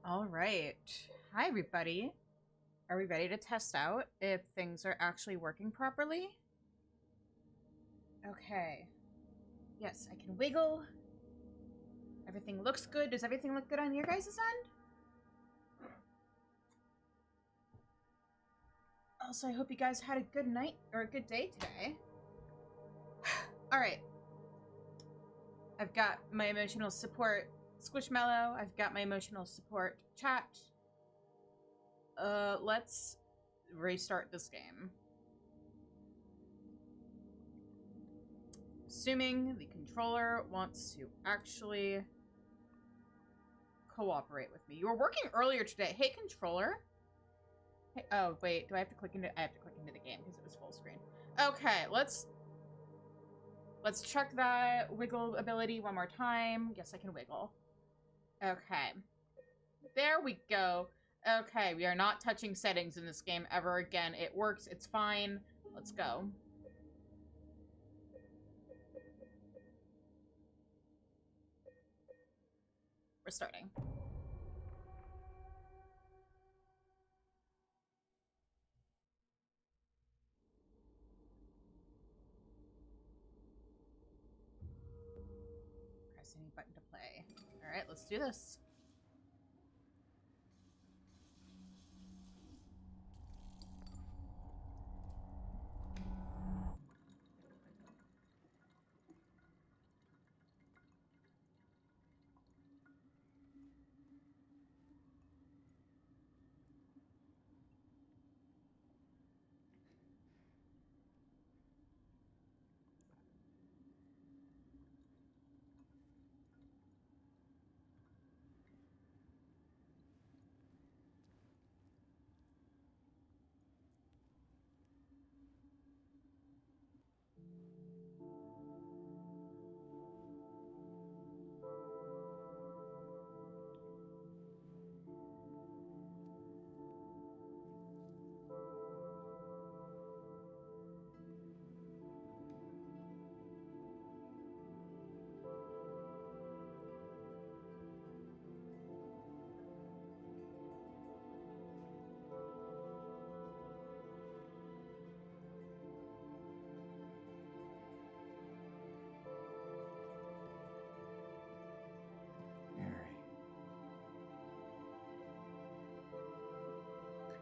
All right. Hi, everybody. Are we ready to test out if things are actually working properly? Okay. Yes, I can wiggle. Everything looks good. Does everything look good on your guys' end? Also, I hope you guys had a good night or a good day today. All right. I've got my emotional support Squishmallow. I've got my emotional support Chat. Let's restart this game. Assuming the controller wants to actually cooperate with me. You were working earlier today. Hey, controller. Hey, oh, wait. Do I have to click into... I have to click into the game because it was full screen. Okay, let's check that wiggle ability one more time. Yes, I can wiggle. Okay. There we go. Okay, we are not touching settings in this game ever again. It works. It's fine. Let's go. We're starting. Press any button to play. All right, let's do this.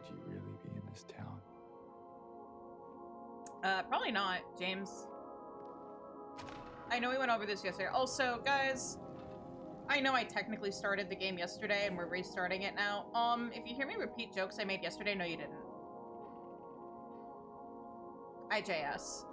Could you really be in this town? Probably not, James. I know we went over this yesterday. Also, guys, I know I technically started the game yesterday and we're restarting it now. If you hear me repeat jokes I made yesterday, no, you didn't. IJS.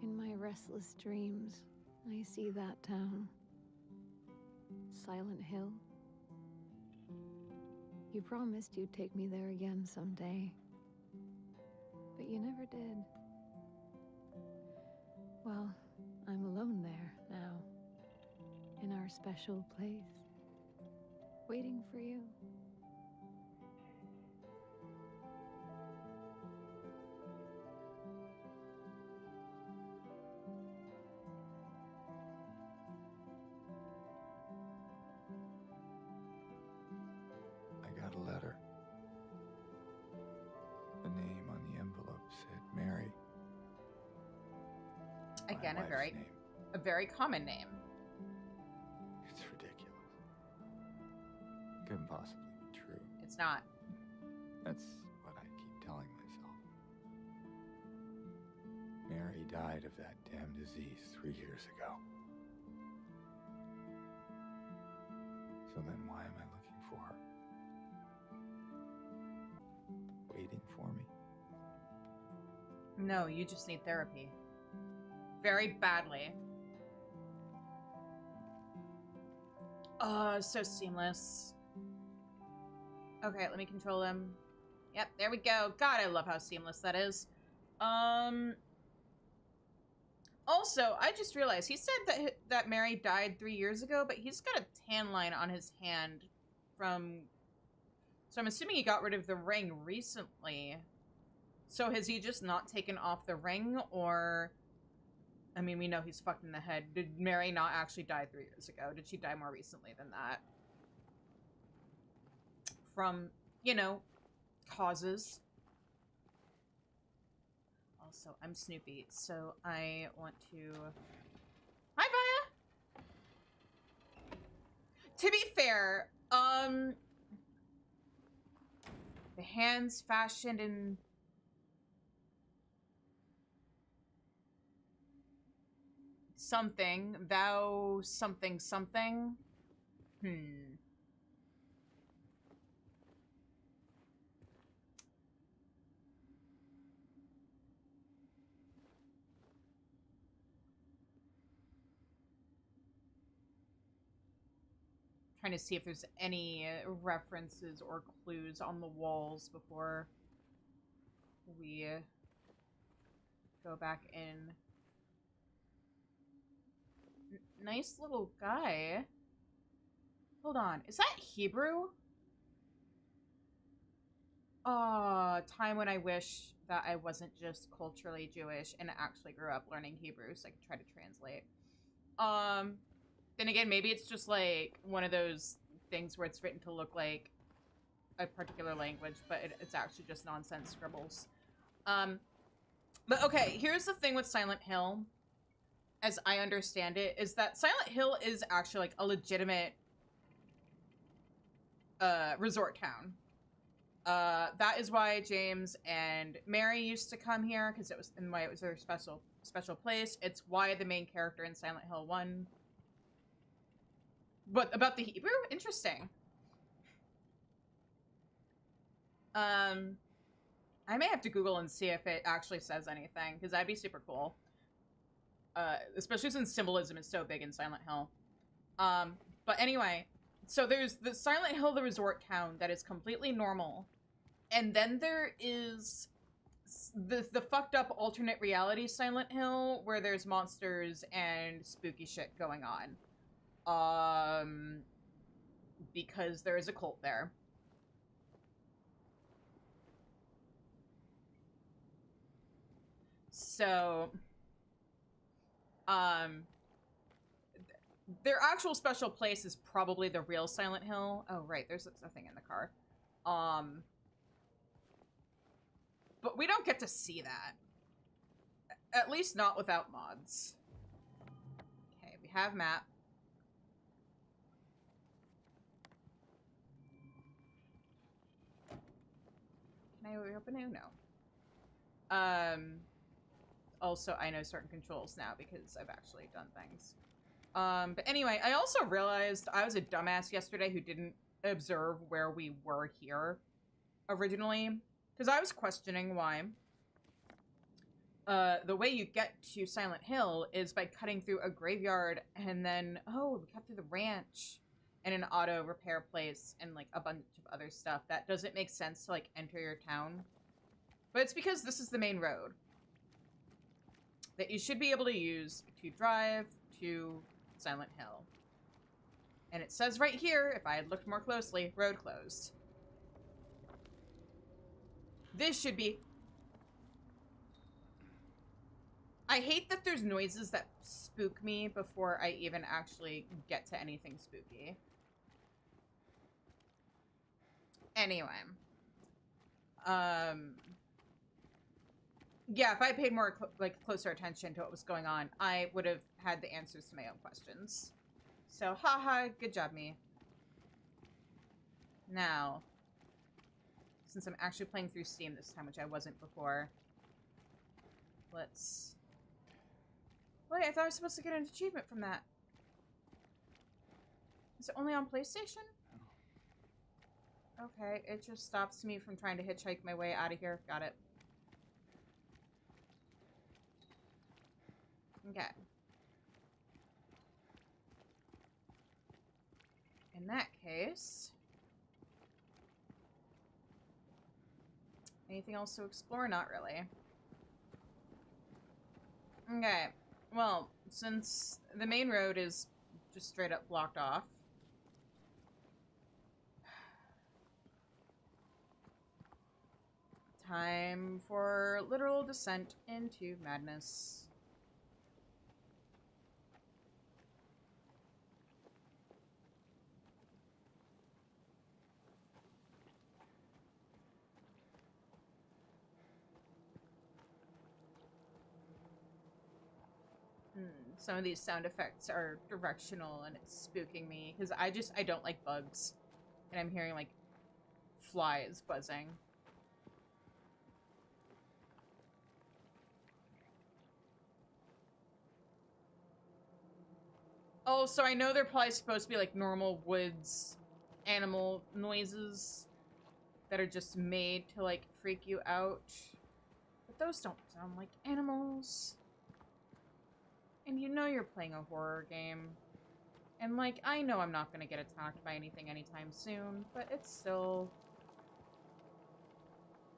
In my restless dreams, I see that town. Silent Hill. You promised you'd take me there again someday. But you never did. Well, I'm alone there now. In our special place. Waiting for you. I got a letter. The name on the envelope said Mary. Again, My wife's name. a very common name. It's ridiculous. Couldn't possibly be true. It's not. That's what I keep telling myself. Mary died of that damn disease 3 years ago. So then why am I looking for her? Waiting for me? No, you just need therapy. Very badly. Oh, so seamless. Okay, let me control him. Yep, there we go. God, I love how seamless that is. Also, I just realized, he said that Mary died 3 years ago, but he's got a tan line on his hand from So I'm assuming he got rid of the ring recently. So has he just not taken off the ring, or... I mean, we know he's fucked in the head. Did Mary not actually die 3 years ago? Did she die more recently than that? From, you know, causes. Also, I'm Snoopy, so I want to... Hi, Vaya! To be fair, the hands fashioned in... something. Thou something something. Trying to see if there's any references or clues on the walls before we go back in. Nice little guy. Hold on. Is that Hebrew? Time when I wish that I wasn't just culturally Jewish and actually grew up learning Hebrew so I could try to translate. Then again, maybe it's just like one of those things where it's written to look like a particular language, but it's actually just nonsense scribbles. But okay, here's the thing with Silent Hill, as I understand it, is that Silent Hill is actually like a legitimate resort town. That is why James and Mary used to come here, because it was, and why it was their special place. It's why the main character in Silent Hill 1. But about the Hebrew? Interesting. I may have to Google and see if it actually says anything, because that'd be super cool. Especially since symbolism is so big in Silent Hill. But anyway, so there's the Silent Hill, the resort town, that is completely normal. And then there is the fucked up alternate reality Silent Hill, where there's monsters and spooky shit going on. Because there is a cult there. So, their actual special place is probably the real Silent Hill. Oh, right, there's a thing in the car. But we don't get to see that. At least not without mods. Okay, we have map. Can I reopen it? No. Also, I know certain controls now because I've actually done things. But anyway, I also realized I was a dumbass yesterday who didn't observe where we were here originally. Because I was questioning why the way you get to Silent Hill is by cutting through a graveyard and then, oh, we cut through the ranch and an auto repair place and like a bunch of other stuff. That doesn't make sense to like enter your town. But it's because this is the main road that you should be able to use to drive to Silent Hill. And it says right here, if I had looked more closely, road closed. This should be... I hate that there's noises that spook me before I even actually get to anything spooky. Anyway. Yeah, if I paid more closer attention to what was going on, I would have had the answers to my own questions. So, haha, good job, me. Now, since I'm actually playing through Steam this time, which I wasn't before, let's... Wait, I thought I was supposed to get an achievement from that. Is it only on PlayStation? Okay, it just stops me from trying to hitchhike my way out of here. Got it. Okay. In that case... Anything else to explore? Not really. Okay. Well, since the main road is just straight up blocked off... time for literal descent into madness. Some of these sound effects are directional and it's spooking me because I don't like bugs. And I'm hearing like flies buzzing. Oh, so I know they're probably supposed to be like normal woods animal noises that are just made to like freak you out. But those don't sound like animals. And you know you're playing a horror game. And like, I know I'm not gonna get attacked by anything anytime soon, but it's still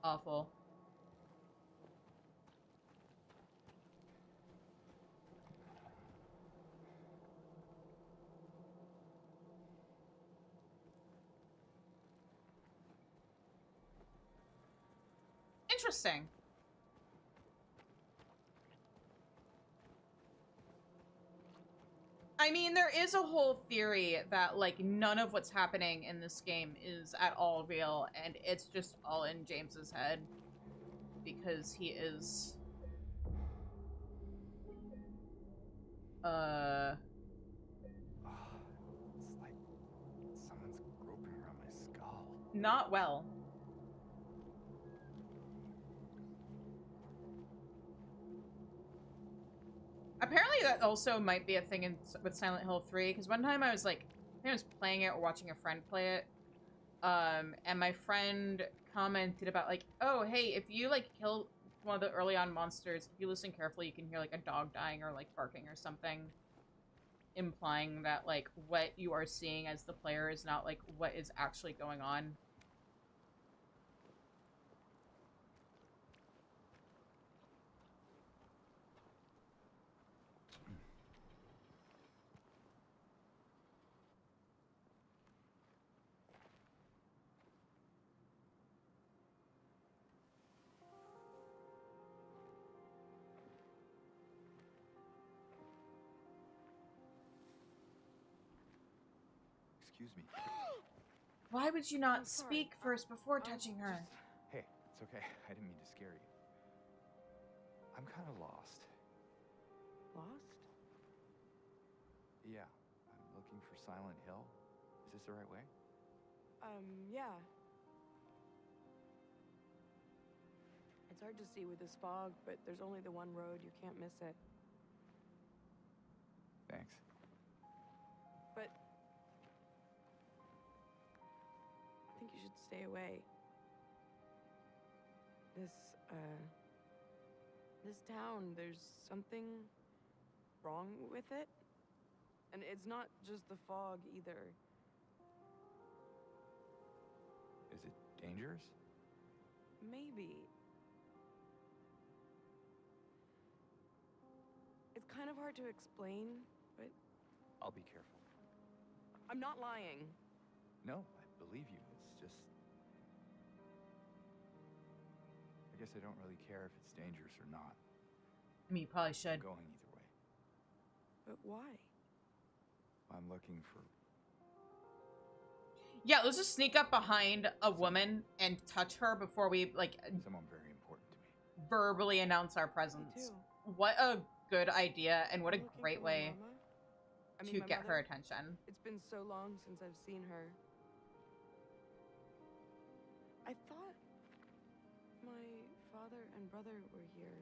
awful. Interesting. I mean, there is a whole theory that, like, none of what's happening in this game is at all real, and it's just all in James's head. Because he is... Oh, it's like someone's groping around my skull. Not well. Apparently that also might be a thing with Silent Hill 3, because one time I was like, I think I was playing it or watching a friend play it, and my friend commented about like, oh, hey, if you like kill one of the early on monsters, if you listen carefully, you can hear like a dog dying or like barking or something, implying that like what you are seeing as the player is not like what is actually going on. Excuse me. Why would you not speak first before touching her? Hey, it's okay. I didn't mean to scare you. I'm kind of lost. Lost? Yeah, I'm looking for Silent Hill. Is this the right way? Yeah. It's hard to see with this fog, but there's only the one road. You can't miss it. Thanks. But I think you should stay away. This town, there's something wrong with it. And it's not just the fog either. Is it dangerous? Maybe. It's kind of hard to explain, but I'll be careful. I'm not lying. No, I believe you. It's just... I guess I don't really care if it's dangerous or not. I mean, you probably should. I'm going either way. But why? I'm looking for... Yeah, let's just sneak up behind a woman and touch her before we, like, someone very important to me. verbally announce our presence. Me too. What a good idea, and what a You looking great for my way mama? I to mean, my get her mother? attention. It's been so long since I've seen her. I thought my father and brother were here,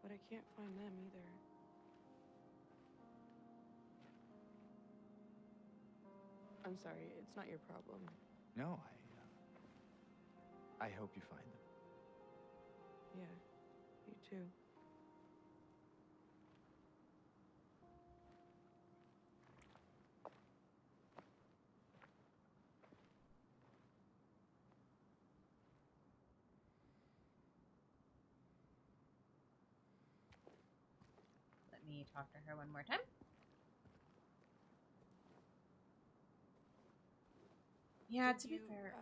but I can't find them either. I'm sorry, it's not your problem. No, I hope you find them. Yeah, you too. Let me talk to her one more time. Yeah, Did to be you, fair.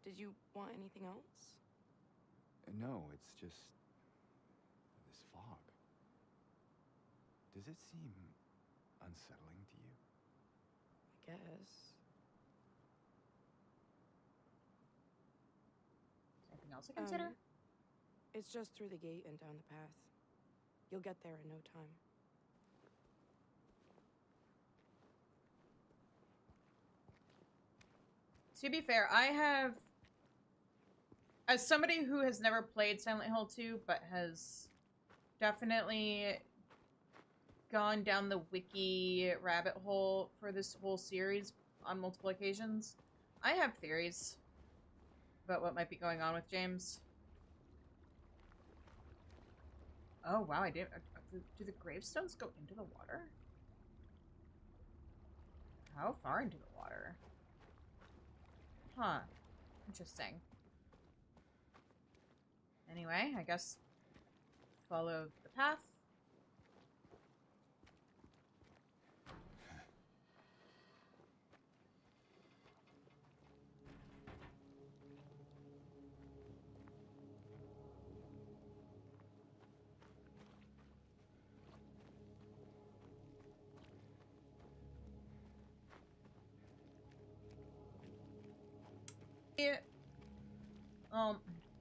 Did you want anything else? No, it's just this fog. Does it seem unsettling to you? I guess. Anything else to consider? It's just through the gate and down the path. You'll get there in no time. To be fair, I have, as somebody who has never played Silent Hill 2, but has definitely gone down the wiki rabbit hole for this whole series on multiple occasions, I have theories about what might be going on with James. Oh, wow, I didn't... Do the gravestones go into the water? How far into the water? Huh. Interesting. Anyway, I guess follow the path.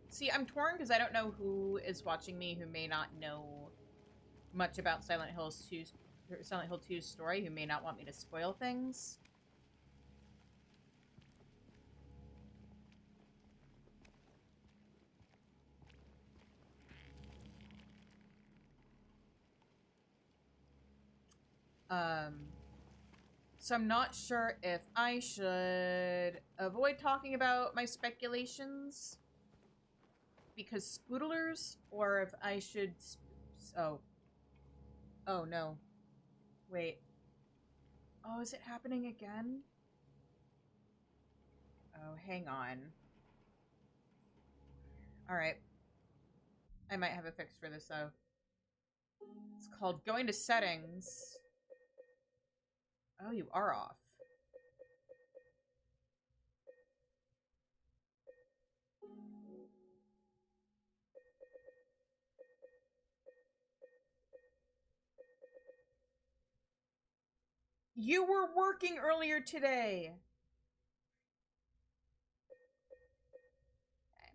See, I'm torn because I don't know who is watching me who may not know much about Silent Hill 2's story, who may not want me to spoil things. So I'm not sure if I should avoid talking about my speculations because spoodlers, or if I should... Oh. Oh, no. Wait. Oh, is it happening again? Oh, hang on. Alright. I might have a fix for this, though. It's called going to settings. Oh, you are off. You were working earlier today! Okay.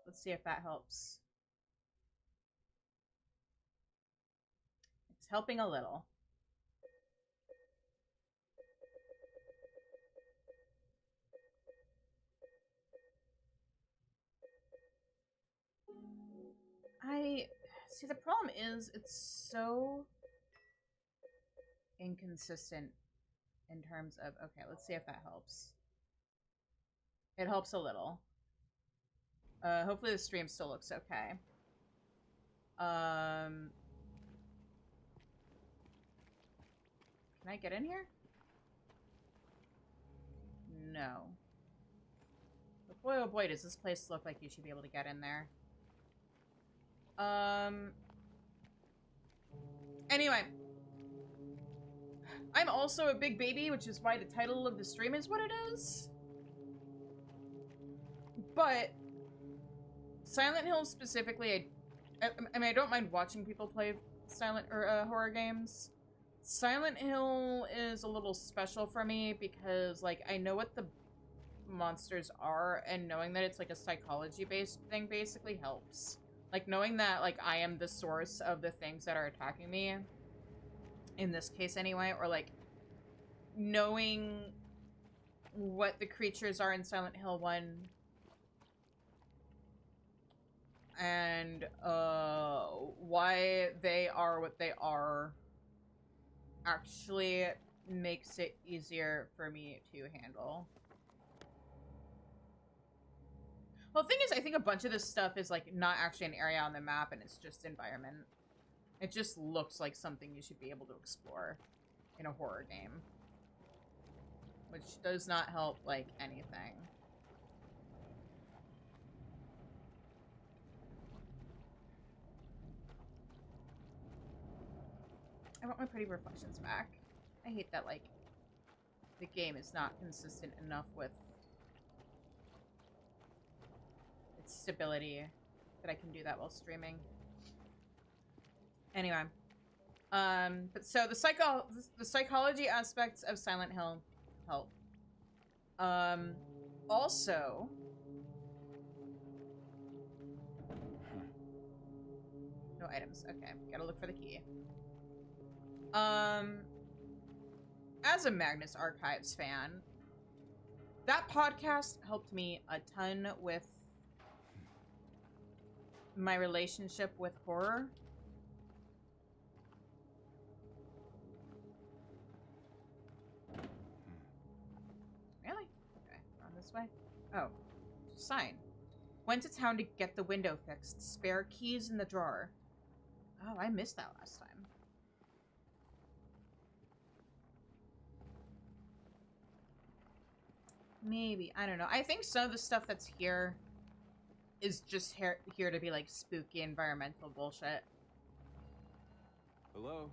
Let's see if that helps. It's helping a little. See, the problem is it's so inconsistent in terms of... Okay, let's see if that helps. It helps a little. Hopefully the stream still looks okay. Can I get in here? No. But boy, oh boy, does this place look like you should be able to get in there. Anyway. I'm also a big baby, which is why the title of the stream is what it is. But Silent Hill specifically, I mean, I don't mind watching people play horror games. Silent Hill is a little special for me because, like, I know what the monsters are, and knowing that it's like a psychology-based thing basically helps. Like, knowing that, like, I am the source of the things that are attacking me, in this case anyway, or, like, knowing what the creatures are in Silent Hill 1, and, why they are what they are, actually makes it easier for me to handle. Well, the thing is, I think a bunch of this stuff is, like, not actually an area on the map, and it's just environment. It just looks like something you should be able to explore in a horror game. Which does not help, like, anything. I want my pretty reflections back. I hate that, like, the game is not consistent enough with its stability that I can do that while streaming. Anyway, but so the psychology aspects of Silent Hill help. Also, no items. Okay, gotta look for the key. As a Magnus Archives fan, that podcast helped me a ton with my relationship with horror. Really? Okay, on this way. Oh, sign. Went to town to get the window fixed. Spare keys in the drawer. Oh, I missed that last time. Maybe. I don't know. I think some of the stuff that's here is just here to be like spooky environmental bullshit. Hello?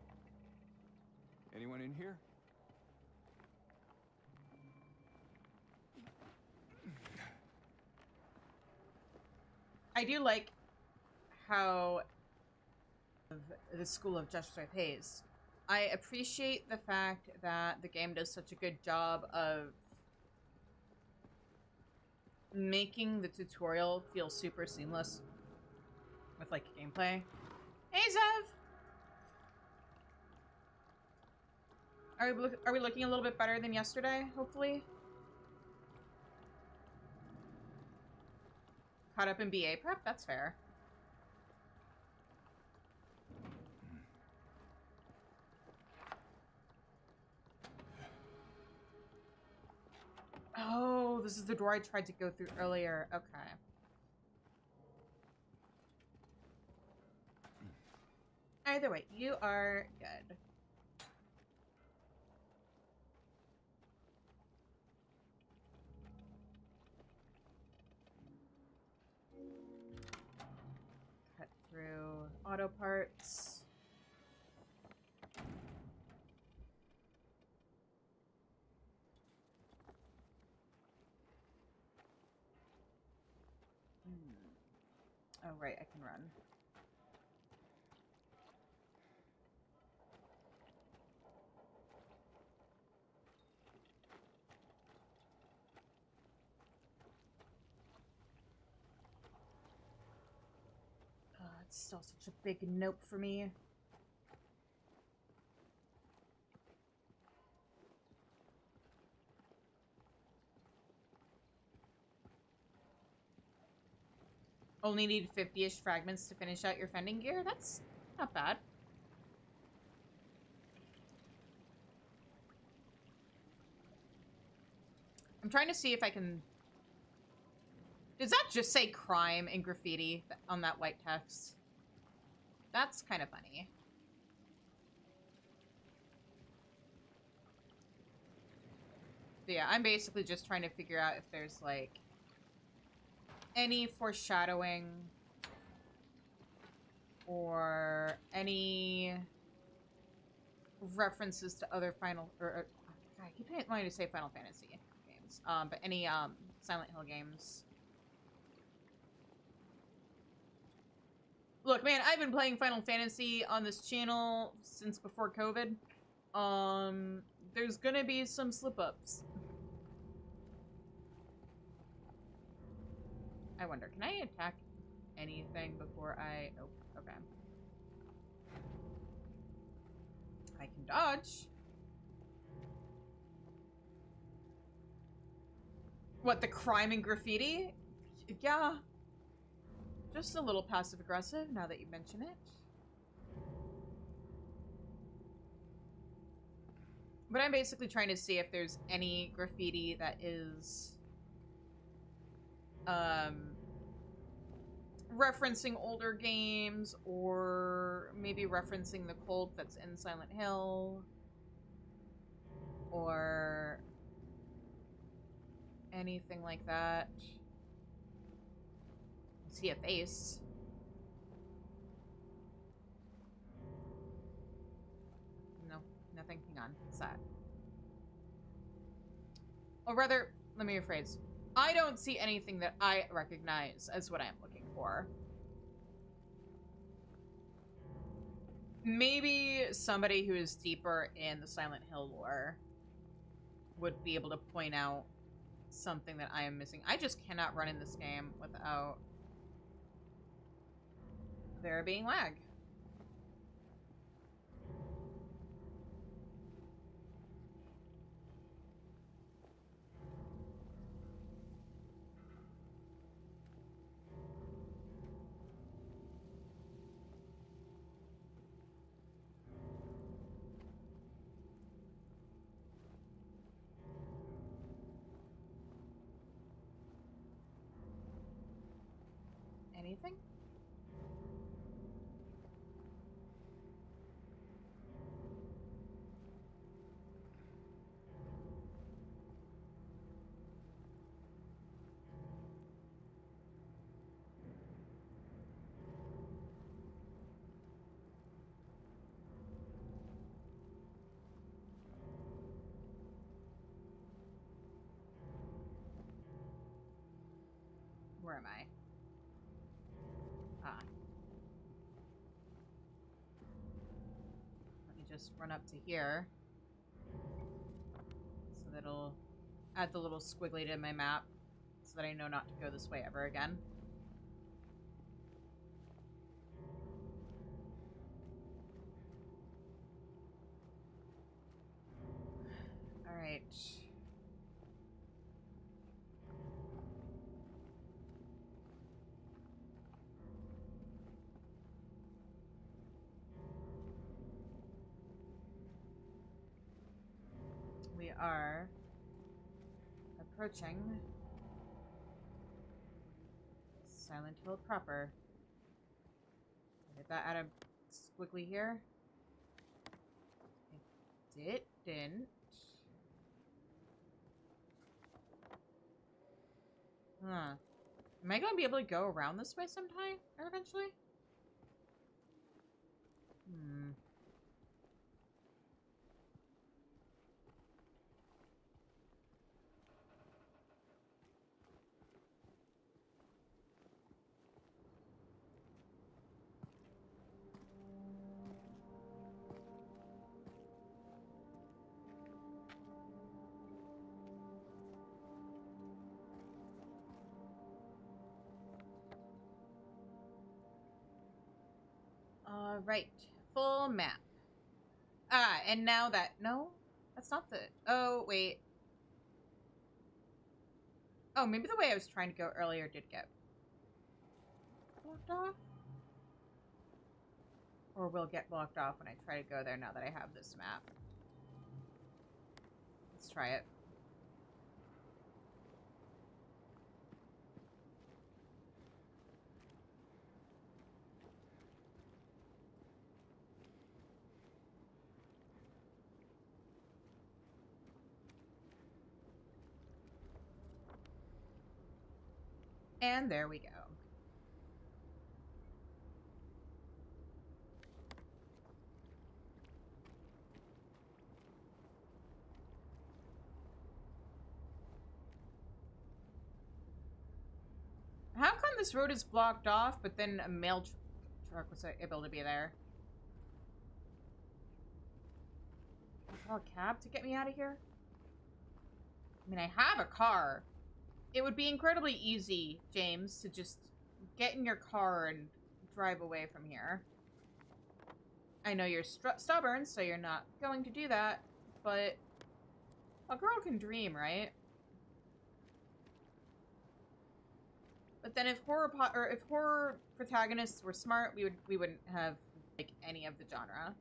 Anyone in here? I do like how the School of Joshua Hayes. I appreciate the fact that the game does such a good job of making the tutorial feel super seamless with like gameplay. Hey Zev! Are we looking a little bit better than yesterday, hopefully? Caught up in BA prep? That's fair. Oh, this is the door I tried to go through earlier. Okay. Either way, you are good. Cut through auto parts. Oh, right, I can run. Oh, it's still such a big nope for me. Only need 50-ish fragments to finish out your fending gear? That's not bad. I'm trying to see if I can... Does that just say crime in graffiti on that white text? That's kind of funny. But yeah, I'm basically just trying to figure out if there's, like, any foreshadowing or any references to other I keep wanting to say Final Fantasy games, but any Silent Hill games. Look, man, I've been playing Final Fantasy on this channel since before COVID. There's gonna be some slip-ups. I wonder, can I attack anything before I... Oh, okay. I can dodge. What, the crime and graffiti? Yeah. Just a little passive-aggressive, now that you mention it. But I'm basically trying to see if there's any graffiti that is... referencing older games, or maybe referencing the cult that's in Silent Hill, or anything like that. See a face. No, nothing. Hang on. What's that? Or rather, let me rephrase. I don't see anything that I recognize as what I'm looking for. Maybe somebody who is deeper in the Silent Hill lore would be able to point out something that I am missing. I just cannot run in this game without there being lag. Anything? Where am I? Ah. Let me just run up to here. So that'll add the little squiggly to my map so that I know not to go this way ever again. Alright. We are approaching Silent Hill proper. Did that add a squiggly here? It didn't. Huh. Am I gonna be able to go around this way sometime or eventually? Hmm. Right. Full map. Ah, and now that... No? That's not the... Oh, wait. Oh, maybe the way I was trying to go earlier did get blocked off? Or will get blocked off when I try to go there now that I have this map. Let's try it. And there we go. How come this road is blocked off, but then a mail truck was able to be there? Call a cab to get me out of here? I mean, I have a car. It would be incredibly easy, James, to just get in your car and drive away from here. I know you're stubborn, so you're not going to do that, but a girl can dream, right? But then if horror protagonists were smart, we wouldn't have like any of the genre.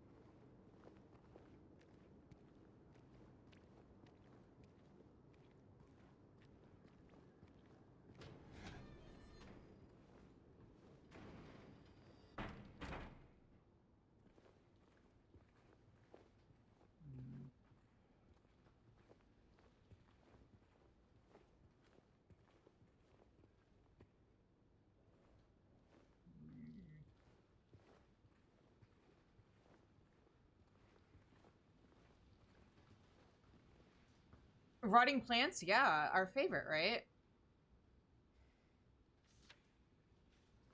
Rotting plants? Yeah, our favorite, right?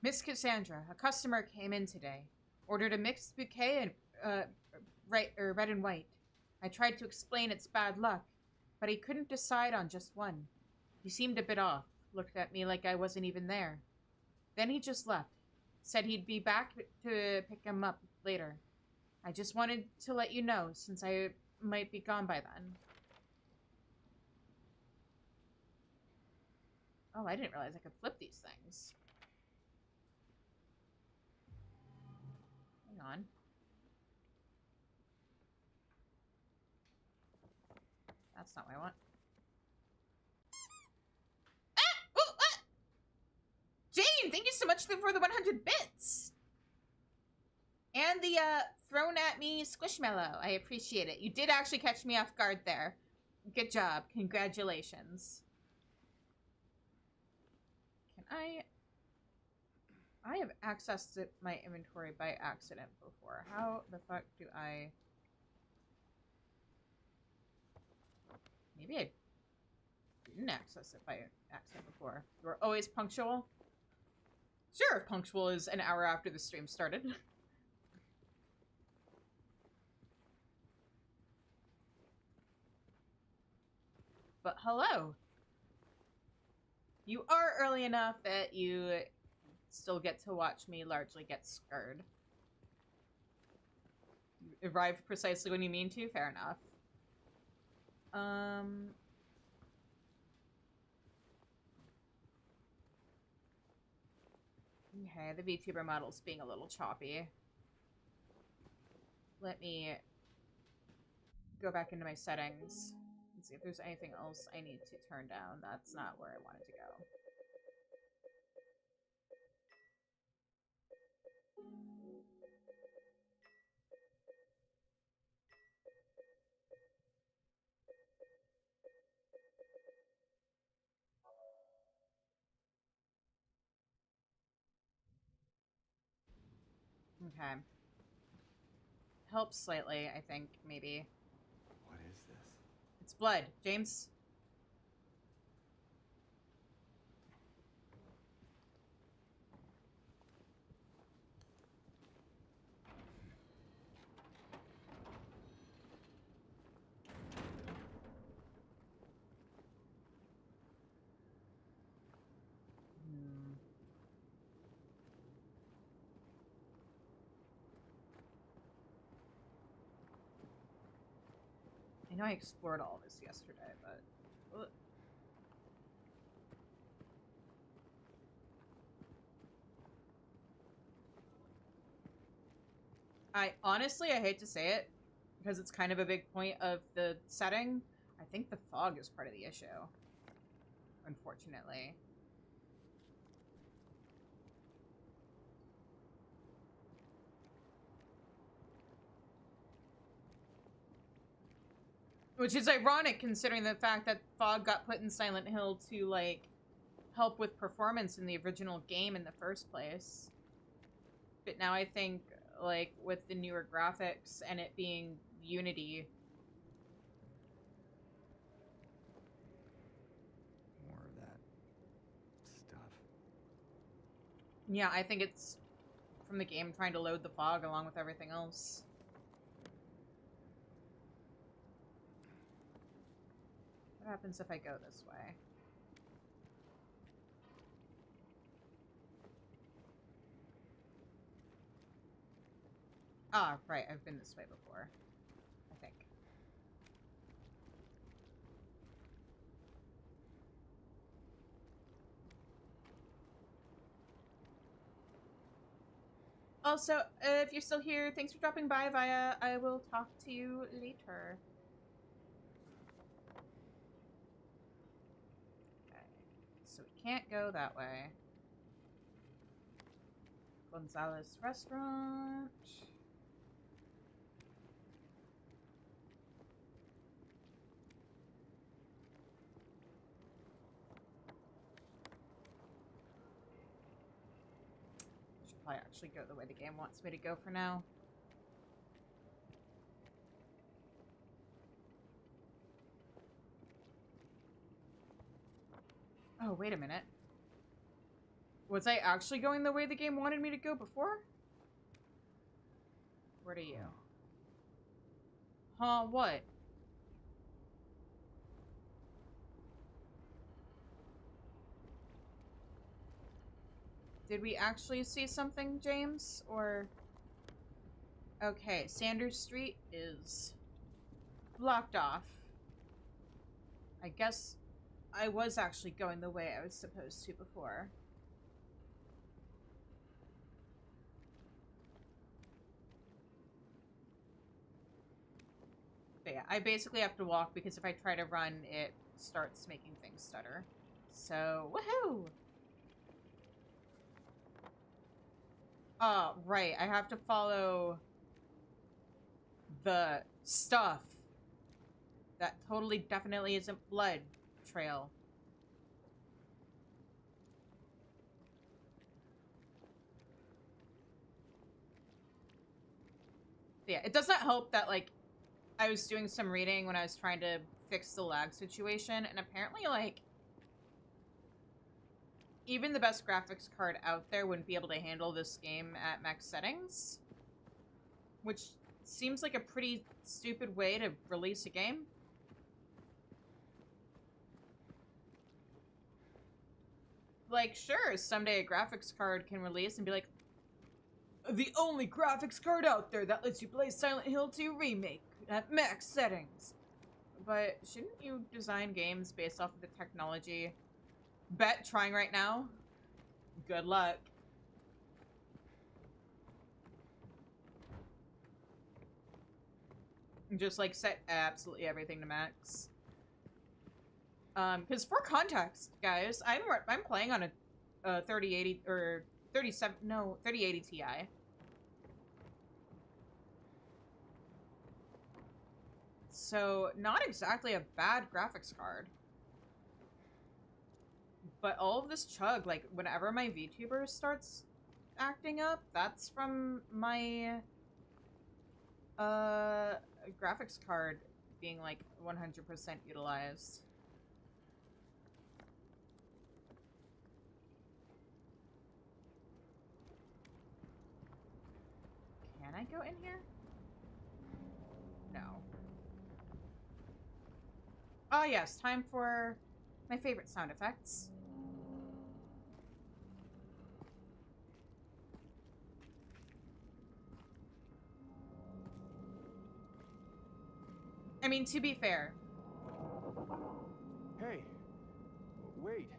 Miss Cassandra, a customer came in today. Ordered a mixed bouquet and, red and white. I tried to explain it's bad luck, but he couldn't decide on just one. He seemed a bit off, looked at me like I wasn't even there. Then he just left. Said he'd be back to pick him up later. I just wanted to let you know, since I might be gone by then. Oh, I didn't realize I could flip these things. Hang on. That's not what I want. Ah! Ooh, ah! Jane, thank you so much for the 100 bits! And the, thrown at me squishmallow. I appreciate it. You did actually catch me off guard there. Good job. Congratulations. Can I have accessed my inventory by accident before. How the fuck do I... Maybe I didn't access it by accident before. You were always punctual? Sure, punctual is an hour after the stream started. But hello. You are early enough that you still get to watch me largely get scared. You arrived precisely when you mean to? Fair enough. Okay, the VTuber model's being a little choppy. Let me go back into my settings and see if there's anything else I need to turn down. That's not where I wanted to go. Okay. Helps slightly, I think, maybe. What is this? It's blood. James? I know I explored all this yesterday, but... Ugh. I hate to say it, because it's kind of a big point of the setting. I think the fog is part of the issue. Unfortunately. Which is ironic considering the fact that fog got put in Silent Hill to, like, help with performance in the original game in the first place. But now I think, like, with the newer graphics and it being Unity... More of that stuff. Yeah, I think it's from the game trying to load the fog along with everything else. What happens if I go this way? Ah, right, I've been this way before. I think. Also, if you're still here, thanks for dropping by, Via. I will talk to you later. Okay, so we can't go that way. Gonzalez Restaurant. Should probably actually go the way the game wants me to go for now. Oh, wait a minute. Was I actually going the way the game wanted me to go before? Where are you? Huh, what? Did we actually see something, James? Or... Okay, Sanders Street is blocked off. I guess I was actually going the way I was supposed to before. But yeah, I basically have to walk because if I try to run, it starts making things stutter. So, woohoo! Right. I have to follow the stuff. That totally definitely isn't blood trail. Yeah, it does not help that, like, I was doing some reading when I was trying to fix the lag situation, and apparently, like, even the best graphics card out there wouldn't be able to handle this game at max settings. Which seems like a pretty stupid way to release a game. Like, sure, someday a graphics card can release and be like, the only graphics card out there that lets you play Silent Hill 2 Remake at max settings. But shouldn't you design games based off of the technology? Bet trying right now? Good luck. Just, like, set absolutely everything to max. Because for context, guys, I'm playing on a 3080 or 3080 Ti. So not exactly a bad graphics card. But all of this chug, like whenever my VTuber starts acting up, that's from my graphics card being like 100% utilized. Can I go in here? No. Oh yes, time for my favorite sound effects. I mean, to be fair. Hey, wait.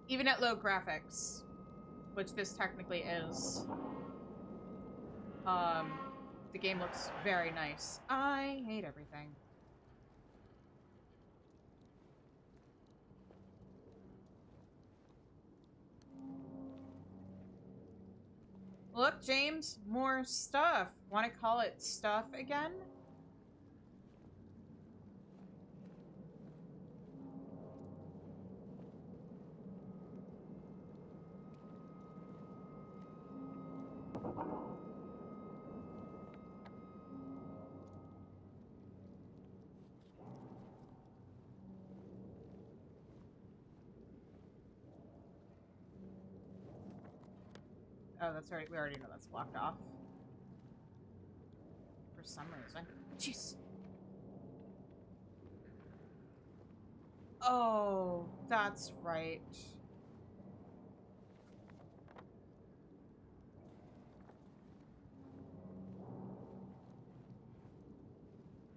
Even at low graphics, which this technically is, the game looks very nice. I hate everything. Look, James, more stuff. Want to call it stuff again? Oh, that's right. We already know that's blocked off. For some reason. Jeez. Oh, that's right.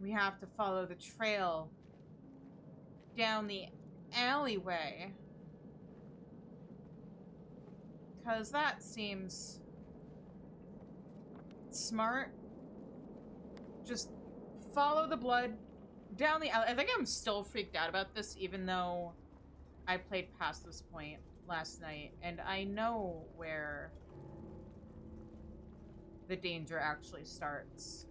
We have to follow the trail down the alleyway. Because that seems smart. Just follow the blood down the alley. I think I'm still freaked out about this, even though I played past this point last night. And I know where the danger actually starts.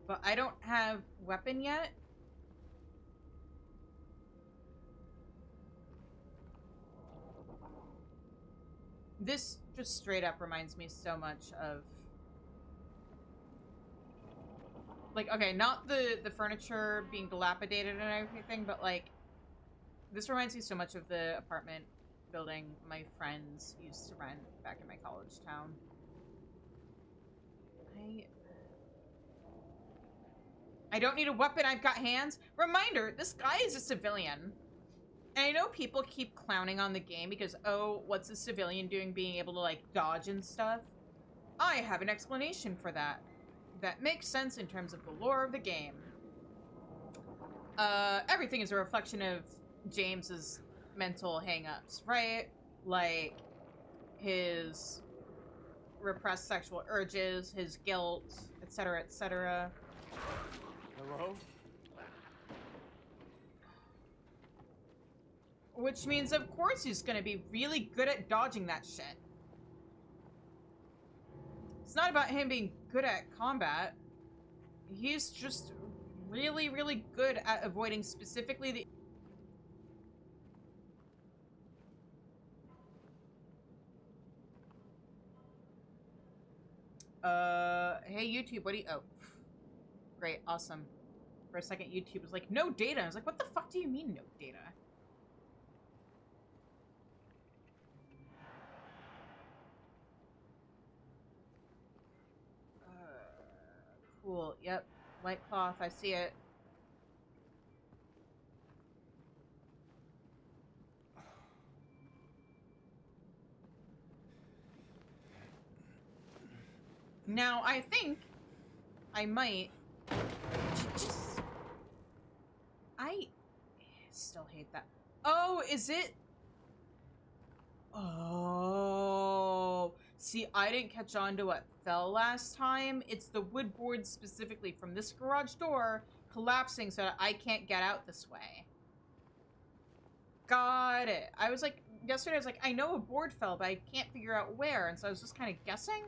But I don't have weapon yet. This just straight up reminds me so much of Like, okay, not the furniture being dilapidated and everything, but like, this reminds me so much of the apartment building my friends used to rent back in my college town. I don't need a weapon, I've got hands. Reminder, this guy is a civilian. And I know people keep clowning on the game because, oh, what's a civilian doing being able to, like, dodge and stuff? I have an explanation for that. That makes sense in terms of the lore of the game. Everything is a reflection of James's mental hang-ups, right? Like, his repressed sexual urges, his guilt, etc., etc. Hello? Which means, of course, he's gonna be really good at dodging that shit. It's not about him being good at combat. He's just really, really good at avoiding specifically the... Hey, YouTube, what do you... Oh. Great, awesome. For a second, YouTube was like, no data. I was like, what the fuck do you mean, no data? Cool, yep. White cloth, I see it. Now, I think I might just... I still hate that. Oh, is it? Oh. See, I didn't catch on to what fell last time. It's the wood board specifically from this garage door collapsing so that I can't get out this way. Got it. I was like, yesterday I was like, I know a board fell, but I can't figure out where, and so I was just kind of guessing.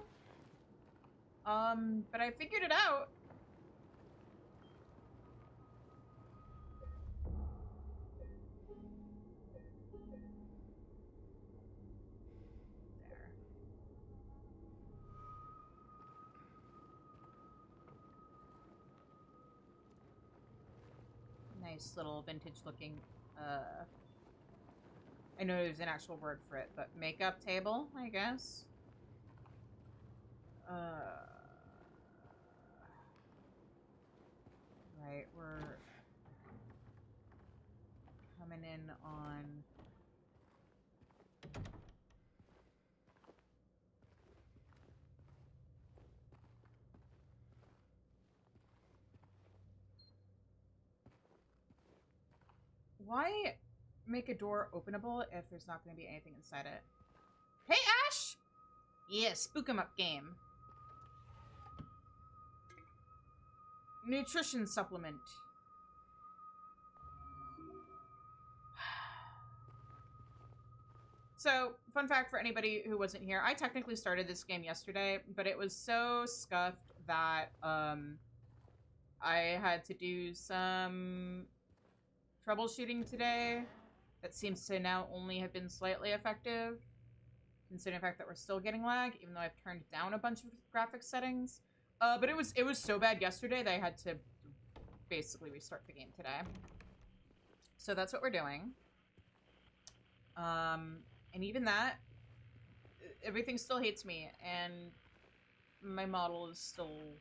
But I figured it out. There. Nice little vintage looking, I know there's an actual word for it, but makeup table, I guess. Right, we're coming in on... Why make a door openable if there's not going to be anything inside it? Hey, Ash! Yeah, spook 'em up game. Nutrition supplement. So, fun fact for anybody who wasn't here, I technically started this game yesterday, but it was so scuffed that I had to do some troubleshooting today that seems to now only have been slightly effective, considering the fact that we're still getting lag, even though I've turned down a bunch of graphics settings. But it was so bad yesterday that I had to basically restart the game today. So that's what we're doing. And even that, everything still hates me, and my model is still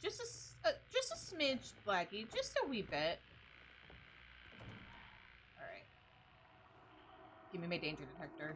just a smidge laggy, just a wee bit. All right, give me my danger detector.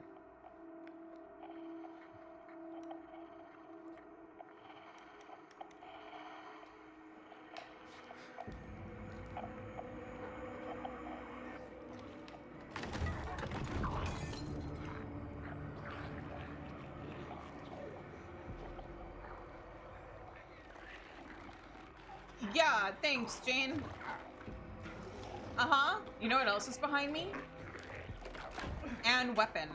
Yeah, thanks, Jane. Uh-huh. You know what else is behind me? And weapon.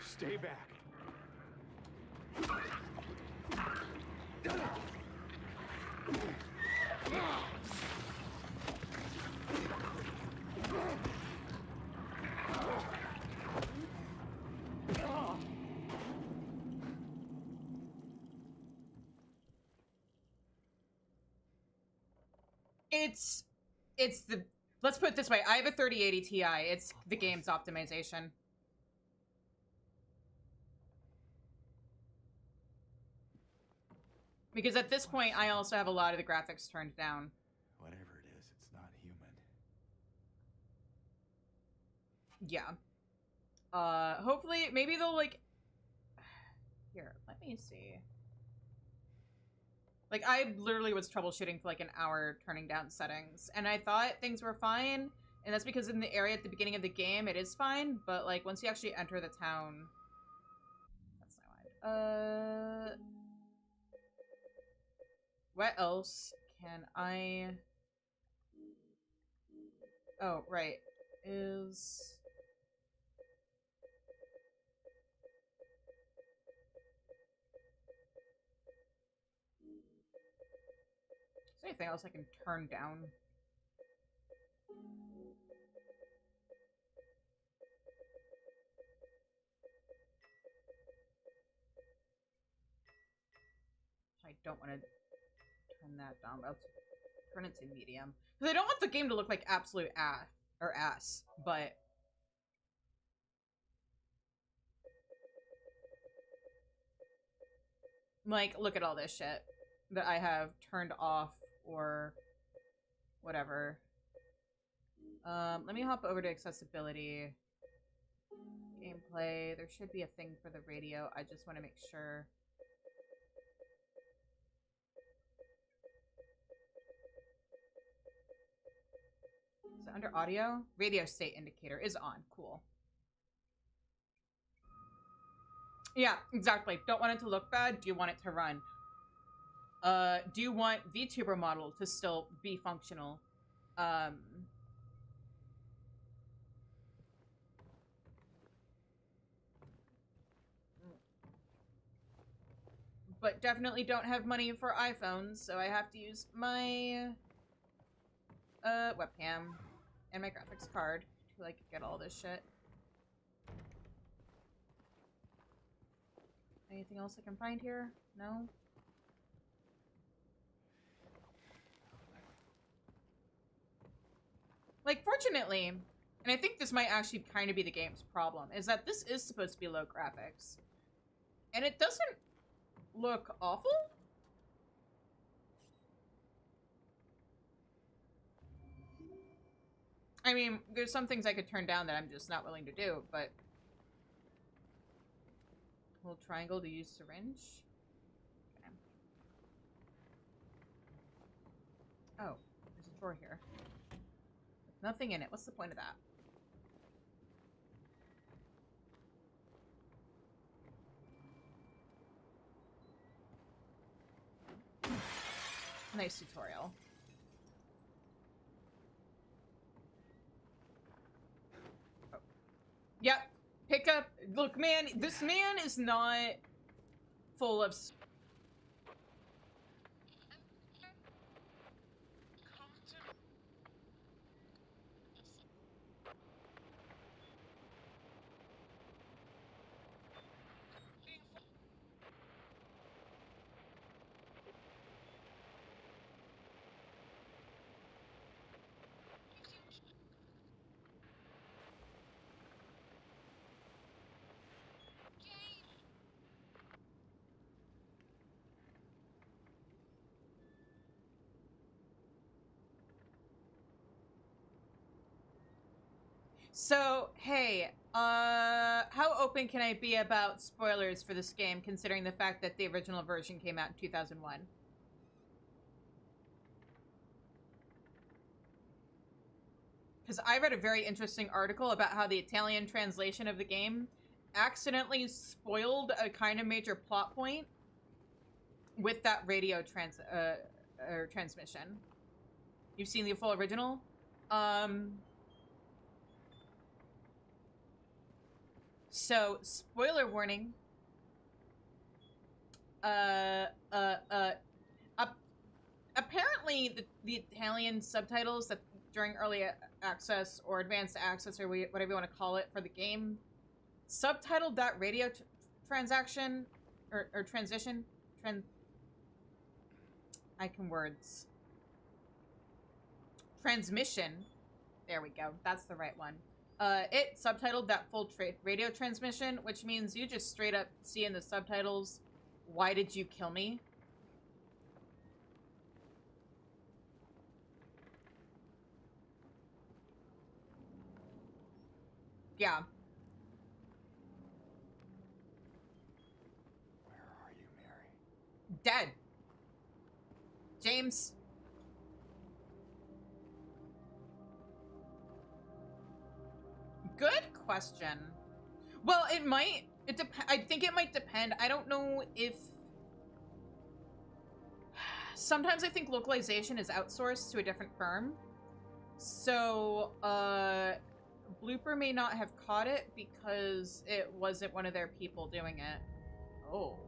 Stay back. It's the, let's put it this way. I have a 3080 Ti. It's the game's optimization. Because at this point, I also have a lot of the graphics turned down. Whatever it is, it's not human. Yeah. Hopefully, maybe they'll, like... Here, let me see. Like, I literally was troubleshooting for, like, an hour turning down settings. And I thought things were fine. And that's because in the area at the beginning of the game, it is fine. But, like, once you actually enter the town... That's not wide. What else can I... Oh, right. Is... Is there anything else I can turn down? I don't want to turn that down, but I'll turn it to medium. Because I don't want the game to look like absolute ass, but... Like, look at all this shit that I have turned off or whatever. Let me hop over to accessibility. Gameplay. There should be a thing for the radio. I just want to make sure. Is it under audio? Radio state indicator is on. Cool. Yeah, exactly. Don't want it to look bad. Do you want it to run? Do you want VTuber model to still be functional? But definitely don't have money for iPhones, so I have to use my webcam and my graphics card to, like, get all this shit. Anything else I can find here? No? Like, fortunately, and I think this might actually kind of be the game's problem, is that this is supposed to be low graphics. And it doesn't look awful? I mean, there's some things I could turn down that I'm just not willing to do, but... Hold triangle to use syringe. Okay. Oh, there's a drawer here. With nothing in it. What's the point of that? Nice tutorial. Oh. Yep. Pick up. Look, man, this man is not full of... So, hey, how open can I be about spoilers for this game, considering the fact that the original version came out in 2001? Because I read a very interesting article about how the Italian translation of the game accidentally spoiled a kind of major plot point with that radio transmission. You've seen the full original? So, spoiler warning. Apparently the Italian subtitles that during early access or advanced access or whatever you want to call it for the game subtitled that radio transaction or transition. I can words. transmission. There we go. That's the right one. It subtitled that full radio transmission, which means you just straight up see in the subtitles, "Why did you kill me?" Yeah. Where are you, Mary? Dead. James. Good question. Well, it might. I think it might depend. I don't know if... Sometimes I think localization is outsourced to a different firm. So, Blooper may not have caught it because it wasn't one of their people doing it. Oh.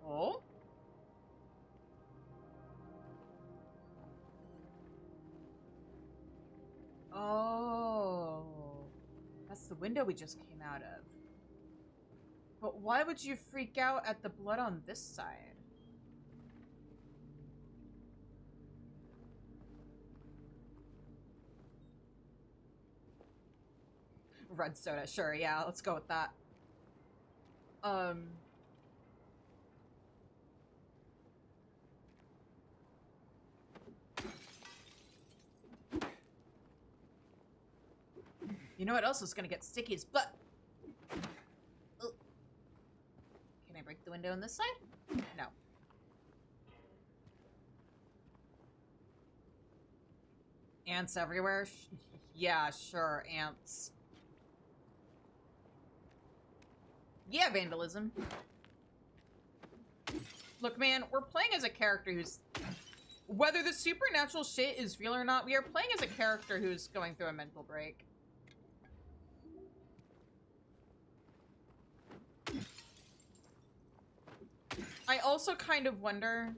Oh? Oh. That's the window we just came out of. But why would you freak out at the blood on this side? Red soda, sure, yeah, let's go with that. You know what else is gonna get sticky as blood? Ugh. Can I break the window on this side? No. Ants everywhere? Yeah, sure, ants. Yeah, vandalism. Look, man, we're playing as a character who's... Whether the supernatural shit is real or not, we are playing as a character who's going through a mental break. I also kind of wonder...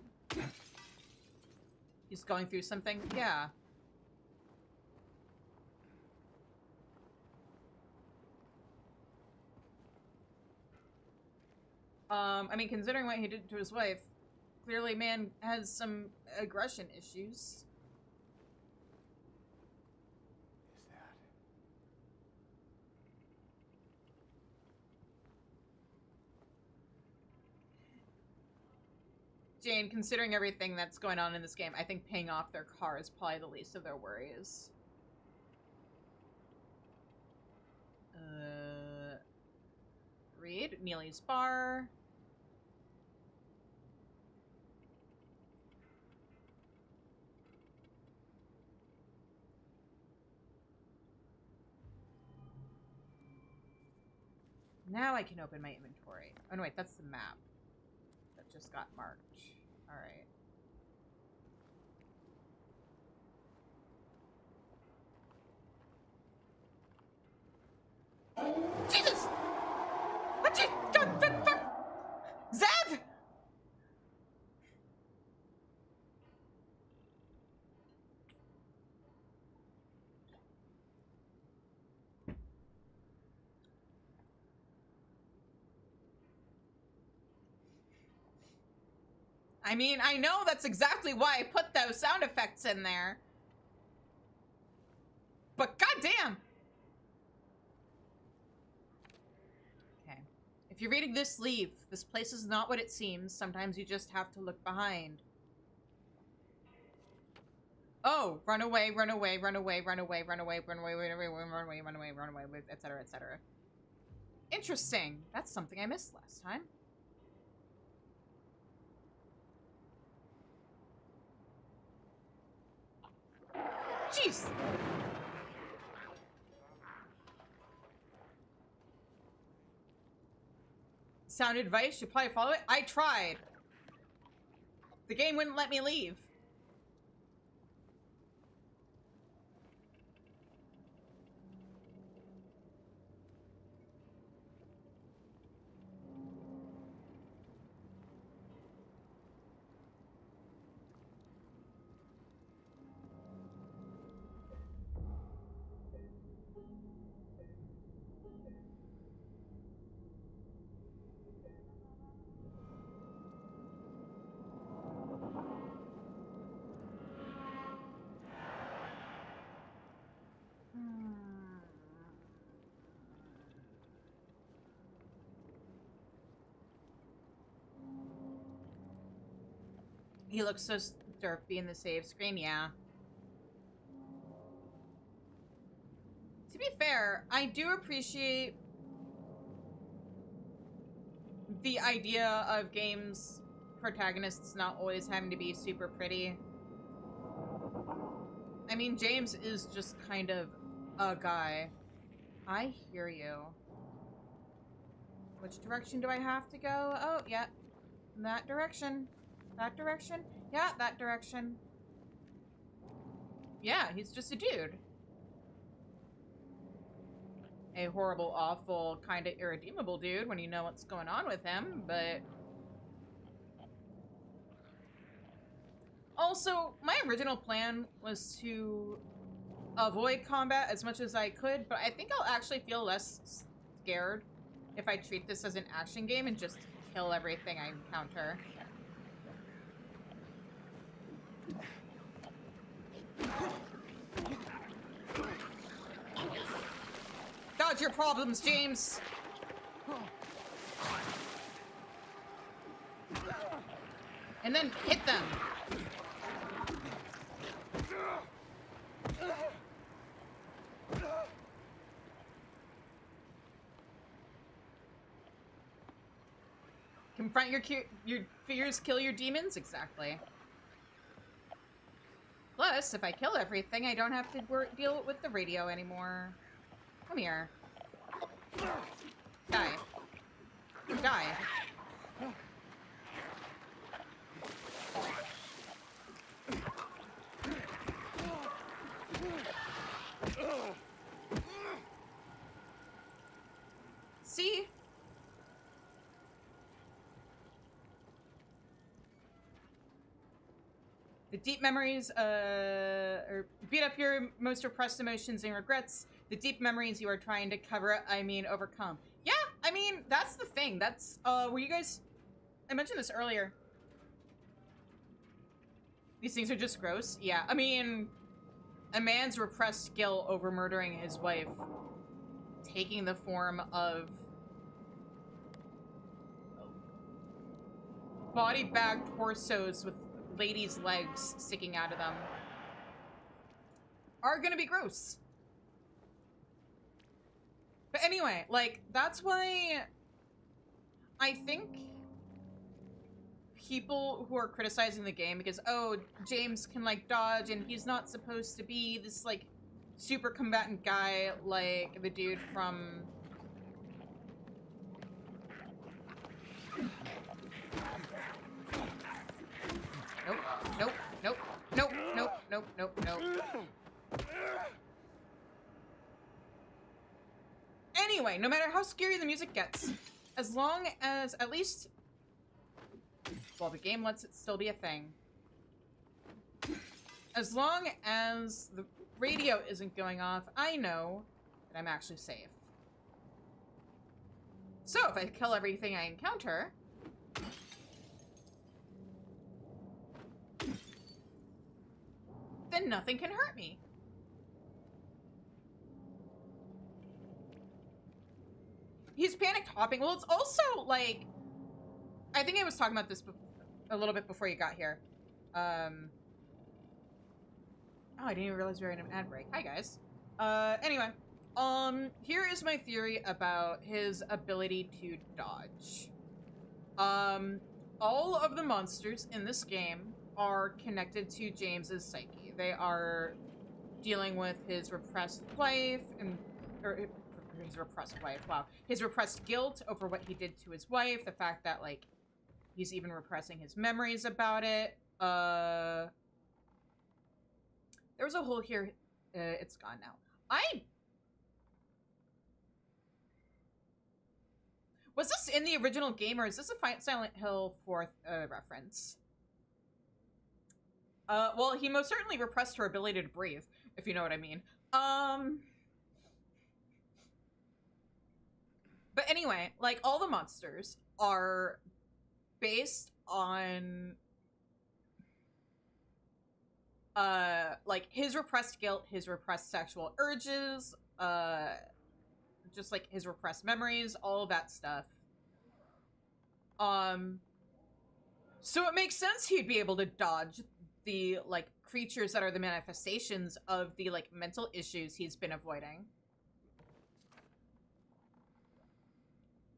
He's going through something? Yeah. I mean, considering what he did to his wife, clearly man has some aggression issues. Is that... Jane, considering everything that's going on in this game, I think paying off their car is probably the least of their worries. Read Neely's bar. Now I can open my inventory. Oh no, wait, that's the map that just got marked. Alright. Jesus! What you... God, fuck! Zev! I mean, I know that's exactly why I put those sound effects in there. But goddamn! Okay. If you're reading this, leave. This place is not what it seems. Sometimes you just have to look behind. Oh, run away, run away, run away, run away, run away, run away, run away, run away, run away, run away, etc., etc. Interesting. That's something I missed last time. Jeez! Sound advice? Should probably follow it. I tried. The game wouldn't let me leave. He looks so derpy in the save screen, yeah. To be fair, I do appreciate the idea of games protagonists not always having to be super pretty. I mean, James is just kind of a guy. I hear you. Which direction do I have to go? Oh, yeah. That direction. That direction? Yeah, that direction. Yeah, he's just a dude. A horrible, awful, kind of irredeemable dude when you know what's going on with him, but... Also, my original plan was to avoid combat as much as I could, but I think I'll actually feel less scared if I treat this as an action game and just kill everything I encounter. Dodge your problems, James! And then hit them! Confront your fears, kill your demons? Exactly. Plus, if I kill everything, I don't have to deal with the radio anymore. Come here. Die. Die. See? The deep memories, or beat up your most repressed emotions and regrets. The deep memories you are trying to cover, overcome. Yeah, I mean, that's the thing. That's, were you guys... I mentioned this earlier. These things are just gross. Yeah, I mean, a man's repressed guilt over murdering his wife, taking the form of body-bagged torsos with ladies' legs sticking out of them, are gonna be gross. But anyway, like, that's why I think people who are criticizing the game because, oh, James can, like, dodge and he's not supposed to be this, like, super combatant guy like the dude from... Nope, nope, nope, nope, nope, nope, nope, nope. Anyway, no matter how scary the music gets, as long as at least... Well, the game lets it still be a thing. As long as the radio isn't going off, I know that I'm actually safe. So, if I kill everything I encounter... then nothing can hurt me. He's panicked hopping. Well, it's also, like... I think I was talking about this a little bit before you got here. Oh, I didn't even realize we were in an ad break. Hi, guys. Anyway. Here is my theory about his ability to dodge. All of the monsters in this game are connected to James's psyche. They are dealing with his repressed life or his repressed wife. Wow. His repressed guilt over what he did to his wife. The fact that, like, he's even repressing his memories about it. There was a hole here. It's gone now. Was this in the original game, or is this a Silent Hill 4th reference? Well, he most certainly repressed her ability to breathe, if you know what I mean. But anyway, like, all the monsters are based on, like, his repressed guilt, his repressed sexual urges, just, like, his repressed memories, all of that stuff. So it makes sense he'd be able to dodge the, like, creatures that are the manifestations of the, like, mental issues he's been avoiding.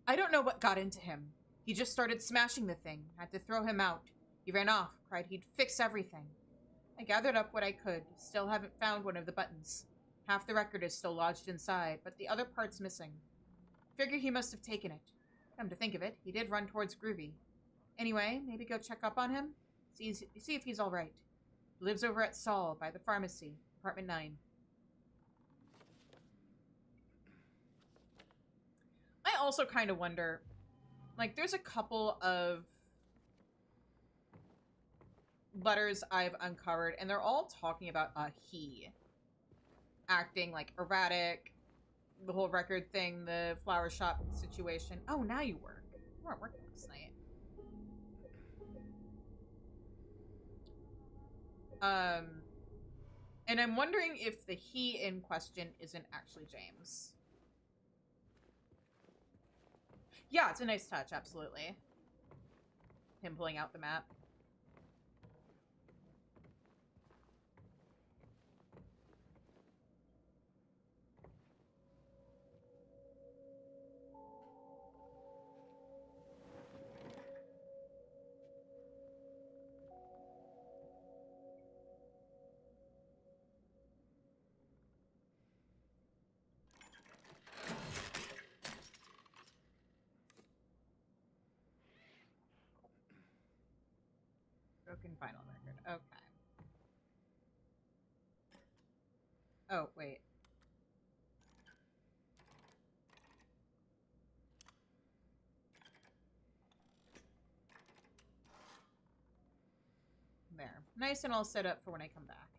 I don't know what got into him. He just started smashing the thing. Had to throw him out. He ran off, cried he'd fix everything. I gathered up what I could. Still haven't found one of the buttons. Half the record is still lodged inside, but the other part's missing. Figure he must have taken it. Come to think of it, he did run towards Groovy. Anyway, maybe go check up on him? See if he's alright. He lives over at Saul, by the pharmacy, apartment 9. I also kind of wonder, like, there's a couple of letters I've uncovered, and they're all talking about he acting, like, erratic, the whole record thing, the flower shop situation. Oh, now you work. You weren't working last night. And I'm wondering if the he in question isn't actually James. Yeah, it's a nice touch, absolutely. Him pulling out the map. Broken vinyl record. Okay. Oh, wait. There. Nice and all set up for when I come back.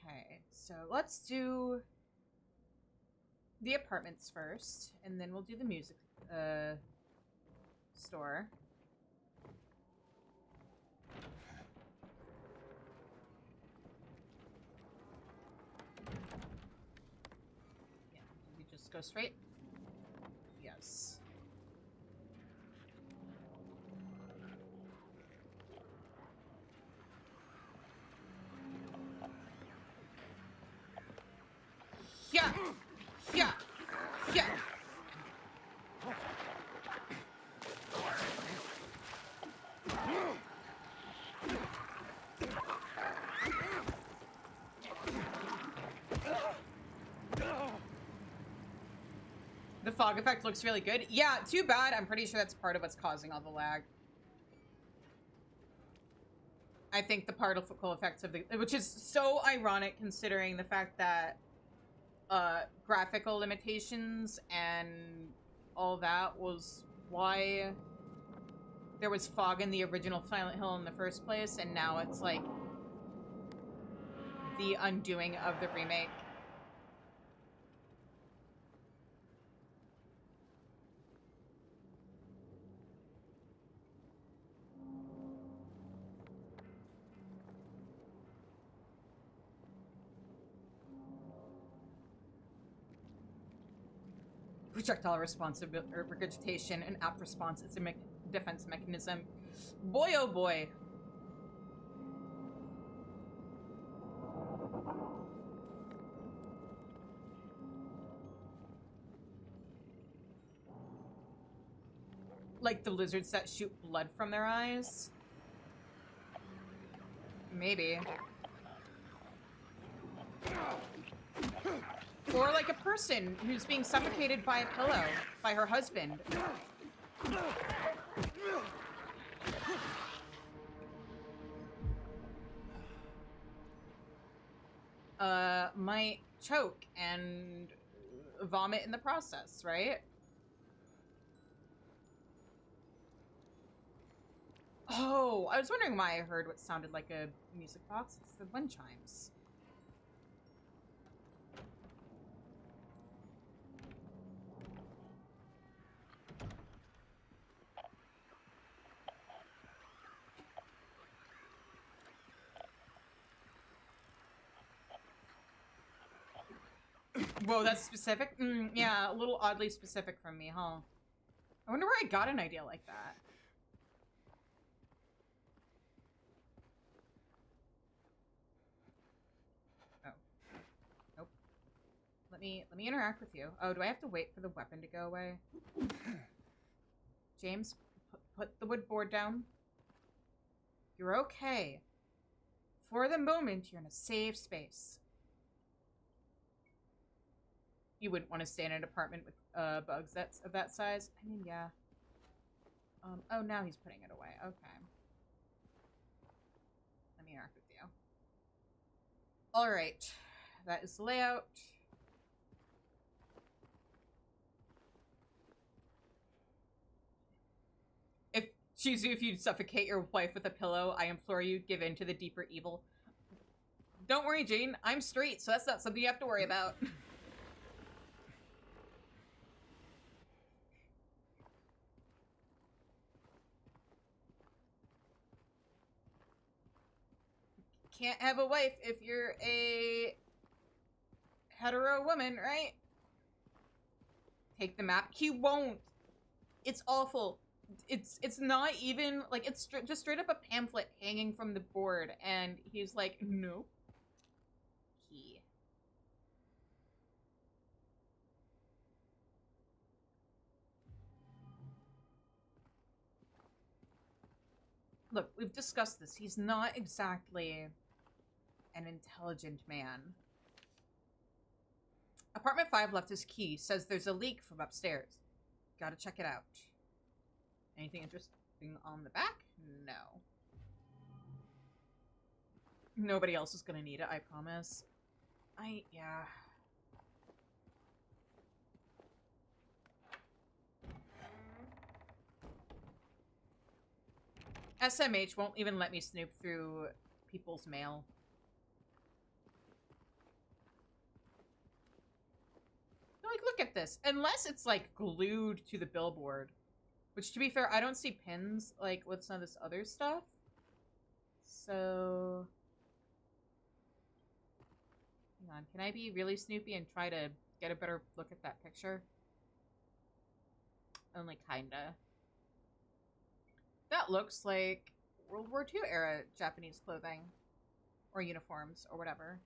Okay, so let's do the apartments first, and then we'll do the music store. Yeah, did we just go straight? Yes. Yeah! Yeah! Yeah! The fog effect looks really good. Yeah, too bad. I'm pretty sure that's part of what's causing all the lag. I think the particle effects of the... Which is so ironic considering the fact that graphical limitations and all that was why there was fog in the original Silent Hill in the first place, and now it's like the undoing of the remake. Projectile regurgitation, an apt response. It's a defense mechanism. Boy, oh boy. Like the lizards that shoot blood from their eyes? Maybe. Or like a person who's being suffocated by a pillow by her husband. Might choke and vomit in the process, right? Oh, I was wondering why I heard what sounded like a music box. It's the wind chimes. Whoa, that's specific? Yeah, a little oddly specific from me, huh? I wonder where I got an idea like that. Oh. Nope. Let me interact with you. Oh, do I have to wait for the weapon to go away? James, put the wood board down. You're okay. For the moment, you're in a safe space. You wouldn't want to stay in an apartment with bugs of that size? I mean, yeah. Oh, now he's putting it away. Okay. Let me interact with you. Alright. That is the layout. If you'd suffocate your wife with a pillow, I implore you, give in to the deeper evil. Don't worry, Jane. I'm straight, so that's not something you have to worry about. Can't have a wife if you're a hetero woman, right? Take the map. He won't. It's awful. It's not even like it's just straight up a pamphlet hanging from the board, and he's like, no. Key. Look, we've discussed this. He's not exactly an intelligent man. Apartment 5 left his key. Says there's a leak from upstairs. Gotta check it out. Anything interesting on the back? No. Nobody else is gonna need it, I promise. Yeah. SMH won't even let me snoop through people's mail. Like, look at this. Unless it's, like, glued to the billboard. Which, to be fair, I don't see pins, like, with some of this other stuff. So... hang on. Can I be really snoopy and try to get a better look at that picture? Only kinda. That looks like World War II era Japanese clothing. Or uniforms, or whatever.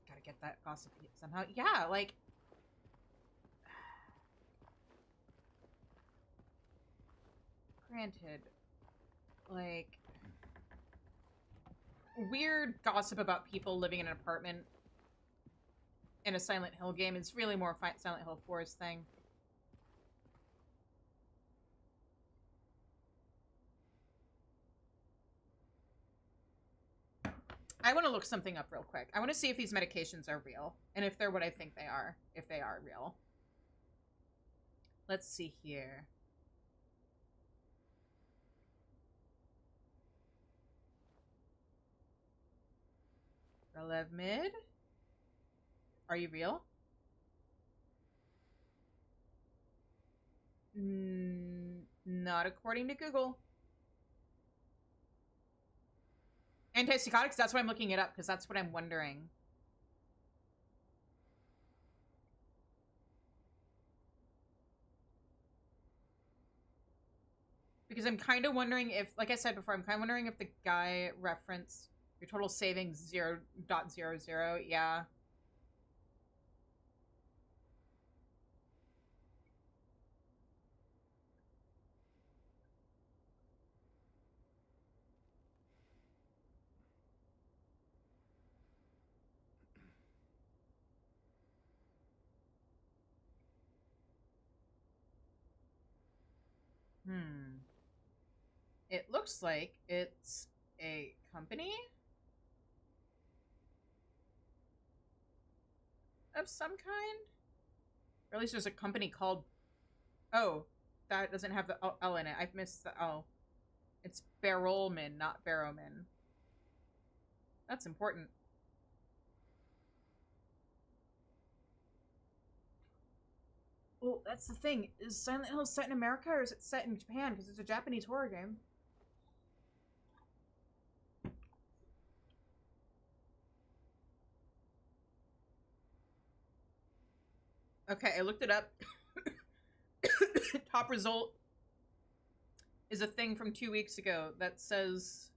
Gotta get that gossip somehow. Yeah, like... granted, like... weird gossip about people living in an apartment in a Silent Hill game is really more Silent Hill 4's thing. I want to look something up real quick. I want to see if these medications are real. And if they're what I think they are. If they are real. Let's see here. Relev mid? Are you real? Not according to Google. Antipsychotics, that's why I'm looking it up, because that's what I'm wondering. Because I'm kind of wondering if, like I said before, I'm kind of wondering if the guy referenced your total savings 0.00. Yeah. It looks like it's a company of some kind. Or at least there's a company called... oh, that doesn't have the L in it. I've missed the L. It's Barrowman, not Barrowman. That's important. Well, that's the thing. Is Silent Hill set in America or is it set in Japan? Because it's a Japanese horror game. Okay, I looked it up. Top result is a thing from 2 weeks ago that says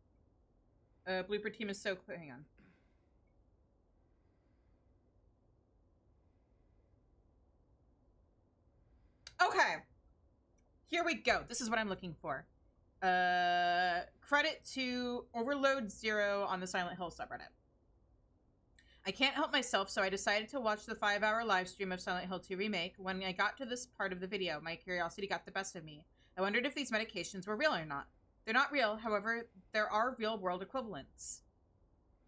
blooper team is so clear. Hang on. Okay. Here we go. This is what I'm looking for. Credit to Overload Zero on the Silent Hill subreddit. I can't help myself, so I decided to watch the 5-hour live stream of Silent Hill 2 Remake. When I got to this part of the video, my curiosity got the best of me. I wondered if these medications were real or not. They're not real, however, there are real-world equivalents.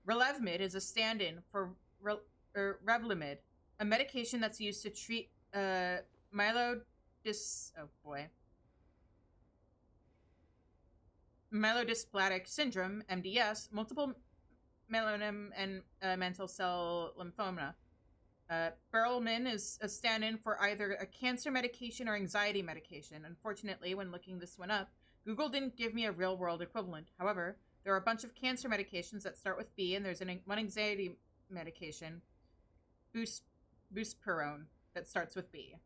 Relevmid is a stand-in for Revlimid, a medication that's used to treat myelodysplastic syndrome, MDS, multiple myeloma, and mantle cell lymphoma. Berylmin is a stand-in for either a cancer medication or anxiety medication. Unfortunately, when looking this one up, Google didn't give me a real-world equivalent. However, there are a bunch of cancer medications that start with B, and there's one anxiety medication, buspirone, that starts with B.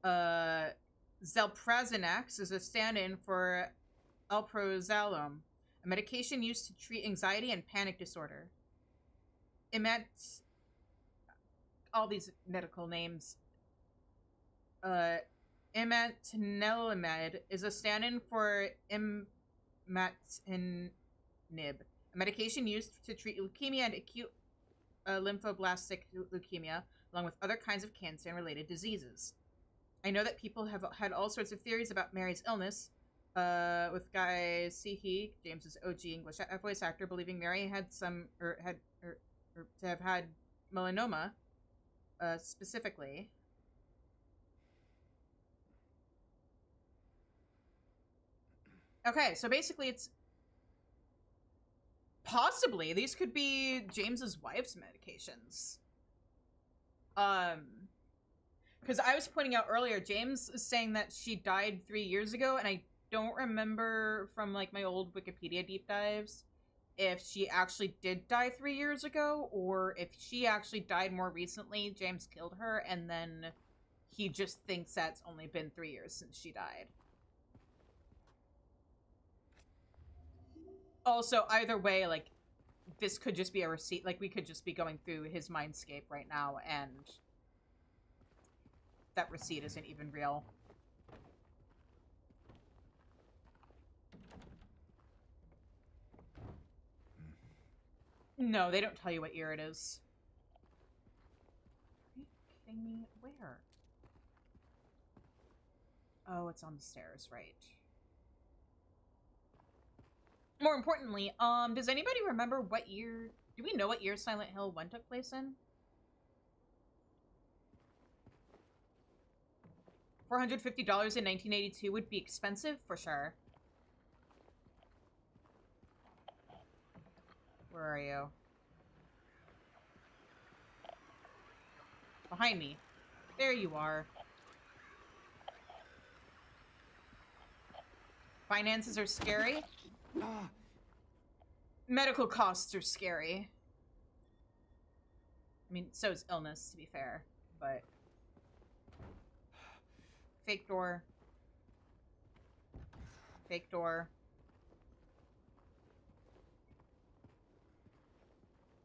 Zelprazinax is a stand-in for alprazolam, a medication used to treat anxiety and panic disorder. All these medical names. Imatinib is a stand-in for imatinib, a medication used to treat leukemia and acute lymphoblastic leukemia, along with other kinds of cancer and related diseases. I know that people have had all sorts of theories about Mary's illness, with Guy Seehee, James's OG English voice actor, believing Mary had to have had melanoma, specifically. Okay, so basically it's possibly these could be James's wife's medications. Because I was pointing out earlier, James is saying that she died 3 years ago, and I don't remember from like my old Wikipedia deep dives if she actually did die 3 years ago, or if she actually died more recently, James killed her, and then he just thinks that's only been 3 years since she died. Also, either way, like, this could just be a receipt. Like, we could just be going through his mindscape right now, and that receipt isn't even real. No, they don't tell you what year it is. Are you kidding me? Where? Oh, it's on the stairs, right. More importantly, does anybody remember what year... Do we know what year Silent Hill 1 took place in? $450 in 1982 would be expensive, for sure. Where are you? Behind me. There you are. Finances are scary. Medical costs are scary. I mean, so is illness, to be fair, but... Fake door. Fake door.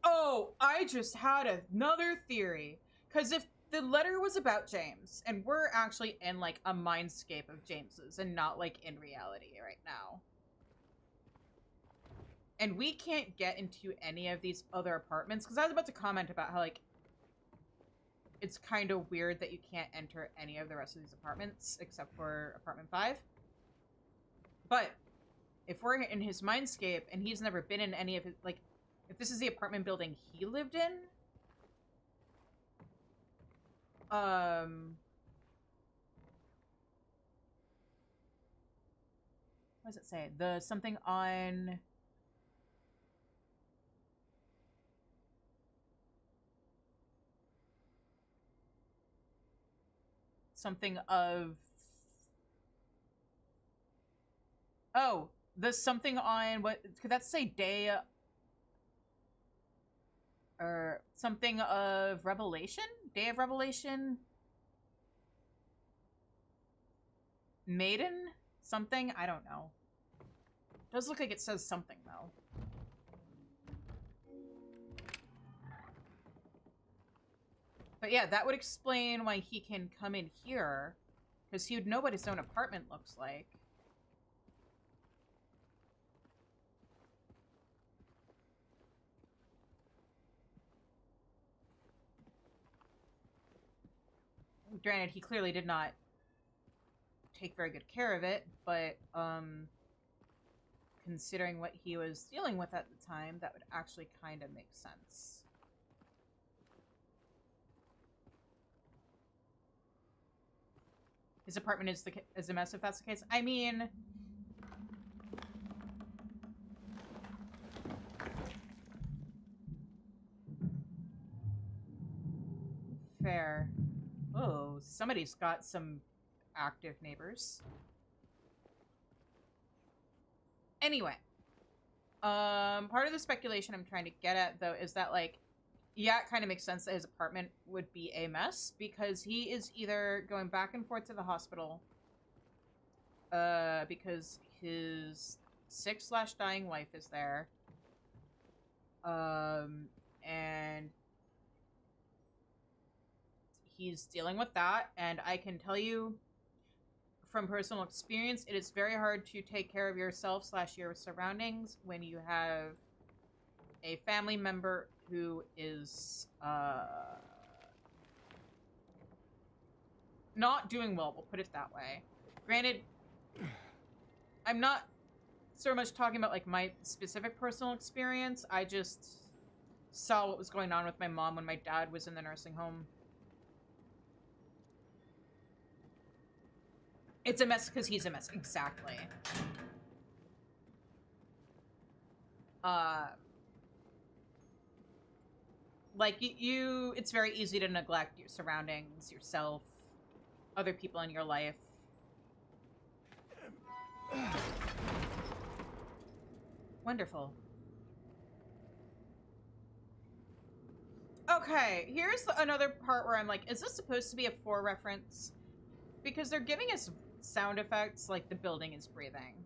Oh, I just had another theory. Because if the letter was about James, and we're actually in, like, a mindscape of James's, and not, like, in reality right now. And we can't get into any of these other apartments, because I was about to comment about how, like, it's kind of weird that you can't enter any of the rest of these apartments, except for apartment 5. But, if we're in his mindscape, and he's never been in any of his, like, if this is the apartment building he lived in, what does it say? The something on... Something of... Oh, the something on... What... Could that say day... Or something of Revelation? Day of Revelation? Maiden? Something? I don't know. Does look like it says something, though. But yeah, that would explain why he can come in here. Because he would know what his own apartment looks like. Granted, he clearly did not take very good care of it, but, considering what he was dealing with at the time, that would actually kind of make sense. His apartment is a mess if that's the case. I mean... fair. Oh, somebody's got some active neighbors. Anyway. Part of the speculation I'm trying to get at, though, is that, like, yeah, it kind of makes sense that his apartment would be a mess, because he is either going back and forth to the hospital, because his sick/dying wife is there, and he's dealing with that, and I can tell you from personal experience, it is very hard to take care of yourself/your surroundings when you have a family member who is not doing well, we'll put it that way. Granted, I'm not so much talking about, like, my specific personal experience. I just saw what was going on with my mom when my dad was in the nursing home. It's a mess because he's a mess. Exactly. Like, it's very easy to neglect your surroundings, yourself, other people in your life. Wonderful. Okay, here's another part where I'm like, is this supposed to be a 4 reference? Because they're giving us sound effects like the building is breathing.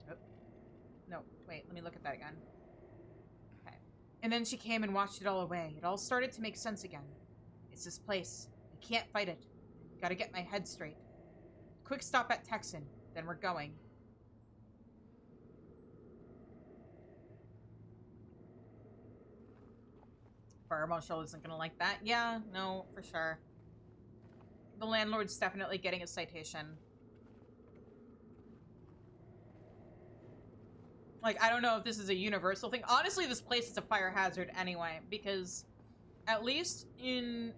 Oh. No, wait, let me look at that again. Okay. And then she came and washed it all away. It all started to make sense again. It's this place. I can't fight it. Gotta get my head straight. Quick stop at Texan, then we're going. Fire Marshal isn't gonna like that. Yeah, no, for sure. The landlord's definitely getting a citation. Like, I don't know if this is a universal thing. Honestly, this place is a fire hazard anyway, because at least in...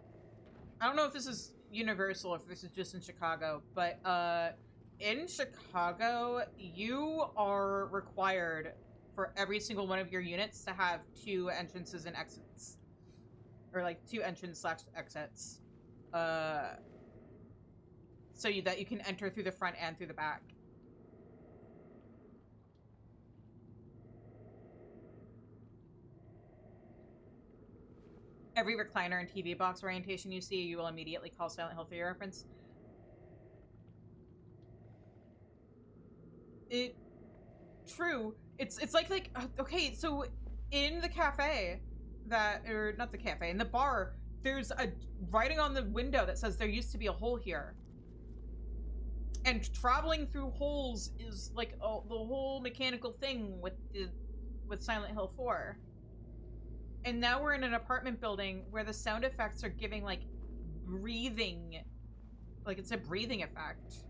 I don't know if this is universal or if this is just in Chicago, but in Chicago, you are required for every single one of your units to have 2 entrances and exits. Or, like, 2 entrance/exits. So that you can enter through the front and through the back. Every recliner and TV box orientation you see, you will immediately call Silent Hill for your reference. True. It's like, okay, so in the cafe or not the cafe, in the bar, there's a writing on the window that says there used to be a hole here. And traveling through holes is like the whole mechanical thing with Silent Hill 4. And now we're in an apartment building where the sound effects are giving, like, breathing. Like, it's a breathing effect.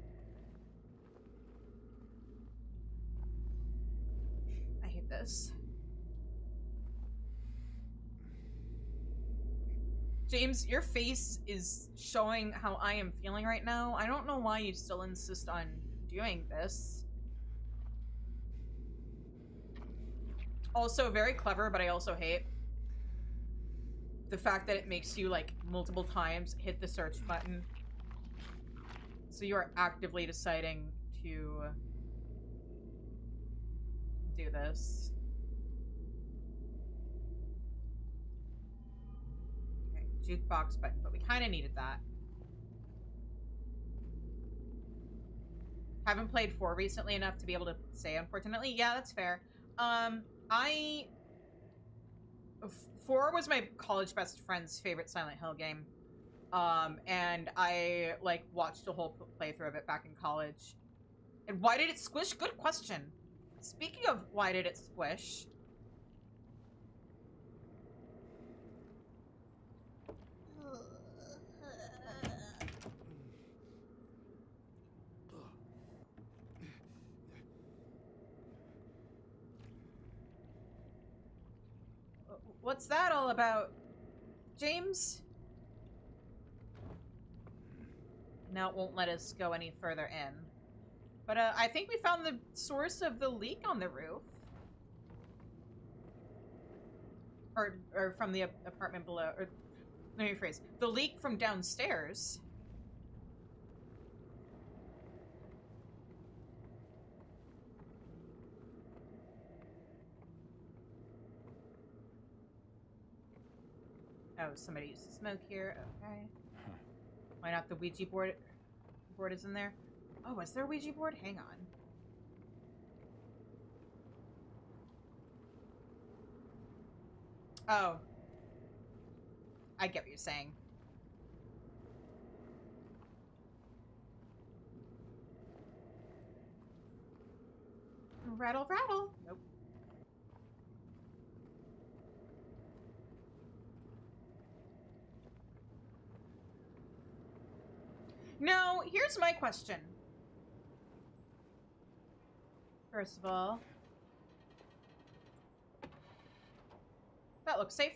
I hate this. James, your face is showing how I am feeling right now. I don't know why you still insist on doing this. Also, very clever, but I also hate the fact that it makes you, like, multiple times hit the search button. So you are actively deciding to do this. Okay, jukebox button, but we kind of needed that. Haven't played 4 recently enough to be able to say, unfortunately. Yeah, that's fair. 4 was my college best friend's favorite Silent Hill game. And I, like, watched a whole playthrough of it back in college. And why did it squish? Good question. Speaking of why did it squish... What's that all about, James? Now it won't let us go any further in. But I think we found the source of the leak on the roof. Or from the apartment below. Or, let me rephrase. The leak from downstairs. Oh, somebody used to smoke here. Okay. Why not the Ouija board? Board is in there. Oh, is there a Ouija board? Hang on. Oh. I get what you're saying. Rattle, rattle. Nope. Now, here's my question. First of all, that looks safe.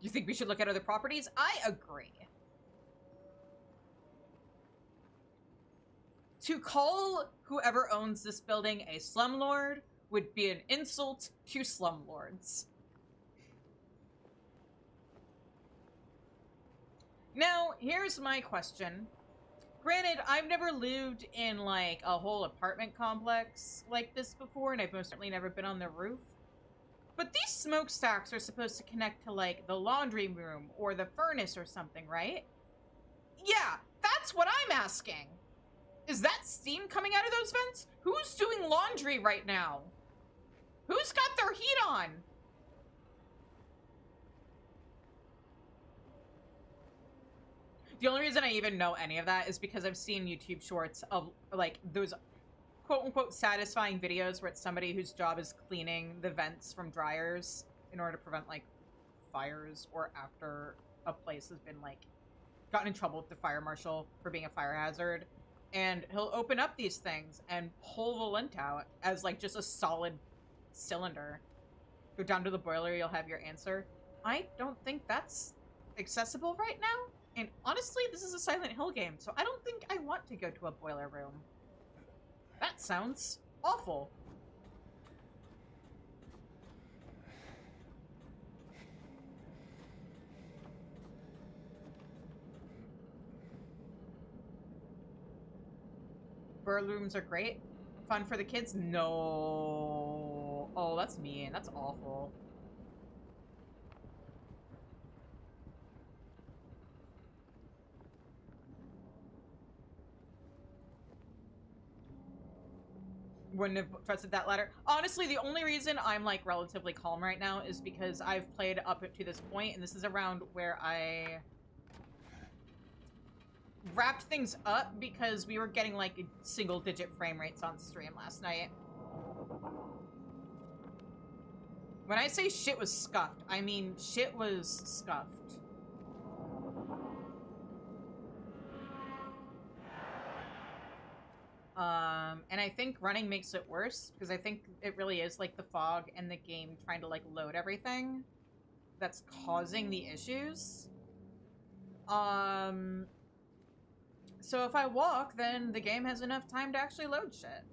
You think we should look at other properties? I agree. To call whoever owns this building a slumlord would be an insult to slumlords. Now, here's my question. Granted, I've never lived in, like, a whole apartment complex like this before, and I've most certainly never been on the roof. But these smokestacks are supposed to connect to, like, the laundry room or the furnace or something, right? Yeah, that's what I'm asking. Is that steam coming out of those vents? Who's doing laundry right now? Who's got their heat on? The only reason I even know any of that is because I've seen YouTube shorts of, like, those quote-unquote satisfying videos where it's somebody whose job is cleaning the vents from dryers in order to prevent, like, fires, or after a place has been, like, gotten in trouble with the fire marshal for being a fire hazard. And he'll open up these things and pull the lint out as, like, just a solid cylinder. Go down to the boiler, you'll have your answer. I don't think that's accessible right now. And honestly, this is a Silent Hill game, so I don't think I want to go to a boiler room. That sounds awful. Boiler rooms are great. Fun for the kids? No. Oh, that's mean. That's awful. Wouldn't have trusted that ladder. Honestly, the only reason I'm, like, relatively calm right now is because I've played up to this point, and this is around where I wrapped things up because we were getting, like, single-digit frame rates on stream last night. When I say shit was scuffed, I mean shit was scuffed. And I think running makes it worse, because I think it really is, like, the fog and the game trying to, like, load everything that's causing the issues. So if I walk, then the game has enough time to actually load shit.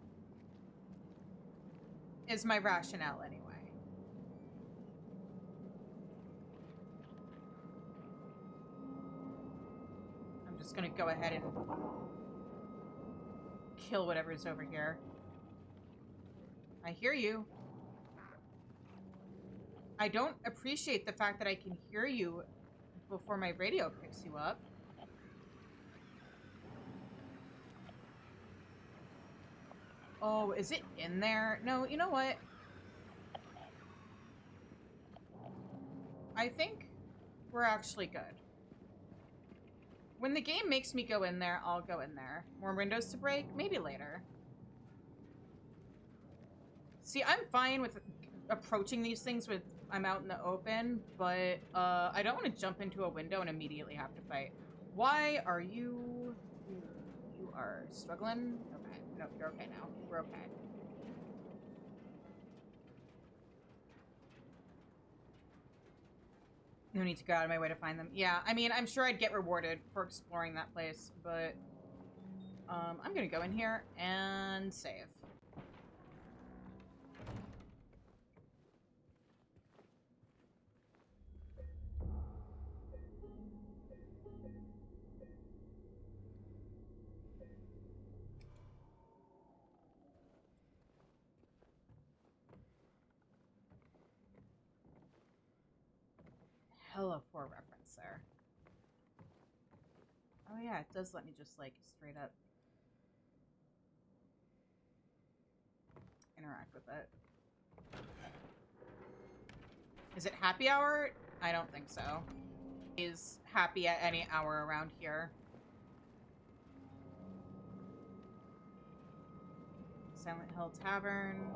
Is my rationale, anyway. I'm just gonna go ahead and kill whatever's over here. I hear you. I don't appreciate the fact that I can hear you before my radio picks you up. Oh, is it in there? No, you know what? I think we're actually good. When the game makes me go in there, I'll go in there. More windows to break? Maybe later. See, I'm fine with approaching these things with I'm out in the open, but I don't want to jump into a window and immediately have to fight. Why are you... You are struggling? Okay. No, you're okay now. We're okay. No need to go out of my way to find them. Yeah, I mean, I'm sure I'd get rewarded for exploring that place, but... I'm gonna go in here and save. Hella poor reference there. Oh yeah, it does let me just, like, straight up interact with it. Is it happy hour? I don't think so. Is happy at any hour around here. Silent Hill Tavern.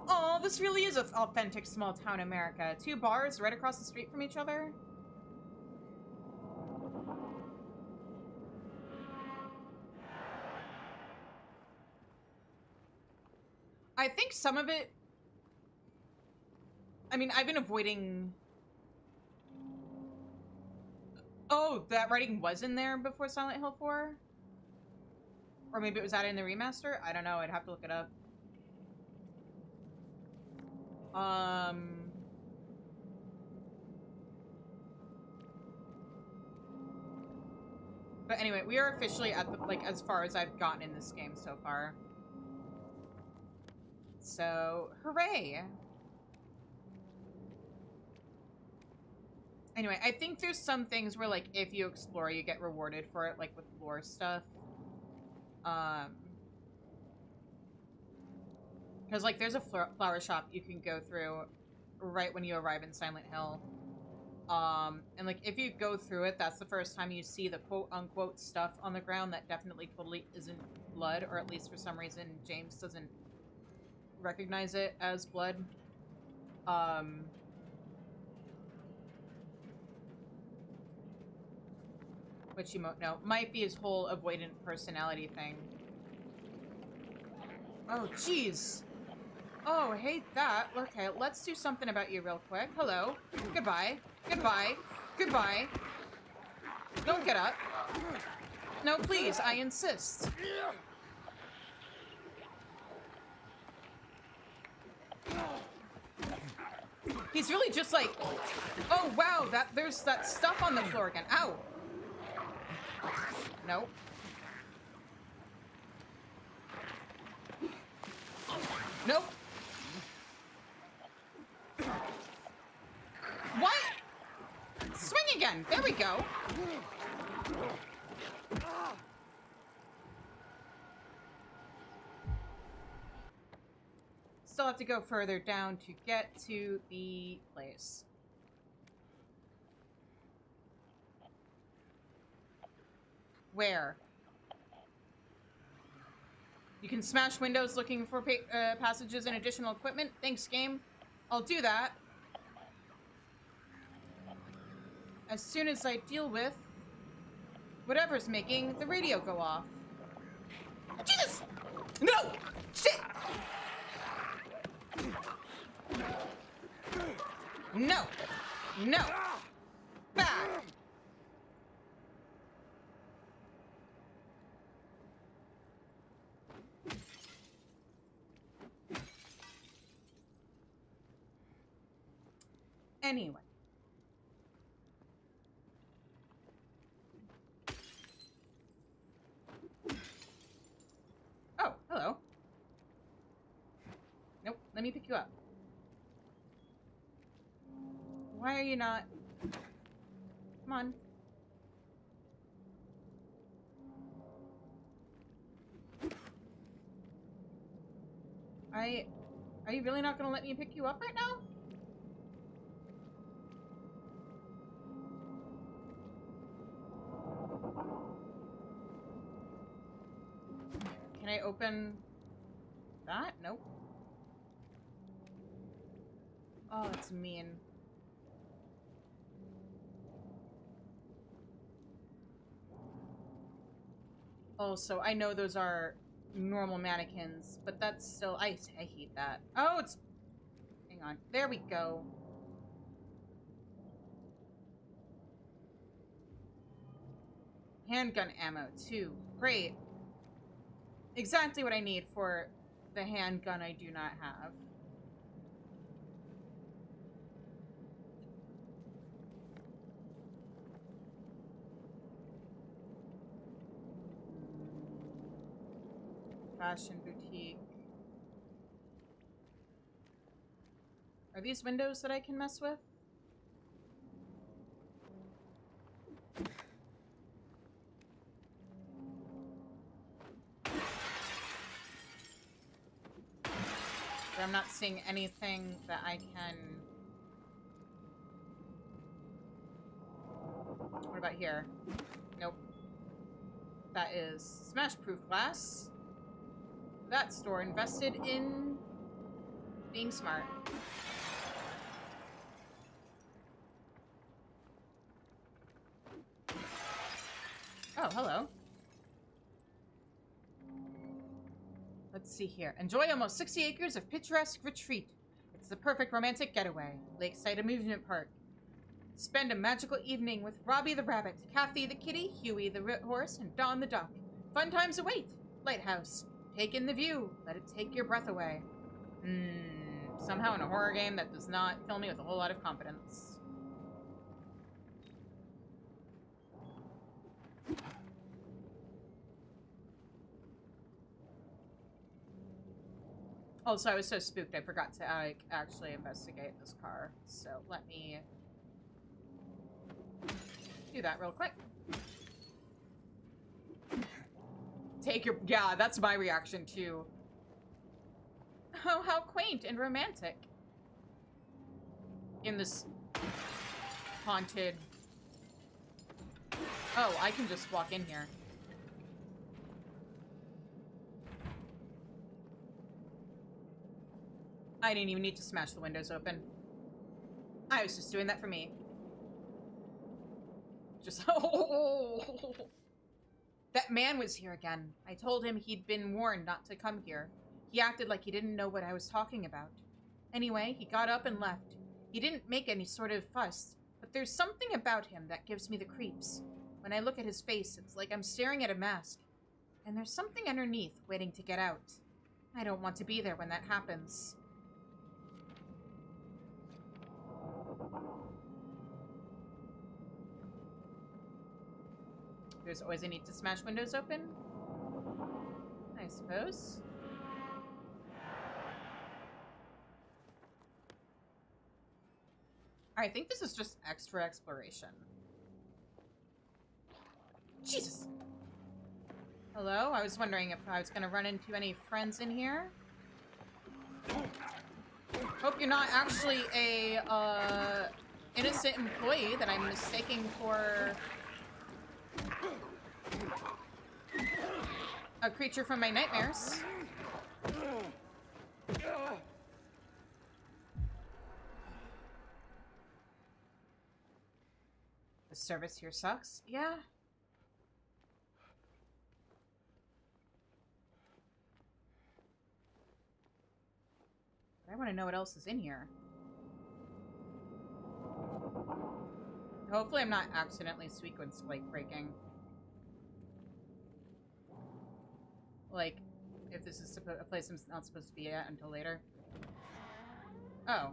Oh, this really is an authentic small town America. 2 bars right across the street from each other. I think some of it... I mean, I've been avoiding... Oh, that writing was in there before Silent Hill 4? Or maybe it was added in the remaster? I don't know, I'd have to look it up. But anyway, we are officially at the, like, as far as I've gotten in this game so far. So, hooray! Anyway, I think there's some things where, like, if you explore, you get rewarded for it, like, with lore stuff. Because, like, there's a flower shop you can go through right when you arrive in Silent Hill. And, like, if you go through it, that's the first time you see the quote-unquote stuff on the ground that definitely totally isn't blood, or at least for some reason James doesn't recognize it as blood. Which you know, might be his whole avoidant personality thing. Oh, jeez. Oh, hate that. Okay, let's do something about you real quick. Hello. Goodbye. Goodbye. Goodbye. Don't get up. No, please, I insist. He's really just like, oh wow, there's that stuff on the floor again. Ow. Nope. Nope. What? Swing again. There we go. Still have to go further down to get to the place. Where? You can smash windows looking for passages and additional equipment. Thanks, game. I'll do that. As soon as I deal with whatever's making the radio go off. Jesus! No! Shit! No! No! Back! Anyway. Let me pick you up. Why are you not? Come on. Are you really not gonna let me pick you up right now? Can I open that? Nope. Oh, that's mean. Oh, so I know those are normal mannequins, but that's still... I hate that. Oh, it's... Hang on. There we go. Handgun ammo, too. Great. Exactly what I need for the handgun I do not have. Fashion boutique. Are these windows that I can mess with? But I'm not seeing anything that I can... What about here? Nope. That is smash-proof glass. That store invested in being smart. Oh, hello. Let's see here. Enjoy almost 60 acres of picturesque retreat. It's the perfect romantic getaway. Lakeside Amusement Park. Spend a magical evening with Robbie the rabbit, Kathy the kitty, Huey the horse, and Don the duck. Fun times await. Lighthouse. Take in the view. Let it take your breath away. Somehow in a horror game that does not fill me with a whole lot of confidence. Also, I was so spooked I forgot to actually investigate this car. So let me do that real quick. Take your... Yeah, that's my reaction too. Oh, how quaint and romantic. In this haunted... Oh, I can just walk in here. I didn't even need to smash the windows open. I was just doing that for me. Just... Oh! That man was here again. I told him he'd been warned not to come here. He acted like he didn't know what I was talking about. Anyway, he got up and left. He didn't make any sort of fuss, but there's something about him that gives me the creeps. When I look at his face, it's like I'm staring at a mask. And there's something underneath waiting to get out. I don't want to be there when that happens. There's always a need to smash windows open, I suppose. I think this is just extra exploration. Jesus! Hello? I was wondering if I was gonna run into any friends in here. Hope you're not actually a, innocent employee that I'm mistaking for... a creature from my nightmares. The service here sucks. Yeah. But I want to know what else is in here. Hopefully I'm not accidentally sequence breaking. Like, if this is a place I'm not supposed to be at until later. Oh.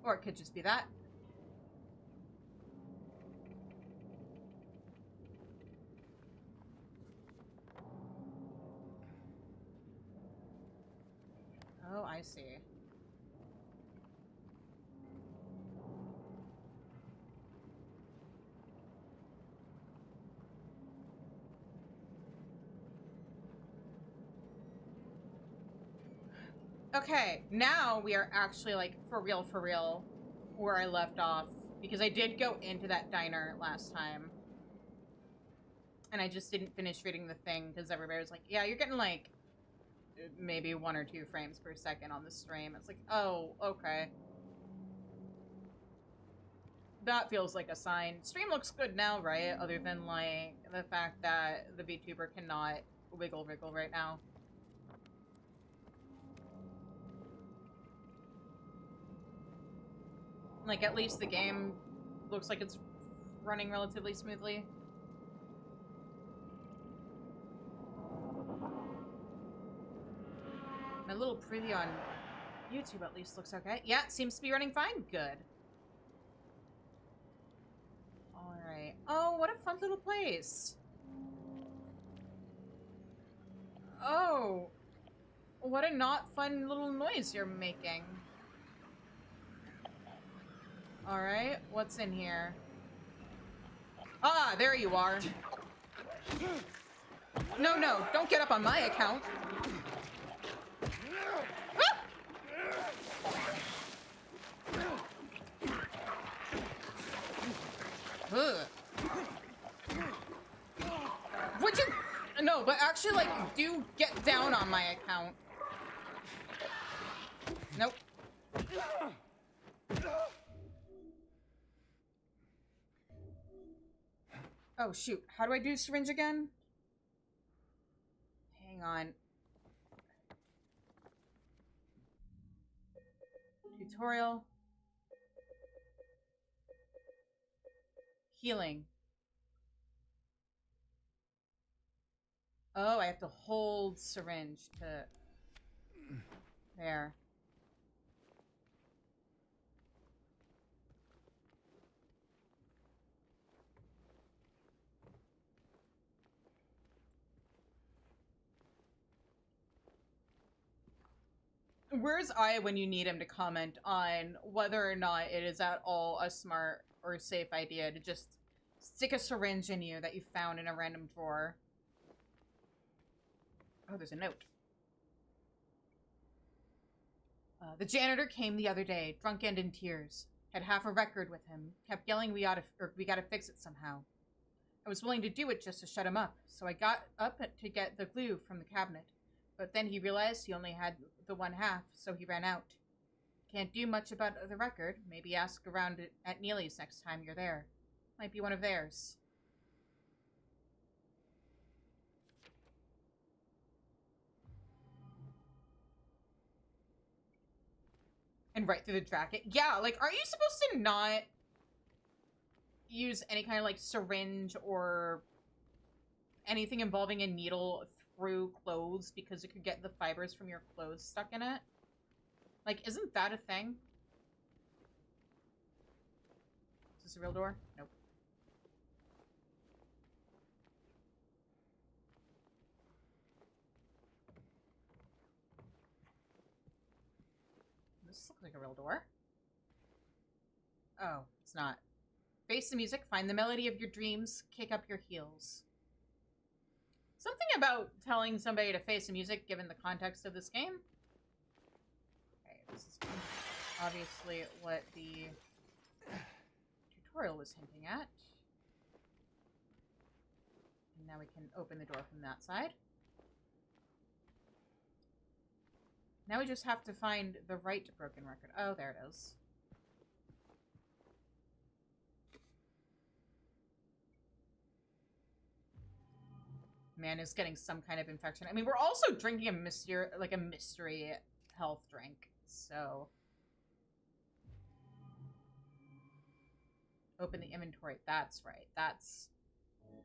Or it could just be that. see. Okay, now we are actually, like, for real, where I left off. Because I did go into that diner last time. And I just didn't finish reading the thing, because everybody was like, yeah, you're getting, like, maybe 1 or 2 frames per second on the stream. It's like, oh, okay. That feels like a sign. Stream looks good now, right? Other than, like, the fact that the VTuber cannot wiggle right now. Like, at least the game looks like it's running relatively smoothly. My little preview on YouTube at least looks okay. Yeah, it seems to be running fine. Good. Alright. Oh, what a fun little place. Oh. What a not fun little noise you're making. Alright, what's in here? Ah, there you are. No, no, don't get up on my account. Ah! Ugh. Would you... No, but actually, like, do get down on my account. Nope. Oh, shoot. How do I do syringe again? Hang on. Tutorial. Healing. Oh, I have to hold syringe to... There. Where's I when you need him to comment on whether or not it is at all a smart or safe idea to just stick a syringe in you that you found in a random drawer? Oh, there's a note. The janitor came the other day, drunk and in tears. Had half a record with him. Kept yelling we gotta fix it somehow. I was willing to do it just to shut him up, so I got up to get the glue from the cabinet. But then he realized he only had the 1/2, so he ran out. Can't do much about the record. Maybe ask around at Neely's next time you're there. Might be one of theirs. And right through the jacket. Yeah, like, are you supposed to not use any kind of, like, syringe or anything involving a needle through clothes because it could get the fibers from your clothes stuck in it? Like, isn't that a thing? Is this a real door? Nope. This looks like a real door. Oh, it's not. Face the music, find the melody of your dreams, kick up your heels. Something about telling somebody to face the music given the context of this game. Okay, this is obviously what the tutorial was hinting at. And now we can open the door from that side. Now we just have to find the right broken record. Oh, there it is. Man is getting some kind of infection. I mean, we're also drinking a mystery health drink, so... Open the inventory. That's right. That's... Okay.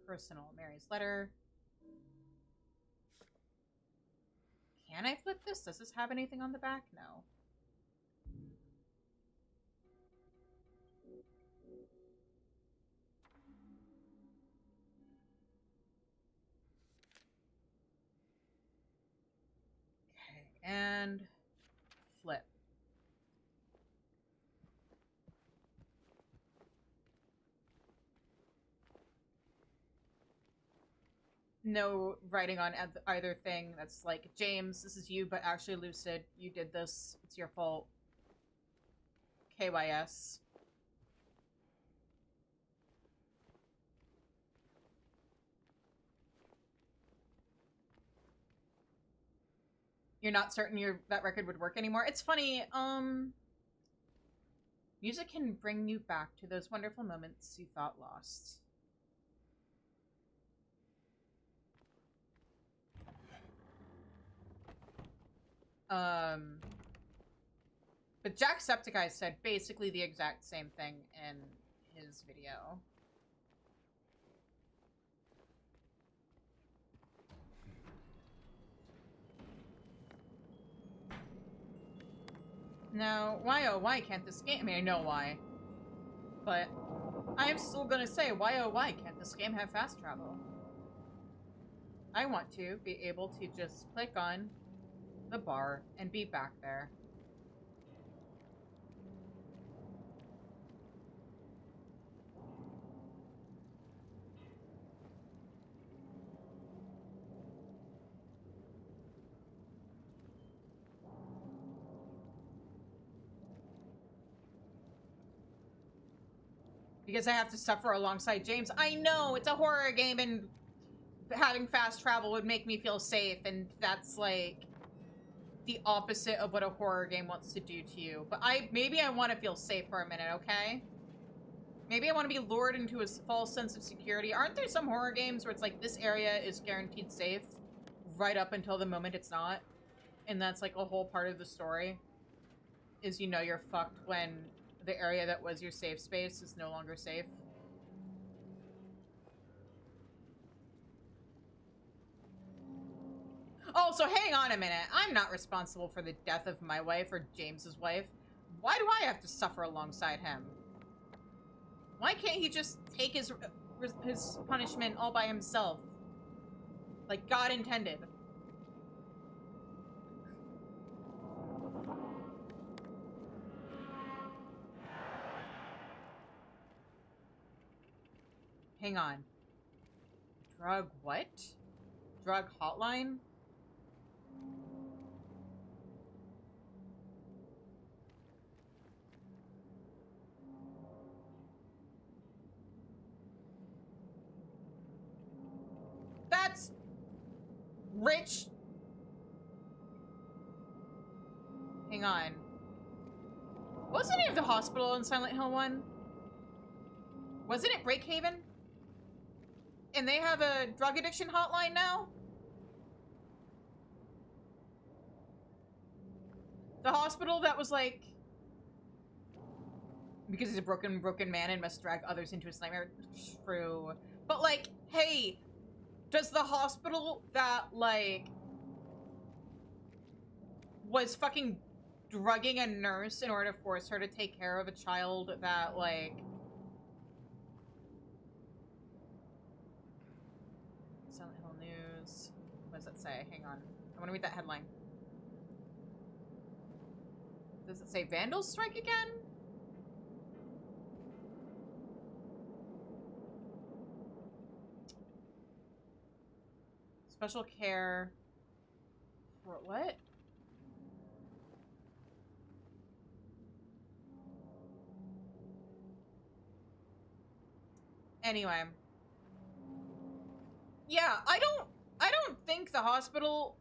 Personal. Mary's letter. Can I flip this? Does this have anything on the back? No. and flip. No writing on either thing that's like, James, this is you, but actually Lucid, you did this. It's your fault. KYS. You're not certain that record would work anymore. It's funny, music can bring you back to those wonderful moments you thought lost. But Jacksepticeye said basically the exact same thing in his video. Now, why can't this game? I mean, I know why. But I am still gonna say, why can't this game have fast travel? I want to be able to just click on the bar and be back there. Because I have to suffer alongside James. I know, it's a horror game and having fast travel would make me feel safe, and that's like the opposite of what a horror game wants to do to you. But maybe I want to feel safe for a minute, okay? Maybe I want to be lured into a false sense of security. Aren't there some horror games where it's like, this area is guaranteed safe right up until the moment it's not? And that's like a whole part of the story, is you know you're fucked when the area that was your safe space is no longer safe. Oh, so hang on a minute. I'm not responsible for the death of my wife or James's wife. Why do I have to suffer alongside him? Why can't he just take his punishment all by himself? Like God intended. Hang on. Drug what? Drug hotline? That's rich. Hang on. What's the name of the hospital in Silent Hill 1? Wasn't it Breakhaven? And they have a drug addiction hotline now? The hospital that was like... Because he's a broken man and must drag others into his nightmare. True. But like, hey, does the hospital that like was fucking drugging a nurse in order to force her to take care of a child that like... Silent Hill News. What does that say? Hang on. I want to read that headline. Does it say vandals strike again? Special care for what? Anyway. Yeah, I don't think the hospital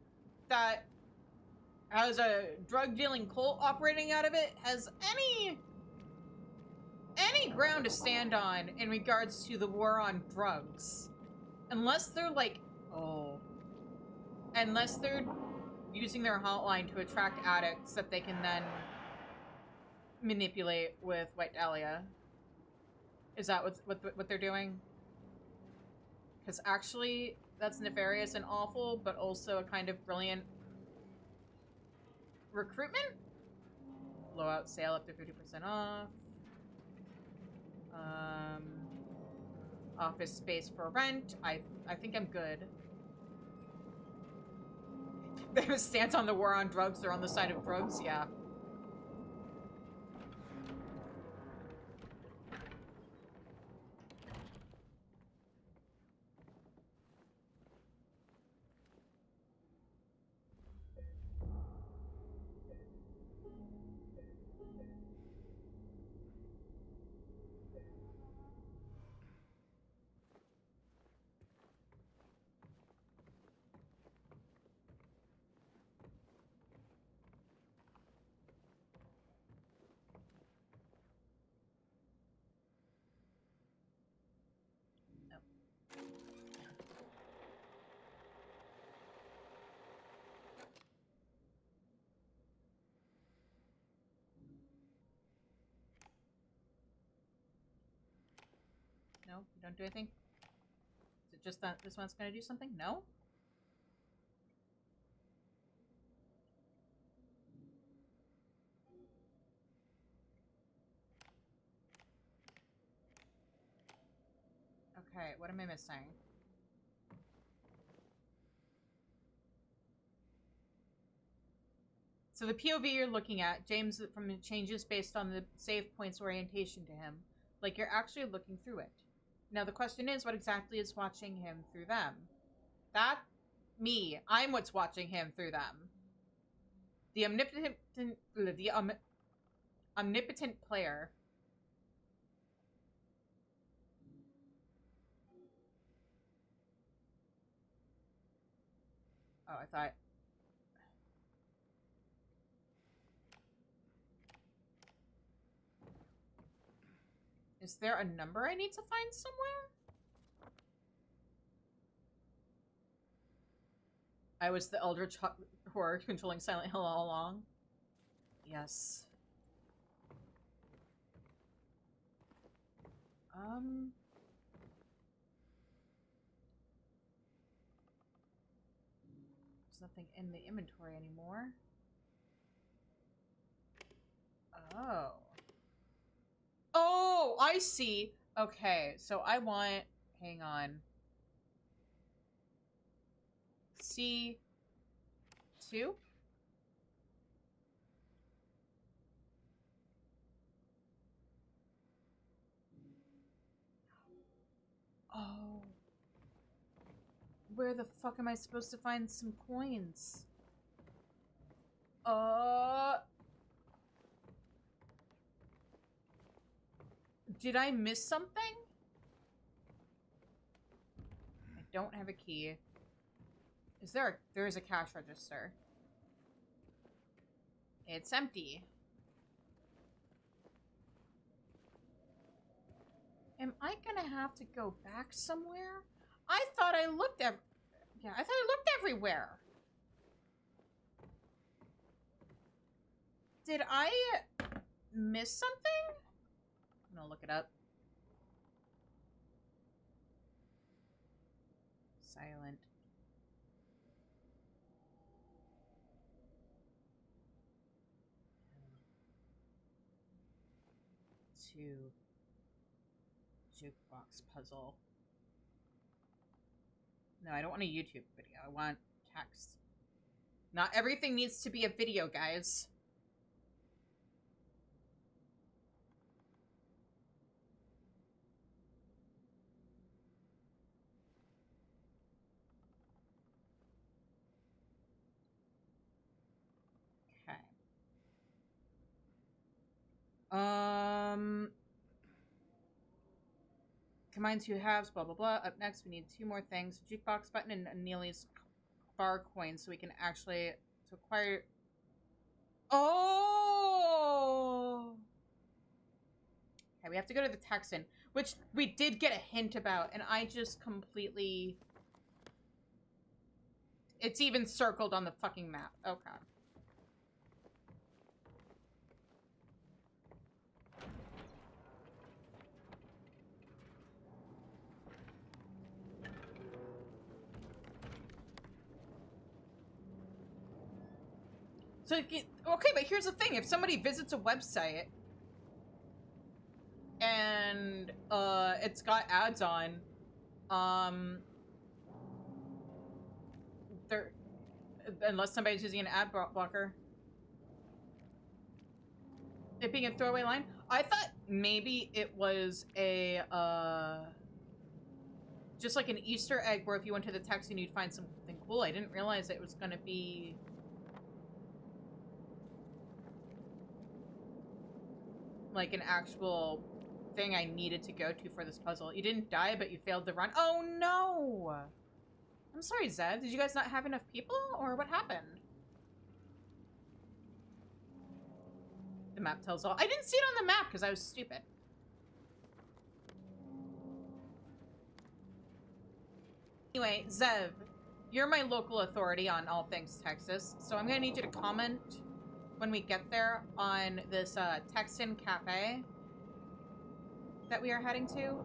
that has a drug dealing cult operating out of it has any ground to stand on in regards to the war on drugs. Unless they're like, unless they're using their hotline to attract addicts that they can then manipulate with White Dahlia. Is that what they're doing? Because actually, that's nefarious and awful, but also a kind of brilliant recruitment? Blowout sale up to 50% off. Office space for rent. I think I'm good. Stance on the war on drugs, they're on the side of drugs, yeah. No, you don't do anything? Is it just that this one's gonna do something? No? Okay, what am I missing? So the POV you're looking at, James, from the changes based on the save point's orientation to him. Like, you're actually looking through it. Now, the question is, what exactly is watching him through them? That, me. I'm what's watching him through them. The omnipotent player. Oh, I thought... Is there a number I need to find somewhere? I was the eldritch horror controlling Silent Hill all along. Yes. There's nothing in the inventory anymore. Oh. Oh, I see. Okay, so I want... Hang on. C2? Oh. Where the fuck am I supposed to find some coins? Did I miss something? I don't have a key. There is a cash register. It's empty. Am I gonna have to go back somewhere? I thought I looked I thought I looked everywhere. Did I miss something? I'm gonna look it up. Silent. To jukebox puzzle. No, I don't want a YouTube video. I want text. Not everything needs to be a video, guys. Okay. Combine two halves, blah, blah, blah. Up next, we need two more things. A jukebox button and a Neely's bar coin so we can actually acquire... Oh! Okay, we have to go to the Texan, which we did get a hint about, and I just completely... It's even circled on the fucking map. Okay. So, okay, but here's the thing. If somebody visits a website and it's got ads on, they're Unless somebody's using an ad blocker. It being a throwaway line? I thought maybe it was a, just like an Easter egg where if you went to the text and you'd find something cool. I didn't realize it was gonna be... like an actual thing I needed to go to for this puzzle. You didn't die, but you failed to run. Oh no! I'm sorry, Zed. Did you guys not have enough people, or what happened? The map tells all. I didn't see it on the map because I was stupid. Anyway, Zev, you're my local authority on all things Texas, so I'm gonna need you to comment when we get there on this Texan cafe that we are heading to.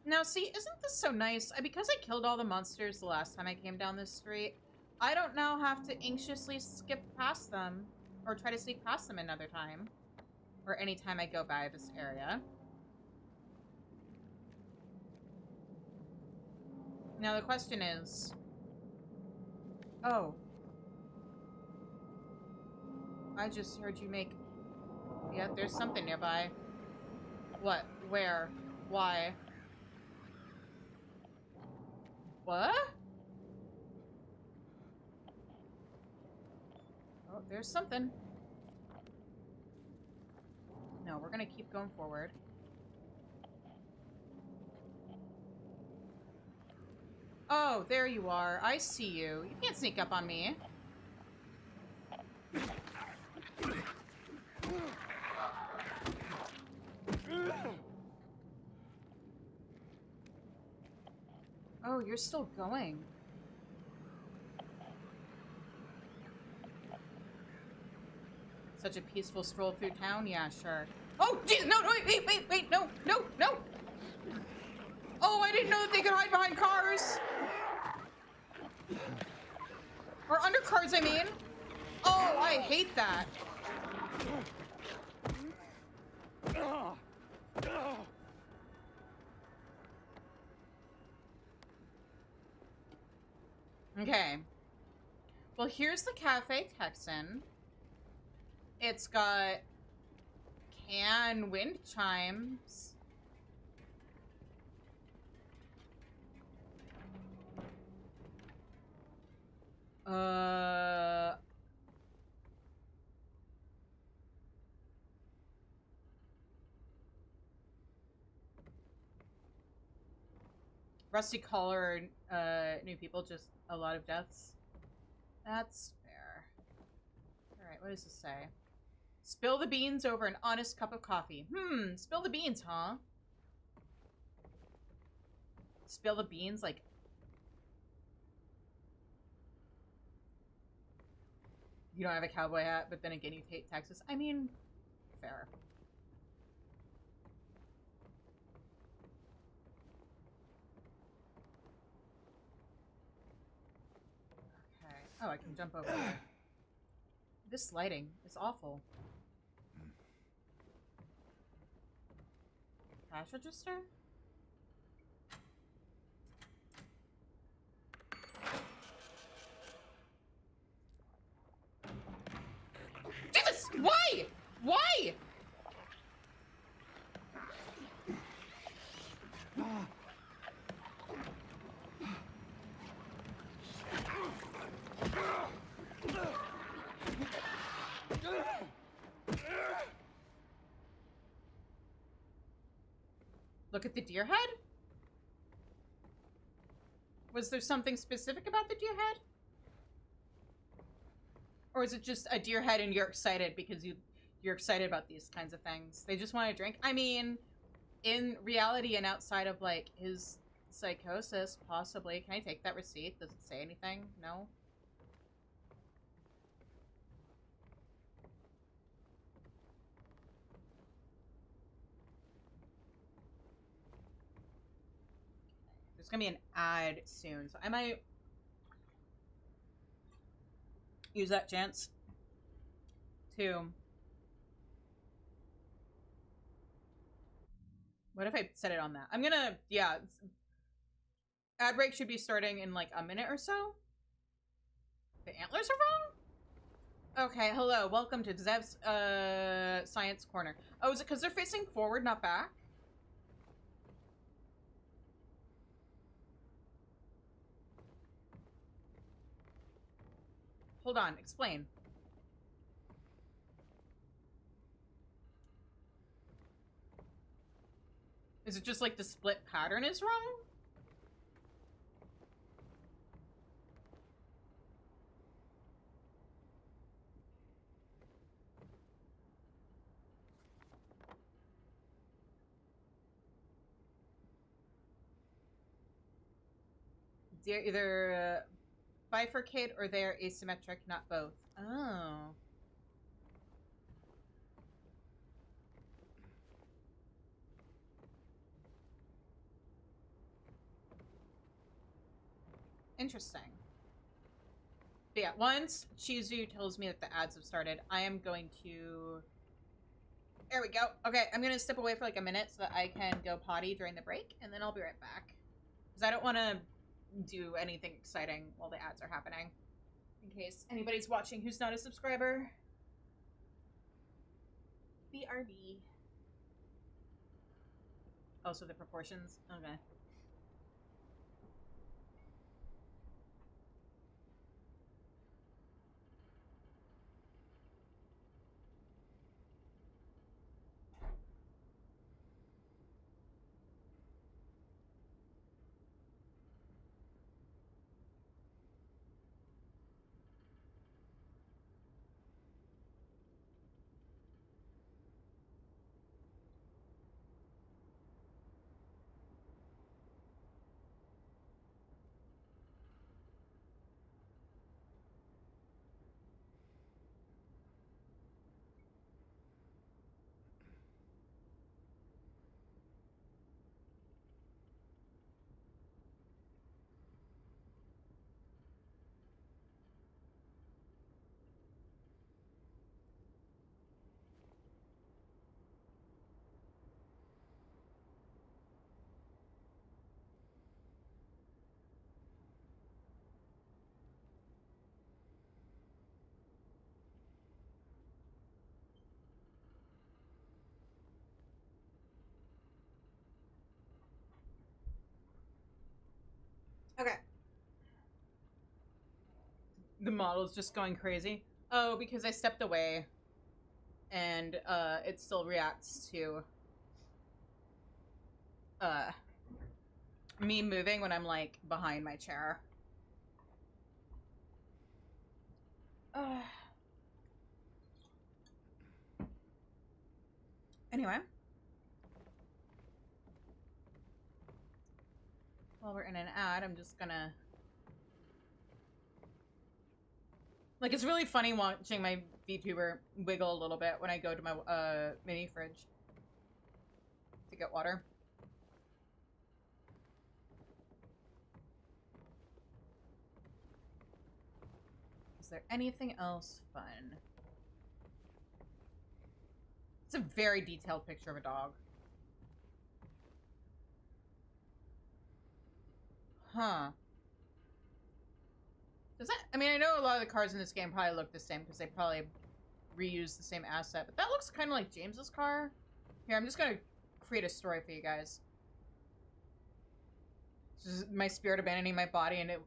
Now, see, isn't this so nice? Because I killed all the monsters the last time I came down this street, I don't now have to anxiously skip past them or try to sneak past them another time. Or anytime I go by this area. Now the question is... Oh. I just heard you make... Yeah, there's something nearby. What? Where? Why? What? Oh, there's something. No, we're gonna keep going forward. Oh, there you are. I see you. You can't sneak up on me. Oh, you're still going. Such a peaceful stroll through town? Yeah, sure. Oh, geez, no, wait, no. Oh, I didn't know that they could hide behind cars. Or under cars, I mean. Oh, I hate that. Okay. Well, here's the Cafe Texan. It's got can wind chimes. Rusty collar, new people, just a lot of deaths. That's fair. Alright, what does this say? Spill the beans over an honest cup of coffee. Spill the beans, huh? Spill the beans, like... You don't have a cowboy hat, but then again you hate Texas. I mean, fair. Okay. Oh, I can jump over there. This lighting is awful. Cash register? Jesus! Why? Why? Look at the deer head? Was there something specific about the deer head? Or is it just a deer head and you're excited because you're excited about these kinds of things? They just want to drink? I mean, in reality and outside of, like, his psychosis, possibly. Can I take that receipt? Does it say anything? No? There's gonna be an ad soon, so I might use that chance to What if I set it on that? I'm gonna, yeah. Ad break should be starting in like a minute or so. The antlers are wrong? Okay, hello. Welcome to Zev's Science Corner. Oh, is it because they're facing forward, not back? Hold on, explain. Is it just like the split pattern is wrong? They're either bifurcate or they're asymmetric, not both. Oh. Interesting. But yeah, once Shizu tells me that the ads have started, I am going to... There we go. Okay, I'm going to step away for like a minute so that I can go potty during the break, and then I'll be right back. Because I don't want to do anything exciting while the ads are happening. In case anybody's watching who's not a subscriber. BRB. Also the proportions. Okay. Okay. The model's just going crazy. Oh, because I stepped away. And, it still reacts to, me moving when I'm, like, behind my chair. Anyway. While we're in an ad, I'm just gonna... Like, it's really funny watching my VTuber wiggle a little bit when I go to my, mini fridge to get water. Is there anything else fun? It's a very detailed picture of a dog. Huh. Does that... I mean, I know a lot of the cars in this game probably look the same because they probably reuse the same asset, but that looks kind of like James's car. Here, I'm just gonna create a story for you guys. This is my spirit abandoning my body and it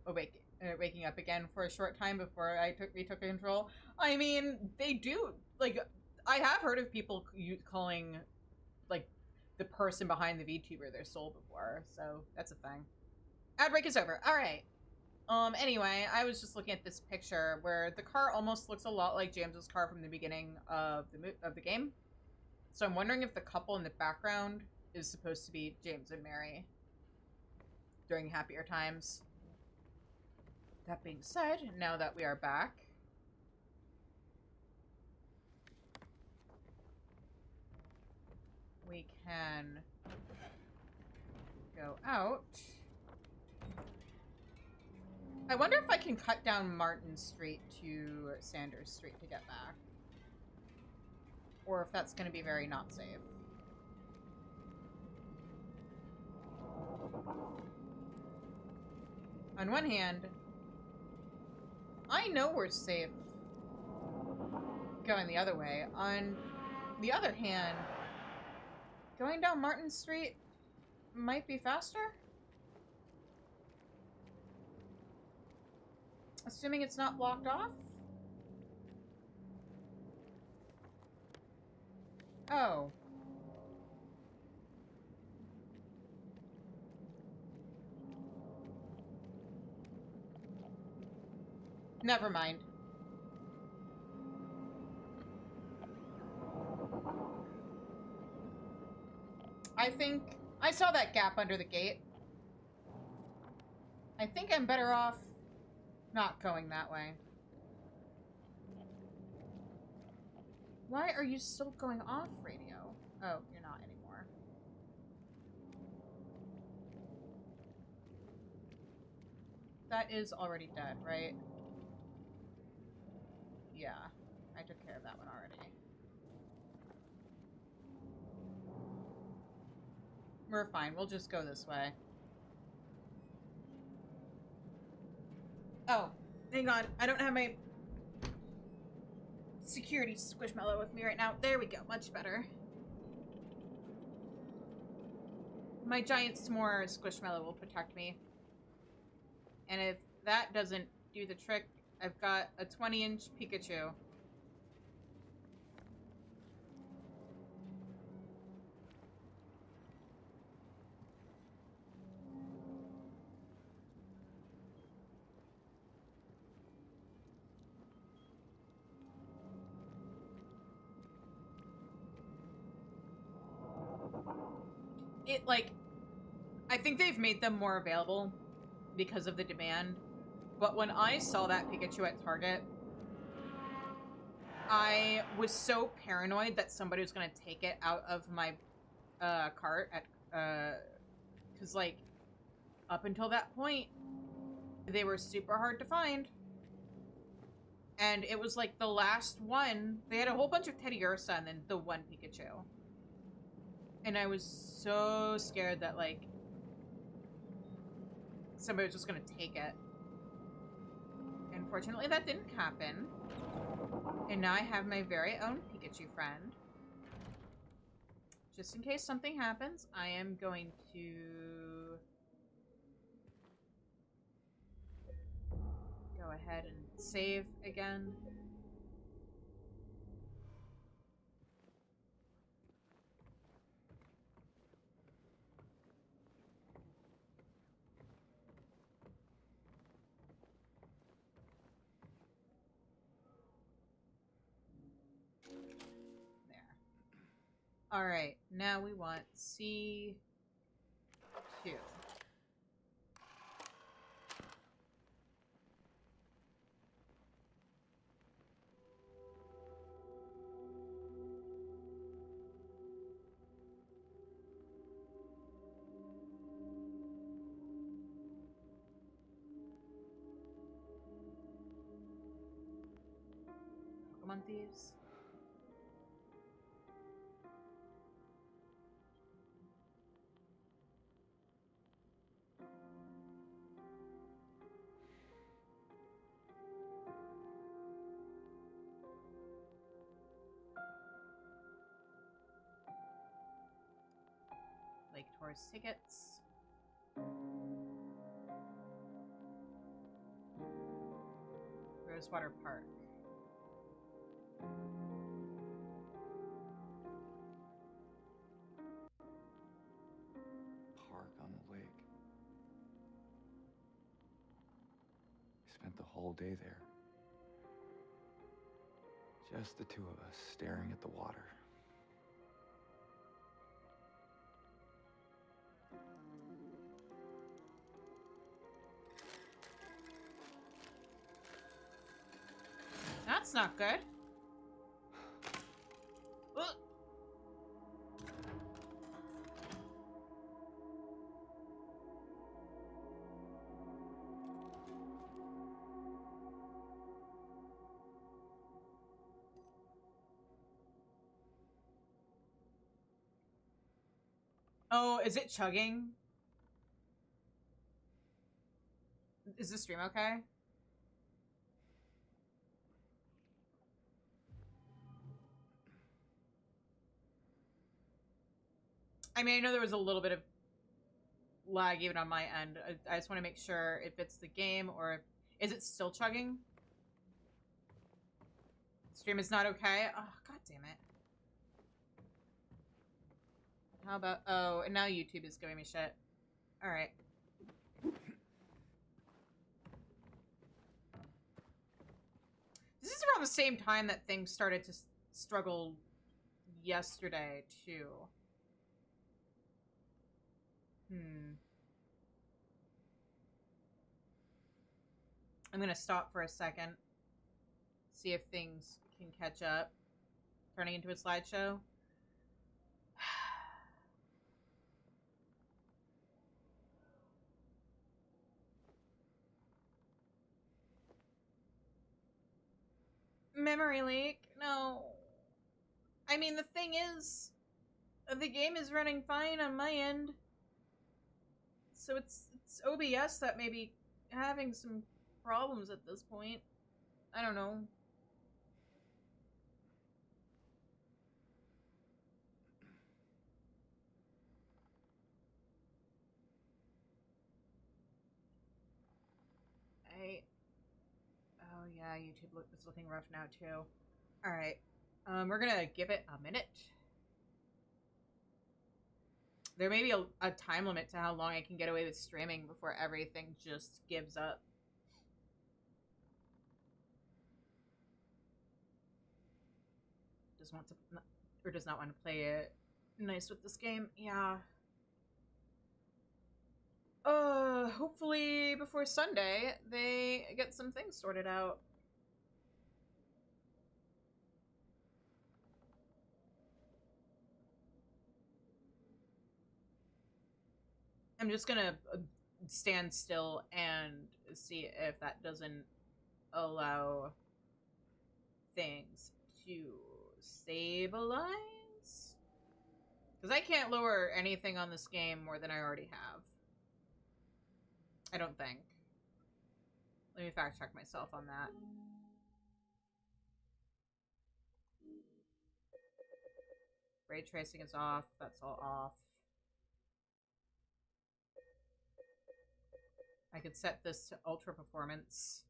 waking up again for a short time before I retook control. I mean, they do, like, I have heard of people calling, like, the person behind the VTuber their soul before, so that's a thing. Ad break is over. All right. Anyway, I was just looking at this picture where the car almost looks a lot like James's car from the beginning of the game. So I'm wondering if the couple in the background is supposed to be James and Mary during happier times. That being said, now that we are back, we can go out. I wonder if I can cut down Martin Street to Sanders Street to get back. Or if that's going to be very not safe. On one hand, I know we're safe going the other way. On the other hand, going down Martin Street might be faster? Assuming it's not blocked off? Oh. Never mind. I think I saw that gap under the gate. I think I'm better off not going that way. Why are you still going off radio? Oh, you're not anymore. That is already dead, right? Yeah, I took care of that one already. We're fine. We'll just go this way. Oh, hang on. I don't have my security squishmallow with me right now. There we go. Much better. My giant s'more squishmallow will protect me. And if that doesn't do the trick, I've got a 20-inch Pikachu. It, like, I think they've made them more available because of the demand. But when I saw that Pikachu at Target, I was so paranoid that somebody was going to take it out of my cart at, because, like, up until that point, they were super hard to find. And it was, like, the last one. They had a whole bunch of Teddy Ursa and then the one Pikachu. And I was so scared that, like, somebody was just gonna take it. Unfortunately, that didn't happen. And now I have my very own Pikachu friend. Just in case something happens, I am going to go ahead and save again. Alright, now we want C2. Pokemon Thieves. Lake Tourist tickets. Rosewater Park. Park on the lake. We spent the whole day there. Just the two of us staring at the water. That's not good. Ugh. Oh, is it chugging? Is the stream okay? I mean, I know there was a little bit of lag even on my end. I just want to make sure if it's the game or if... Is it still chugging? Stream is not okay? Oh, god damn it. How about... Oh, and now YouTube is giving me shit. Alright. This is around the same time that things started to struggle yesterday, too. I'm gonna stop for a second. See if things can catch up. Turning into a slideshow. Memory leak? No. I mean, the thing is, the game is running fine on my end. So it's OBS that may be having some problems at this point. I don't know. Oh yeah, YouTube is looking rough now too. Alright. We're gonna give it a minute. There may be a time limit to how long I can get away with streaming before everything just gives up. Does not want to play it nice with this game. Yeah. Hopefully before Sunday, they get some things sorted out. I'm just gonna stand still and see if that doesn't allow things to stabilize. Because I can't lower anything on this game more than I already have. I don't think. Let me fact check myself on that. Ray tracing is off. That's all off. I could set this to ultra performance.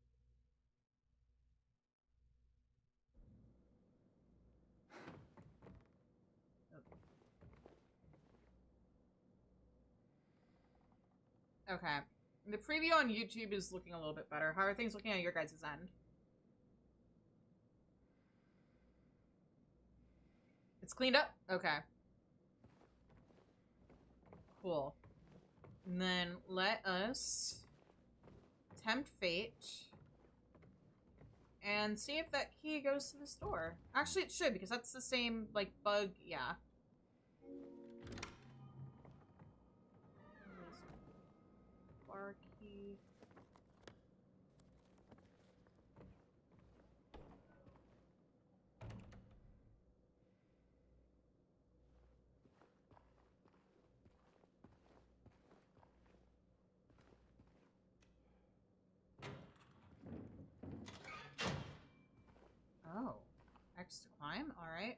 Okay. The preview on YouTube is looking a little bit better. How are things looking on your guys' end? It's cleaned up? Okay. Cool. And then let us tempt fate and see if that key goes to the store. Actually, it should, because that's the same, like, bug. Yeah. Bar key. Oh. X to climb? Alright.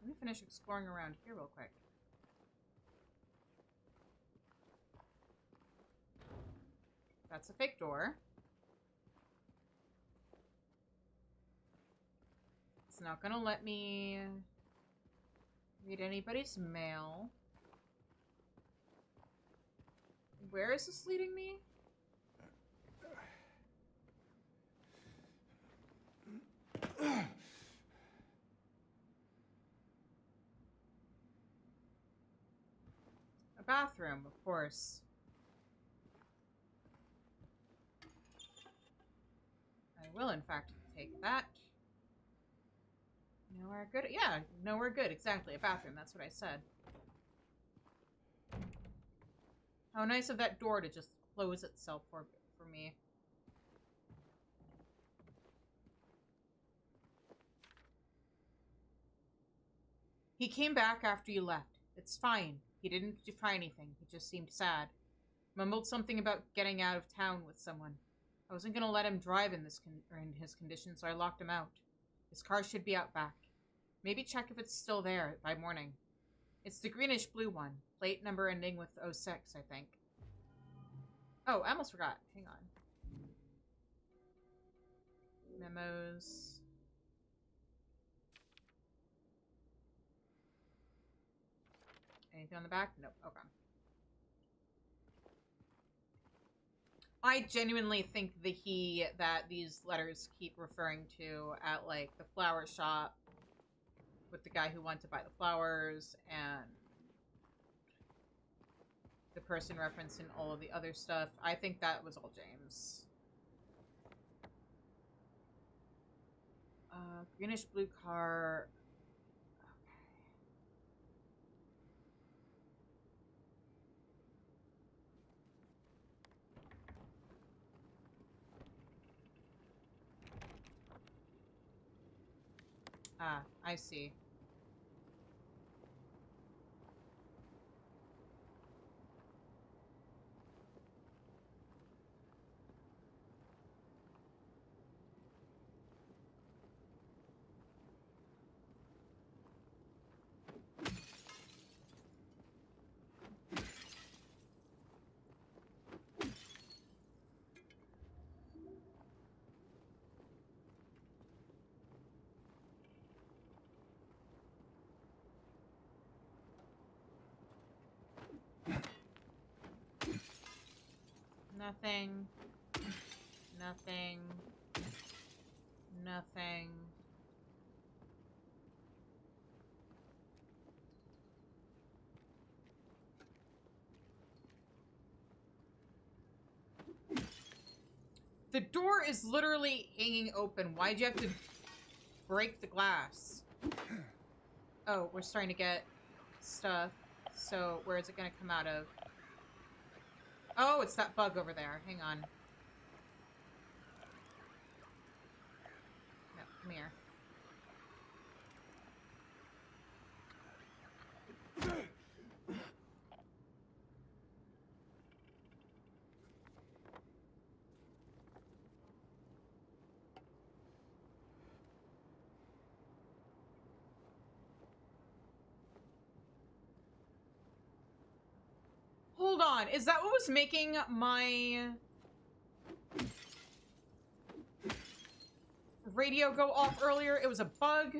Let me finish exploring around here real quick. That's a fake door. It's not gonna let me read anybody's mail. Where is this leading me? A bathroom, of course. I will, in fact, take that. Nowhere good? Yeah, nowhere good. Exactly. A bathroom. That's what I said. How nice of that door to just close itself for me. He came back after you left. It's fine. He didn't try anything. He just seemed sad. Mumbled something about getting out of town with someone. I wasn't gonna let him drive in in his condition, so I locked him out. His car should be out back. Maybe check if it's still there by morning. It's the greenish-blue one. Plate number ending with 06, I think. Oh, I almost forgot. Hang on. Memos. Anything on the back? Nope. Okay. I genuinely think the he that these letters keep referring to at, like, the flower shop with the guy who wanted to buy the flowers and the person referenced in all of the other stuff, I think that was all James. Greenish blue car. Ah, I see. Nothing. Nothing. Nothing. The door is literally hanging open. Why'd you have to break the glass? Oh, we're starting to get stuff. So, where is it going to come out of? Oh, it's that bug over there. Hang on. No, come here. Hold on, is that what was making my radio go off earlier? It was a bug?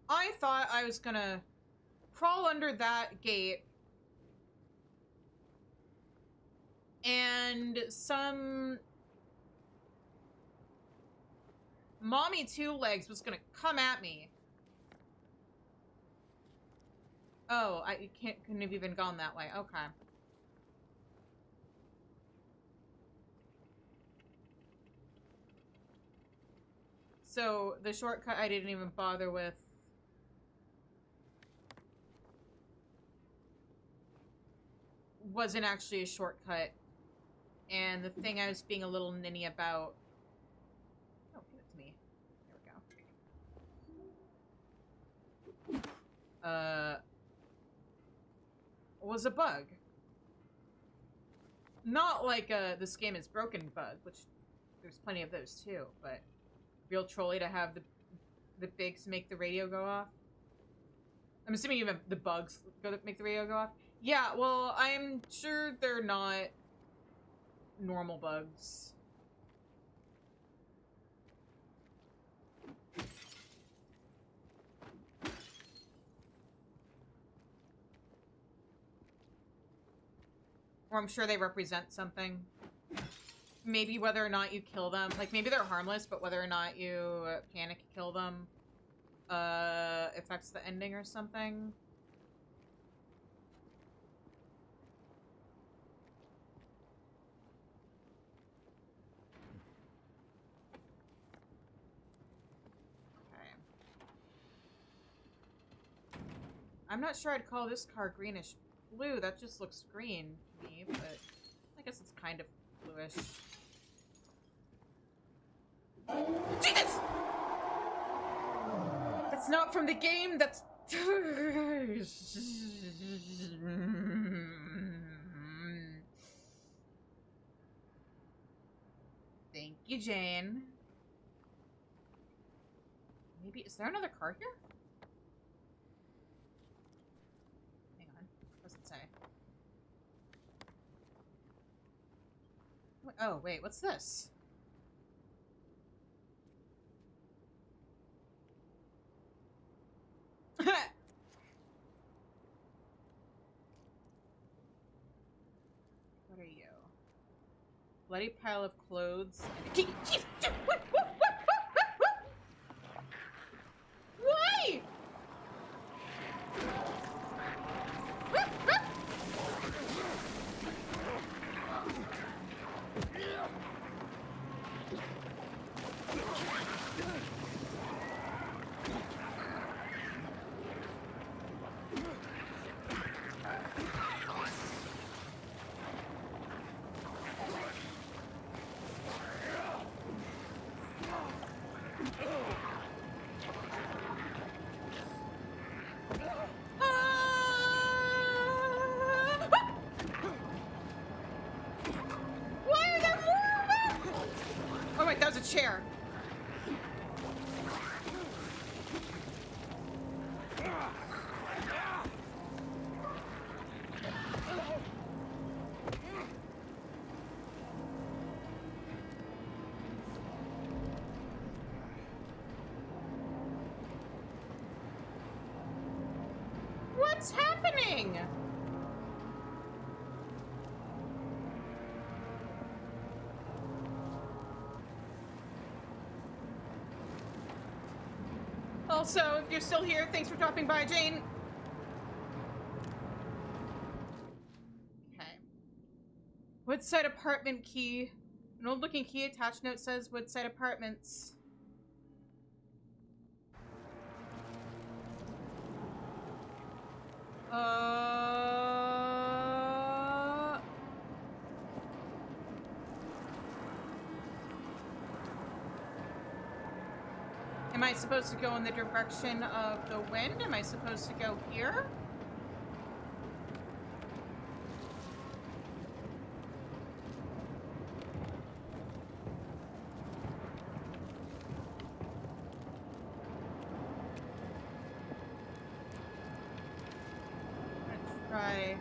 I thought I was gonna crawl under that gate and some mommy two legs was gonna come at me. Oh, couldn't have even gone that way. Okay. So, the shortcut I didn't even bother with. Wasn't actually a shortcut. And the thing I was being a little ninny about. Oh, give it to me. There we go. Was a bug. Not like this game is broken bug, which there's plenty of those too, but real trolly to have the bigs make the radio go off. I'm assuming even the bugs make the radio go off. Yeah, well, I'm sure they're not normal bugs. Or I'm sure they represent something. Maybe whether or not you kill them. Like, maybe they're harmless, but whether or not you panic kill them affects the ending or something. Okay. I'm not sure I'd call this car greenish blue. That just looks green to me, but I guess it's kind of bluish. Jesus! That's not from the game, that's... you, Jane. Maybe, is there another car here? Hang on. What does it say? Oh, wait, what's this? What are you? Bloody pile of clothes and a Why? That was a chair. What's happening? Also, if you're still here, thanks for dropping by, Jane. Okay. Woodside apartment key. An old-looking key attached note says Woodside Apartments. Am I supposed to go in the direction of the wind? Am I supposed to go here? I'm gonna try.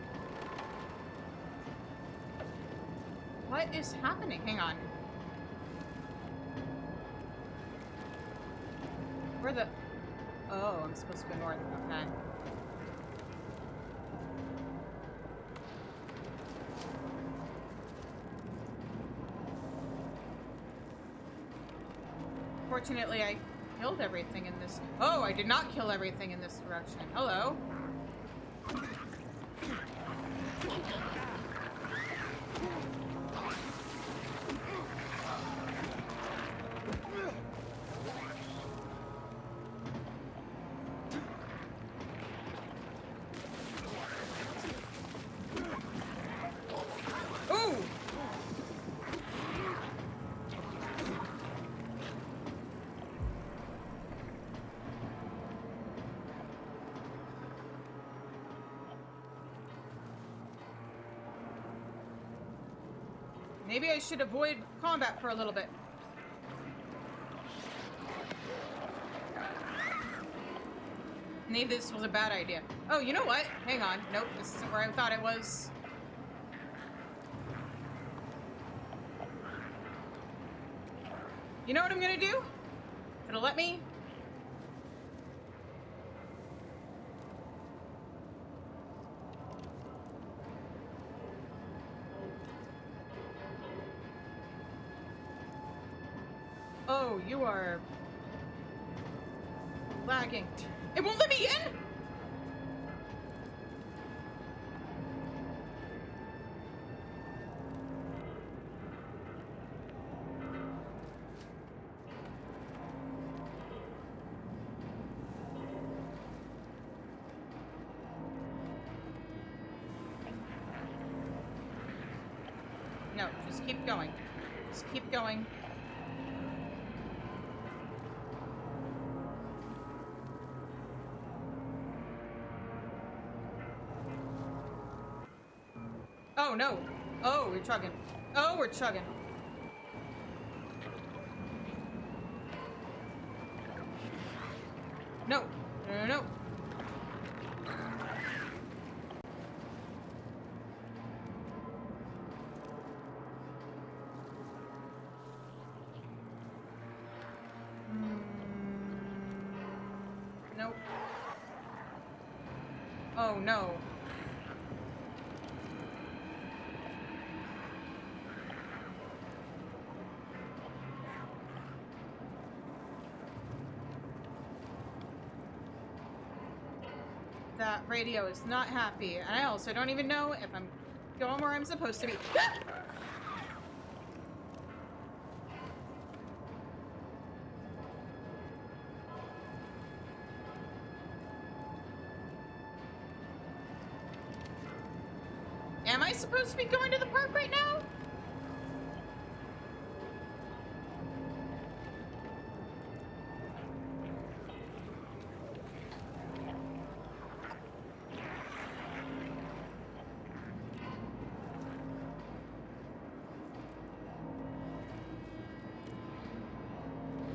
What is happening? Hang on. Where the... Oh, I'm supposed to go north. Okay. Fortunately, I killed everything in this... Oh, I did not kill everything in this direction. Hello. Maybe I should avoid combat for a little bit. Maybe this was a bad idea. Oh, you know what? Hang on. Nope, this isn't where I thought it was. You know what I'm gonna do? It'll let me. Oh, you are lagging. It won't let me in? No, just keep going. Just keep going. Oh, no. Oh, we're chugging. Oh, we're chugging. Nope. Oh, no. That radio is not happy. And I also don't even know if I'm going where I'm supposed to be. Am I supposed to be going to the park right now?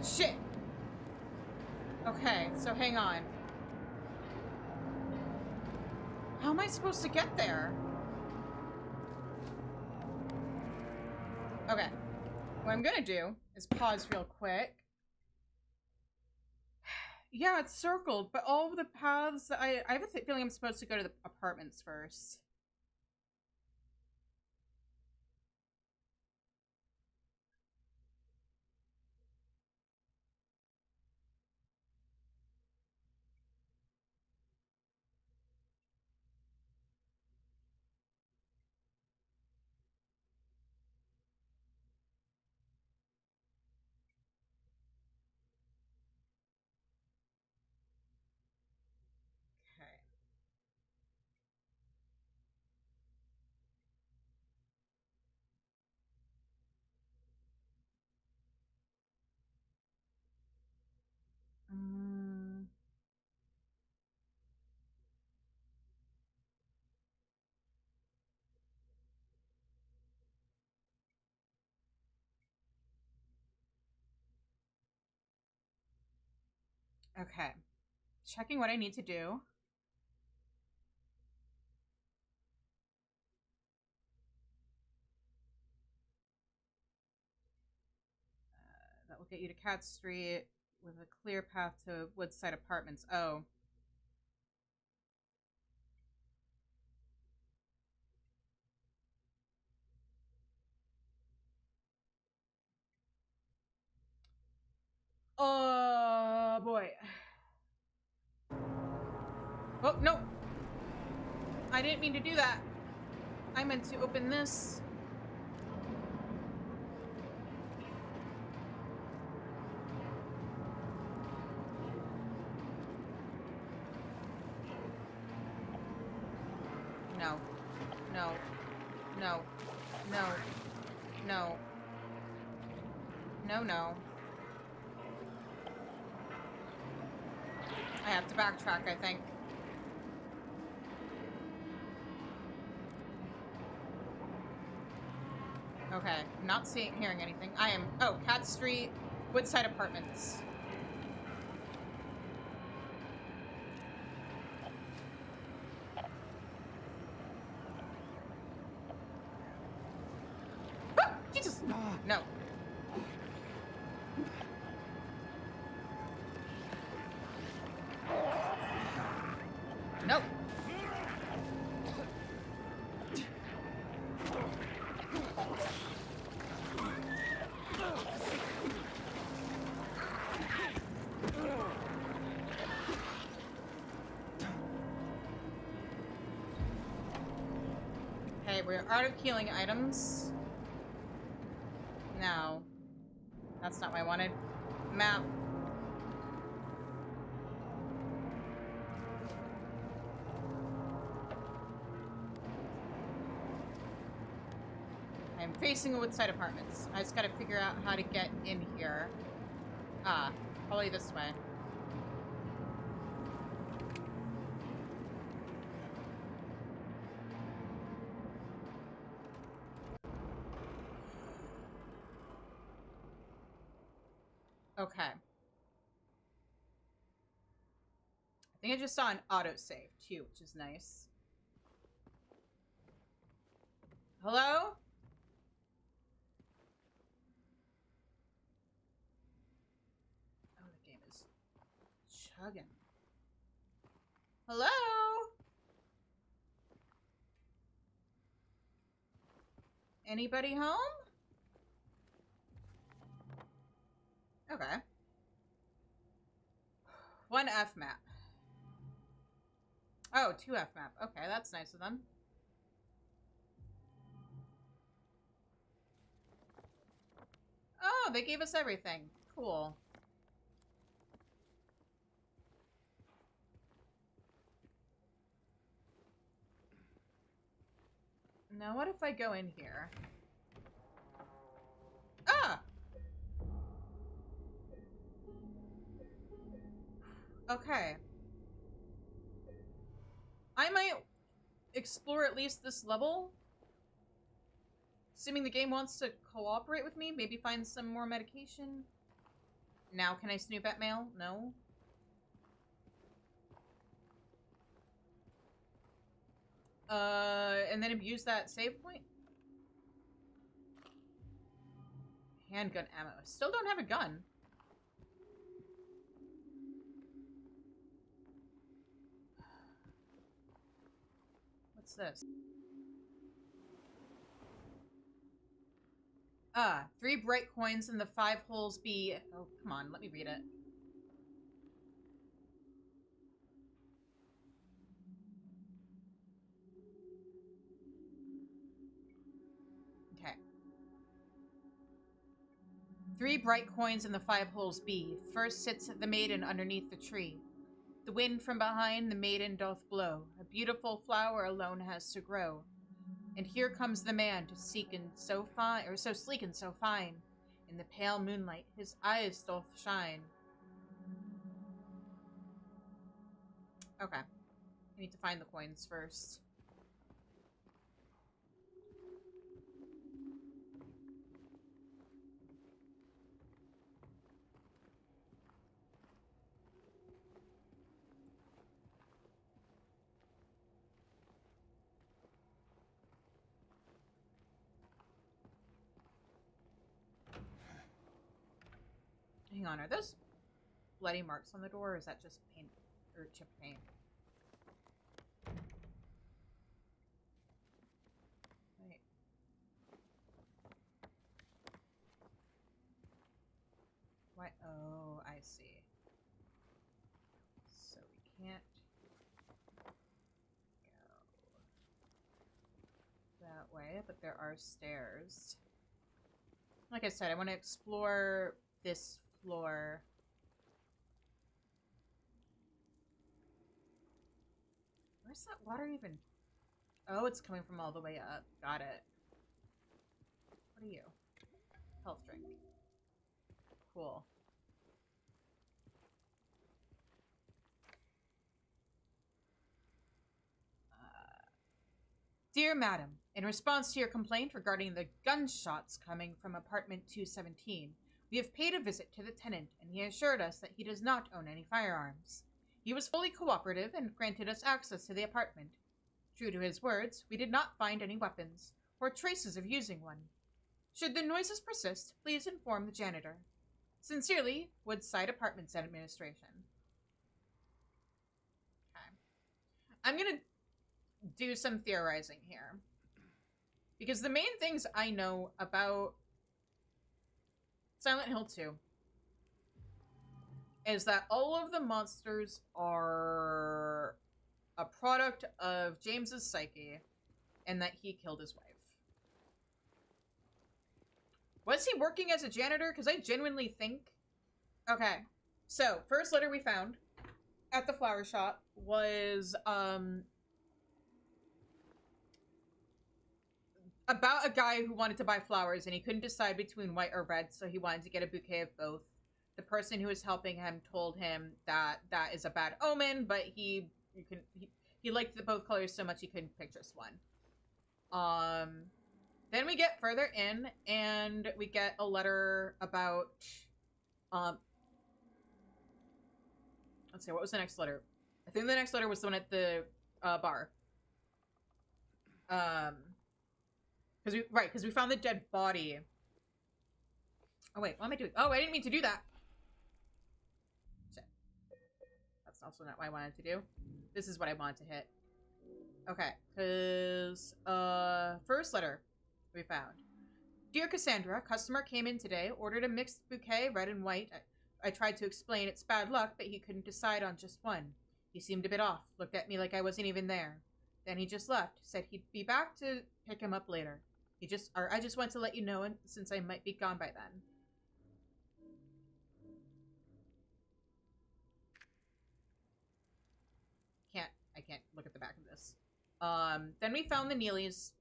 Shit. Okay, so hang on. How am I supposed to get there? Okay. What I'm gonna do is pause real quick. Yeah, it's circled, but all of the paths that I have a feeling I'm supposed to go to the apartments first. Okay. Okay. Checking what I need to do. That will get you to Cat Street with a clear path to Woodside Apartments. Oh. Oh, boy. Oh, no. I didn't mean to do that. I meant to open this. No. No. No. No. No. No, no. I have to backtrack, I think. Okay, I'm not hearing anything. I am... Oh, Cat Street, Woodside Apartments. Ah, Jesus! No. No. Okay, we're out of healing items. No. That's not what I wanted. Map. I'm facing Woodside Apartments. I just gotta figure out how to get in here. Ah, probably this way. Okay. I think I just saw an autosave, too, which is nice. Hello? Oh, the game is chugging. Hello? Anybody home? Okay. 1 F map. Oh, 2 F map. Okay, that's nice of them. Oh, they gave us everything. Cool. Now, what if I go in here? Ah! Okay. I might explore at least this level. Assuming the game wants to cooperate with me, maybe find some more medication. Now, can I snoop at mail? No. And then abuse that save point? Handgun ammo. Still don't have a gun. What's this? 3 bright coins and the 5 holes be... Oh, come on, let me read it. Okay. 3 bright coins and the 5 holes be. First sits the maiden underneath the tree. The wind from behind the maiden doth blow. A beautiful flower alone has to grow. And here comes the man to seek and so fine, or so sleek and so fine. In the pale moonlight, his eyes doth shine. Okay. I need to find the coins first. Hang on, are those bloody marks on the door, or is that just paint, or chipped paint? Wait. Why? Oh, I see. So we can't go that way, but there are stairs. Like I said, I want to explore this floor. Where's that water even? Oh, it's coming from all the way up. Got it. What are you? Health drink. Cool. Dear Madam, in response to your complaint regarding the gunshots coming from apartment 217, we have paid a visit to the tenant, and he assured us that he does not own any firearms. He was fully cooperative and granted us access to the apartment. True to his words, we did not find any weapons, or traces of using one. Should the noises persist, please inform the janitor. Sincerely, Woodside Apartments Administration. Okay. I'm gonna do some theorizing here. Because the main things I know about Silent Hill 2 is that all of the monsters are a product of James's psyche and that he killed his wife. Was he working as a janitor? Because I genuinely think... Okay, so first letter we found at the flower shop was about a guy who wanted to buy flowers and he couldn't decide between white or red, so he wanted to get a bouquet of both. The person who was helping him told him that that is a bad omen, but he liked both colors so much he couldn't pick just one. Then we get further in and we get a letter about let's see, what was the next letter? I think the next letter was the one at the bar. Because we found the dead body. Oh wait, what am I doing? Oh, I didn't mean to do that. Shit. That's also not what I wanted to do. This is what I wanted to hit. Okay, because, first letter we found. Dear Cassandra, customer came in today, ordered a mixed bouquet, red and white. I tried to explain it's bad luck, but he couldn't decide on just one. He seemed a bit off, looked at me like I wasn't even there. Then he just left, said he'd be back to pick him up later. I just want to let you know, since I might be gone by then. I can't look at the back of this. Then we found the Neely's,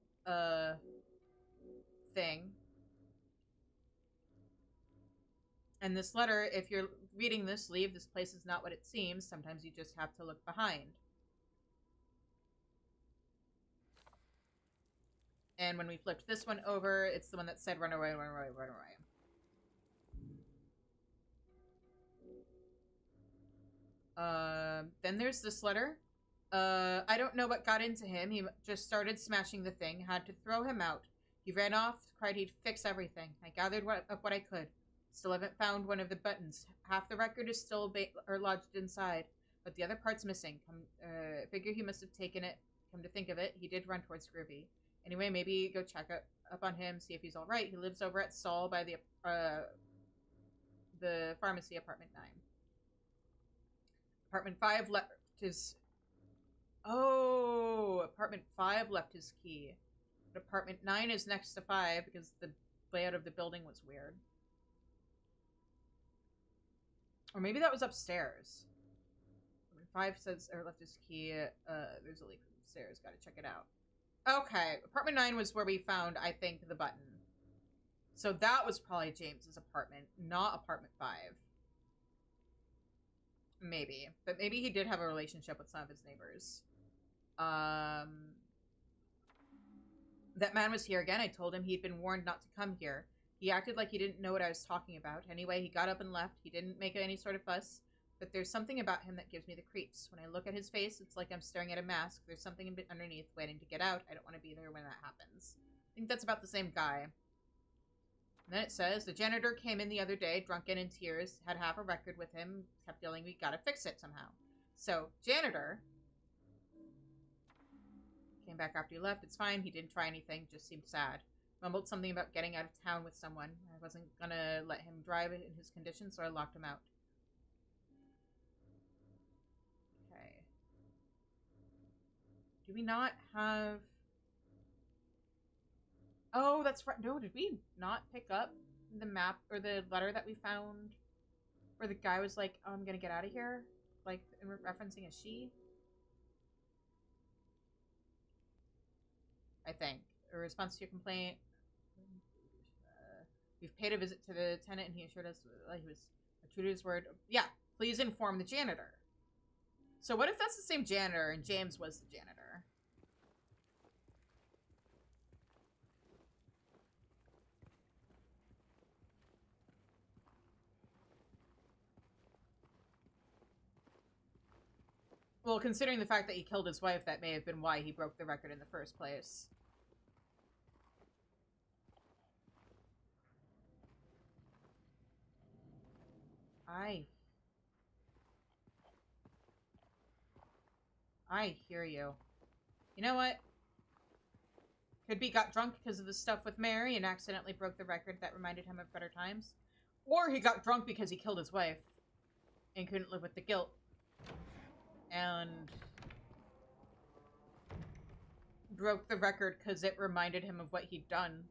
thing. And this letter, if you're reading this, leave. This place is not what it seems. Sometimes you just have to look behind. And when we flipped this one over, it's the one that said run away, run away, run away. Then there's this letter. I don't know what got into him. He just started smashing the thing. Had to throw him out. He ran off, cried he'd fix everything. I gathered up what I could. Still haven't found one of the buttons. Half the record is still lodged inside, but the other part's missing. Figure he must have taken it. Come to think of it, he did run towards Groovy. Anyway, maybe go check up on him, see if he's all right. He lives over at Saul by the pharmacy, apartment 9. Apartment 5 left his... Oh, apartment 5 left his key. But apartment 9 is next to 5 because the layout of the building was weird. Or maybe that was upstairs. Apartment 5 says, or left his key. There's a leak from upstairs. Gotta check it out. Okay, apartment 9 was where we found, I think, the button. So that was probably James's apartment, not apartment 5. Maybe. But maybe he did have a relationship with some of his neighbors. That man was here again. I told him he'd been warned not to come here. He acted like he didn't know what I was talking about. Anyway, he got up and left. He didn't make any sort of fuss. But there's something about him that gives me the creeps. When I look at his face, it's like I'm staring at a mask. There's something underneath waiting to get out. I don't want to be there when that happens. I think that's about the same guy. And then it says, the janitor came in the other day, drunken in tears, had half a record with him, kept yelling, we gotta fix it somehow. So, janitor came back after you left. It's fine. He didn't try anything. Just seemed sad. Mumbled something about getting out of town with someone. I wasn't gonna let him drive in his condition, so I locked him out. Okay. Do we not have... Oh, that's right. No, did we not pick up the map or the letter that we found where the guy was like, oh, I'm gonna get out of here? Like, referencing a she? I think. A response to your complaint. We've paid a visit to the tenant and he assured us he was true to his word. Yeah, please inform the janitor. So what if that's the same janitor and James was the janitor? Well, considering the fact that he killed his wife, that may have been why he broke the record in the first place. I hear you. You know what? Could be got drunk because of the stuff with Mary and accidentally broke the record that reminded him of better times. Or he got drunk because he killed his wife and couldn't live with the guilt. And broke the record because it reminded him of what he'd done.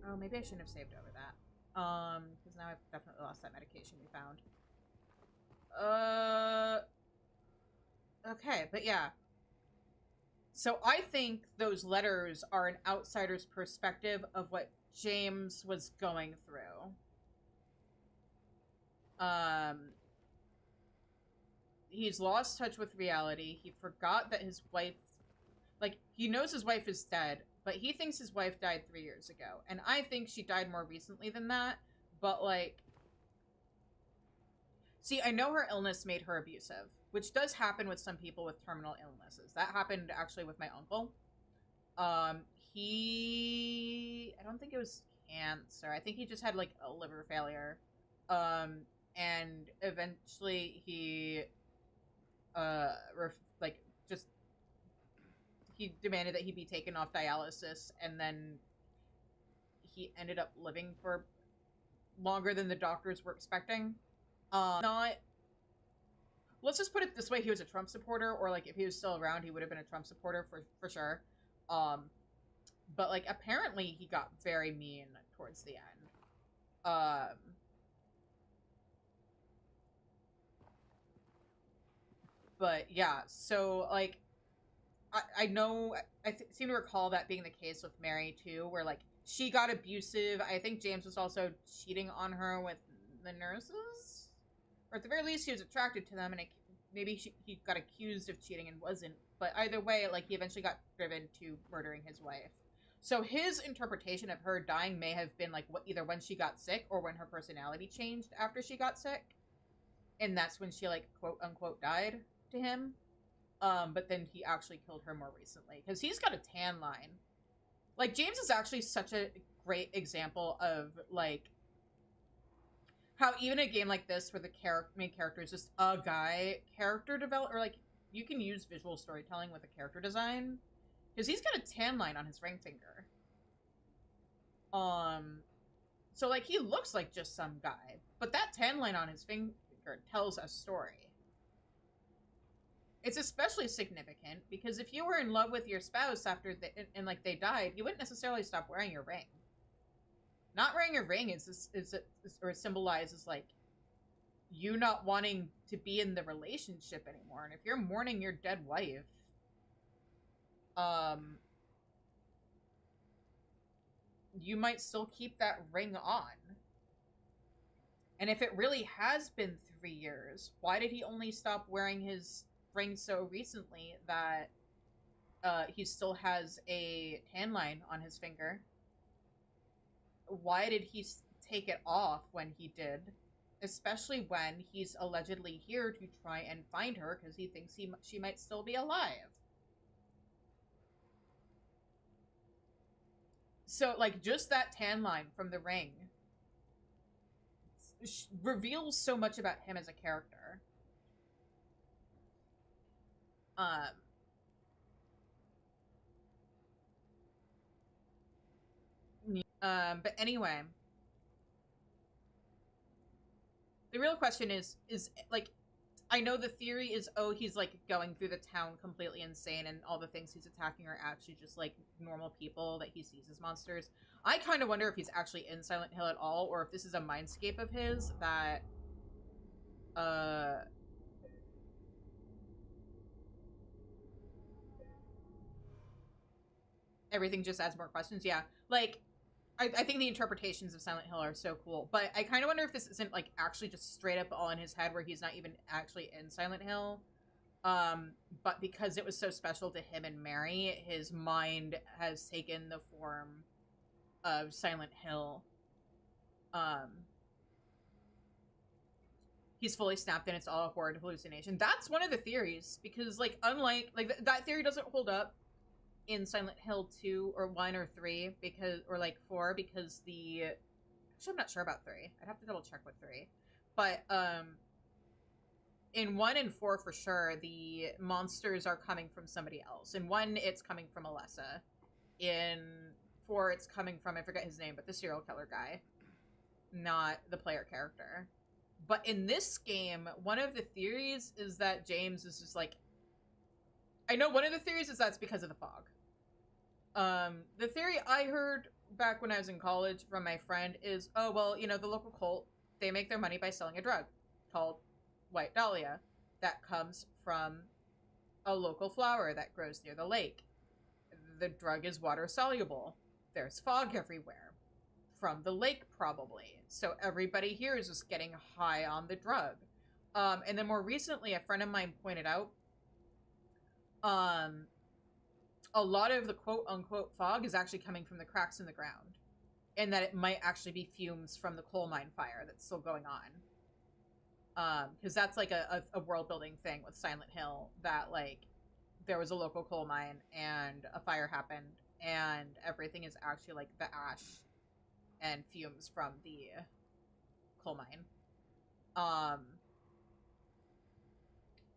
Oh, maybe I shouldn't have saved over that. Because now I've definitely lost that medication we found. Okay, but yeah. So I think those letters are an outsider's perspective of what James was going through. He's lost touch with reality. He forgot that his wife... Like, he knows his wife is dead, but he thinks his wife died 3 years ago. And I think she died more recently than that, but, like... See, I know her illness made her abusive, which does happen with some people with terminal illnesses. That happened, actually, with my uncle. Um, I don't think it was cancer. I think he just had like a liver failure. And eventually he, like just he demanded that he be taken off dialysis, and then he ended up living for longer than the doctors were expecting. Not. Let's just put it this way: he was a Trump supporter, or like if he was still around, he would have been a Trump supporter for sure. But like apparently he got very mean towards the end. But yeah, so like I know seem to recall that being the case with Mary too, where like she got abusive. I think James was also cheating on her with the nurses, or at the very least, he was attracted to them, and maybe he got accused of cheating and wasn't. But either way, like he eventually got driven to murdering his wife. So his interpretation of her dying may have been like either when she got sick or when her personality changed after she got sick, and that's when she like quote unquote died to him. But then he actually killed her more recently because he's got a tan line. Like James is actually such a great example of like how even a game like this where the main character is just a guy, character develop, or like you can use visual storytelling with a character design, because he's got a tan line on his ring finger. So like he looks like just some guy, but that tan line on his finger tells a story. It's especially significant because if you were in love with your spouse after and like they died, you wouldn't necessarily stop wearing your ring. Not wearing a ring or symbolizes like you not wanting to be in the relationship anymore. And if you're mourning your dead wife, you might still keep that ring on. And if it really has been 3 years, why did he only stop wearing his ring so recently that he still has a tan line on his finger? Why did he take it off when he did? Especially when he's allegedly here to try and find her because he thinks she might still be alive. So, like, just that tan line from the ring reveals so much about him as a character. But anyway, the real question is like, I know the theory is, oh, he's like going through the town completely insane and all the things he's attacking are actually just like normal people that he sees as monsters. I kind of wonder if he's actually in Silent Hill at all, or if this is a mindscape of his that everything just adds more questions. Yeah, like I think the interpretations of Silent Hill are so cool, but I kind of wonder if this isn't like actually just straight up all in his head where he's not even actually in Silent Hill. But because it was so special to him and Mary, his mind has taken the form of Silent Hill. He's fully snapped and it's all a horrid hallucination. That's one of the theories, because like unlike like that theory doesn't hold up in Silent Hill 2 or 1 or 3 because, or like 4, because actually I'm not sure about 3. I'd have to double check with 3. But in 1 and 4 for sure, the monsters are coming from somebody else. In 1, it's coming from Alessa. In 4, it's coming from, I forget his name, but the serial killer guy. Not the player character. But in this game, one of the theories is that James is just like, I know one of the theories is that's because of the fog. The theory I heard back when I was in college from my friend is, oh, well, you know, the local cult, they make their money by selling a drug called White Dahlia that comes from a local flower that grows near the lake. The drug is water soluble. There's fog everywhere. From the lake, probably. So everybody here is just getting high on the drug. And then more recently, a friend of mine pointed out, a lot of the quote-unquote fog is actually coming from the cracks in the ground, and that it might actually be fumes from the coal mine fire that's still going on. Because that's like a world-building thing with Silent Hill, that like there was a local coal mine and a fire happened, and everything is actually like the ash and fumes from the coal mine.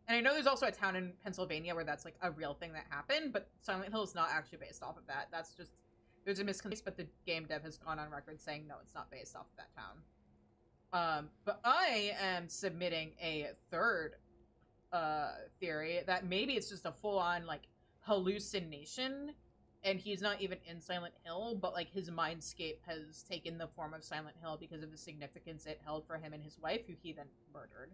And I know there's also a town in Pennsylvania where that's like a real thing that happened, but Silent Hill is not actually based off of that. That's just, there's a misconception, but the game dev has gone on record saying no, it's not based off of that town. But I am submitting a third theory that maybe it's just a full-on like hallucination, and he's not even in Silent Hill, but like his mindscape has taken the form of Silent Hill because of the significance it held for him and his wife, who he then murdered.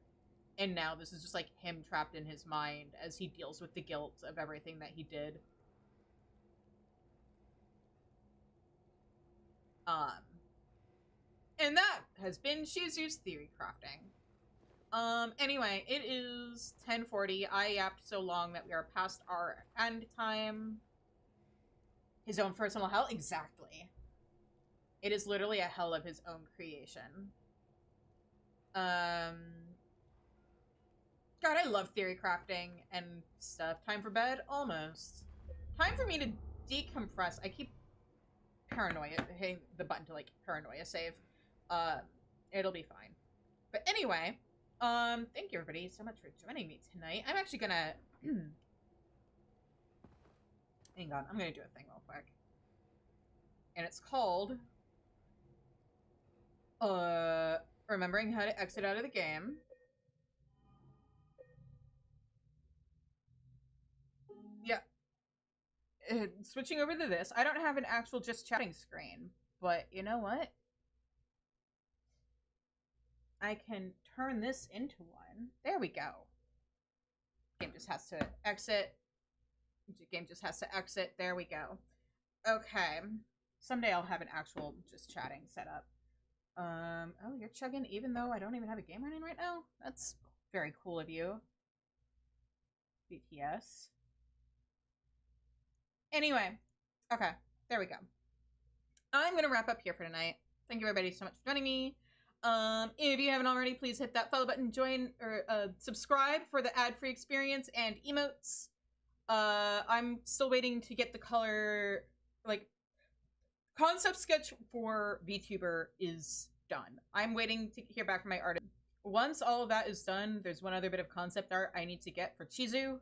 And now this is just like him trapped in his mind as he deals with the guilt of everything that he did. And that has been Shizu's theory crafting. Anyway, it is 10:40. I yapped so long that we are past our end time. His own personal hell? Exactly. It is literally a hell of his own creation. God, I love theory crafting and stuff. Time for bed? Almost. Time for me to decompress. I keep hitting the button to like paranoia save. It'll be fine. But anyway, thank you everybody so much for joining me tonight. I'm actually gonna hang on, I'm gonna do a thing real quick. And it's called remembering how to exit out of the game. Yeah. Switching over to this. I don't have an actual just chatting screen, but you know what? I can turn this into one. There we go. Game just has to exit. Game just has to exit. There we go. Okay. Someday I'll have an actual just chatting setup. Oh, you're chugging even though I don't even have a game running right now? That's very cool of you. BTS. Anyway. Okay. There we go. I'm going to wrap up here for tonight. Thank you everybody so much for joining me. If you haven't already, please hit that follow button, join, or subscribe for the ad-free experience and emotes. I'm still waiting to get the color, like, concept sketch for VTuber is done. I'm waiting to hear back from my artist. Once all of that is done, there's one other bit of concept art I need to get for Chizu,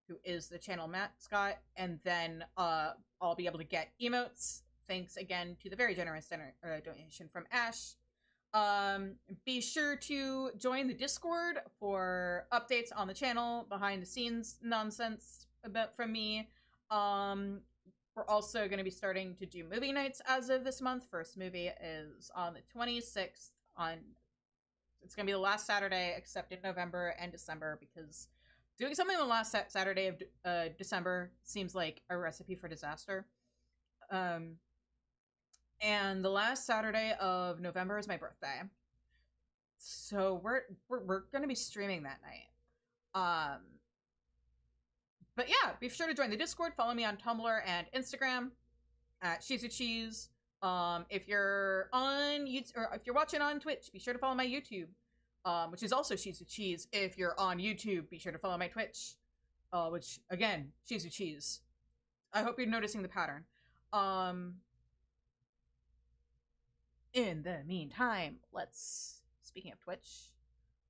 who is the channel mascot, and then I'll be able to get emotes. Thanks again to the very generous donation from Ash. Be sure to join the Discord for updates on the channel, behind the scenes nonsense from me. We're also going to be starting to do movie nights as of this month. First movie is on the 26th. It's going to be the last Saturday, except in November and December, because doing something on the last Saturday of December seems like a recipe for disaster. And the last Saturday of November is my birthday. So we're going to be streaming that night. But yeah, be sure to join the Discord. Follow me on Tumblr and Instagram at Shizucheese. If you're on YouTube, or if you're watching on Twitch, be sure to follow my YouTube, which is also Shizucheese. If you're on YouTube, be sure to follow my Twitch, which again, Shizucheese. I hope you're noticing the pattern. In the meantime, speaking of Twitch,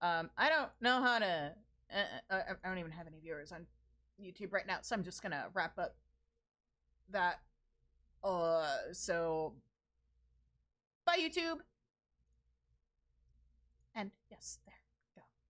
I don't know how to, I don't even have any viewers on YouTube right now, so I'm just gonna wrap up that. So, bye YouTube! And yes, there.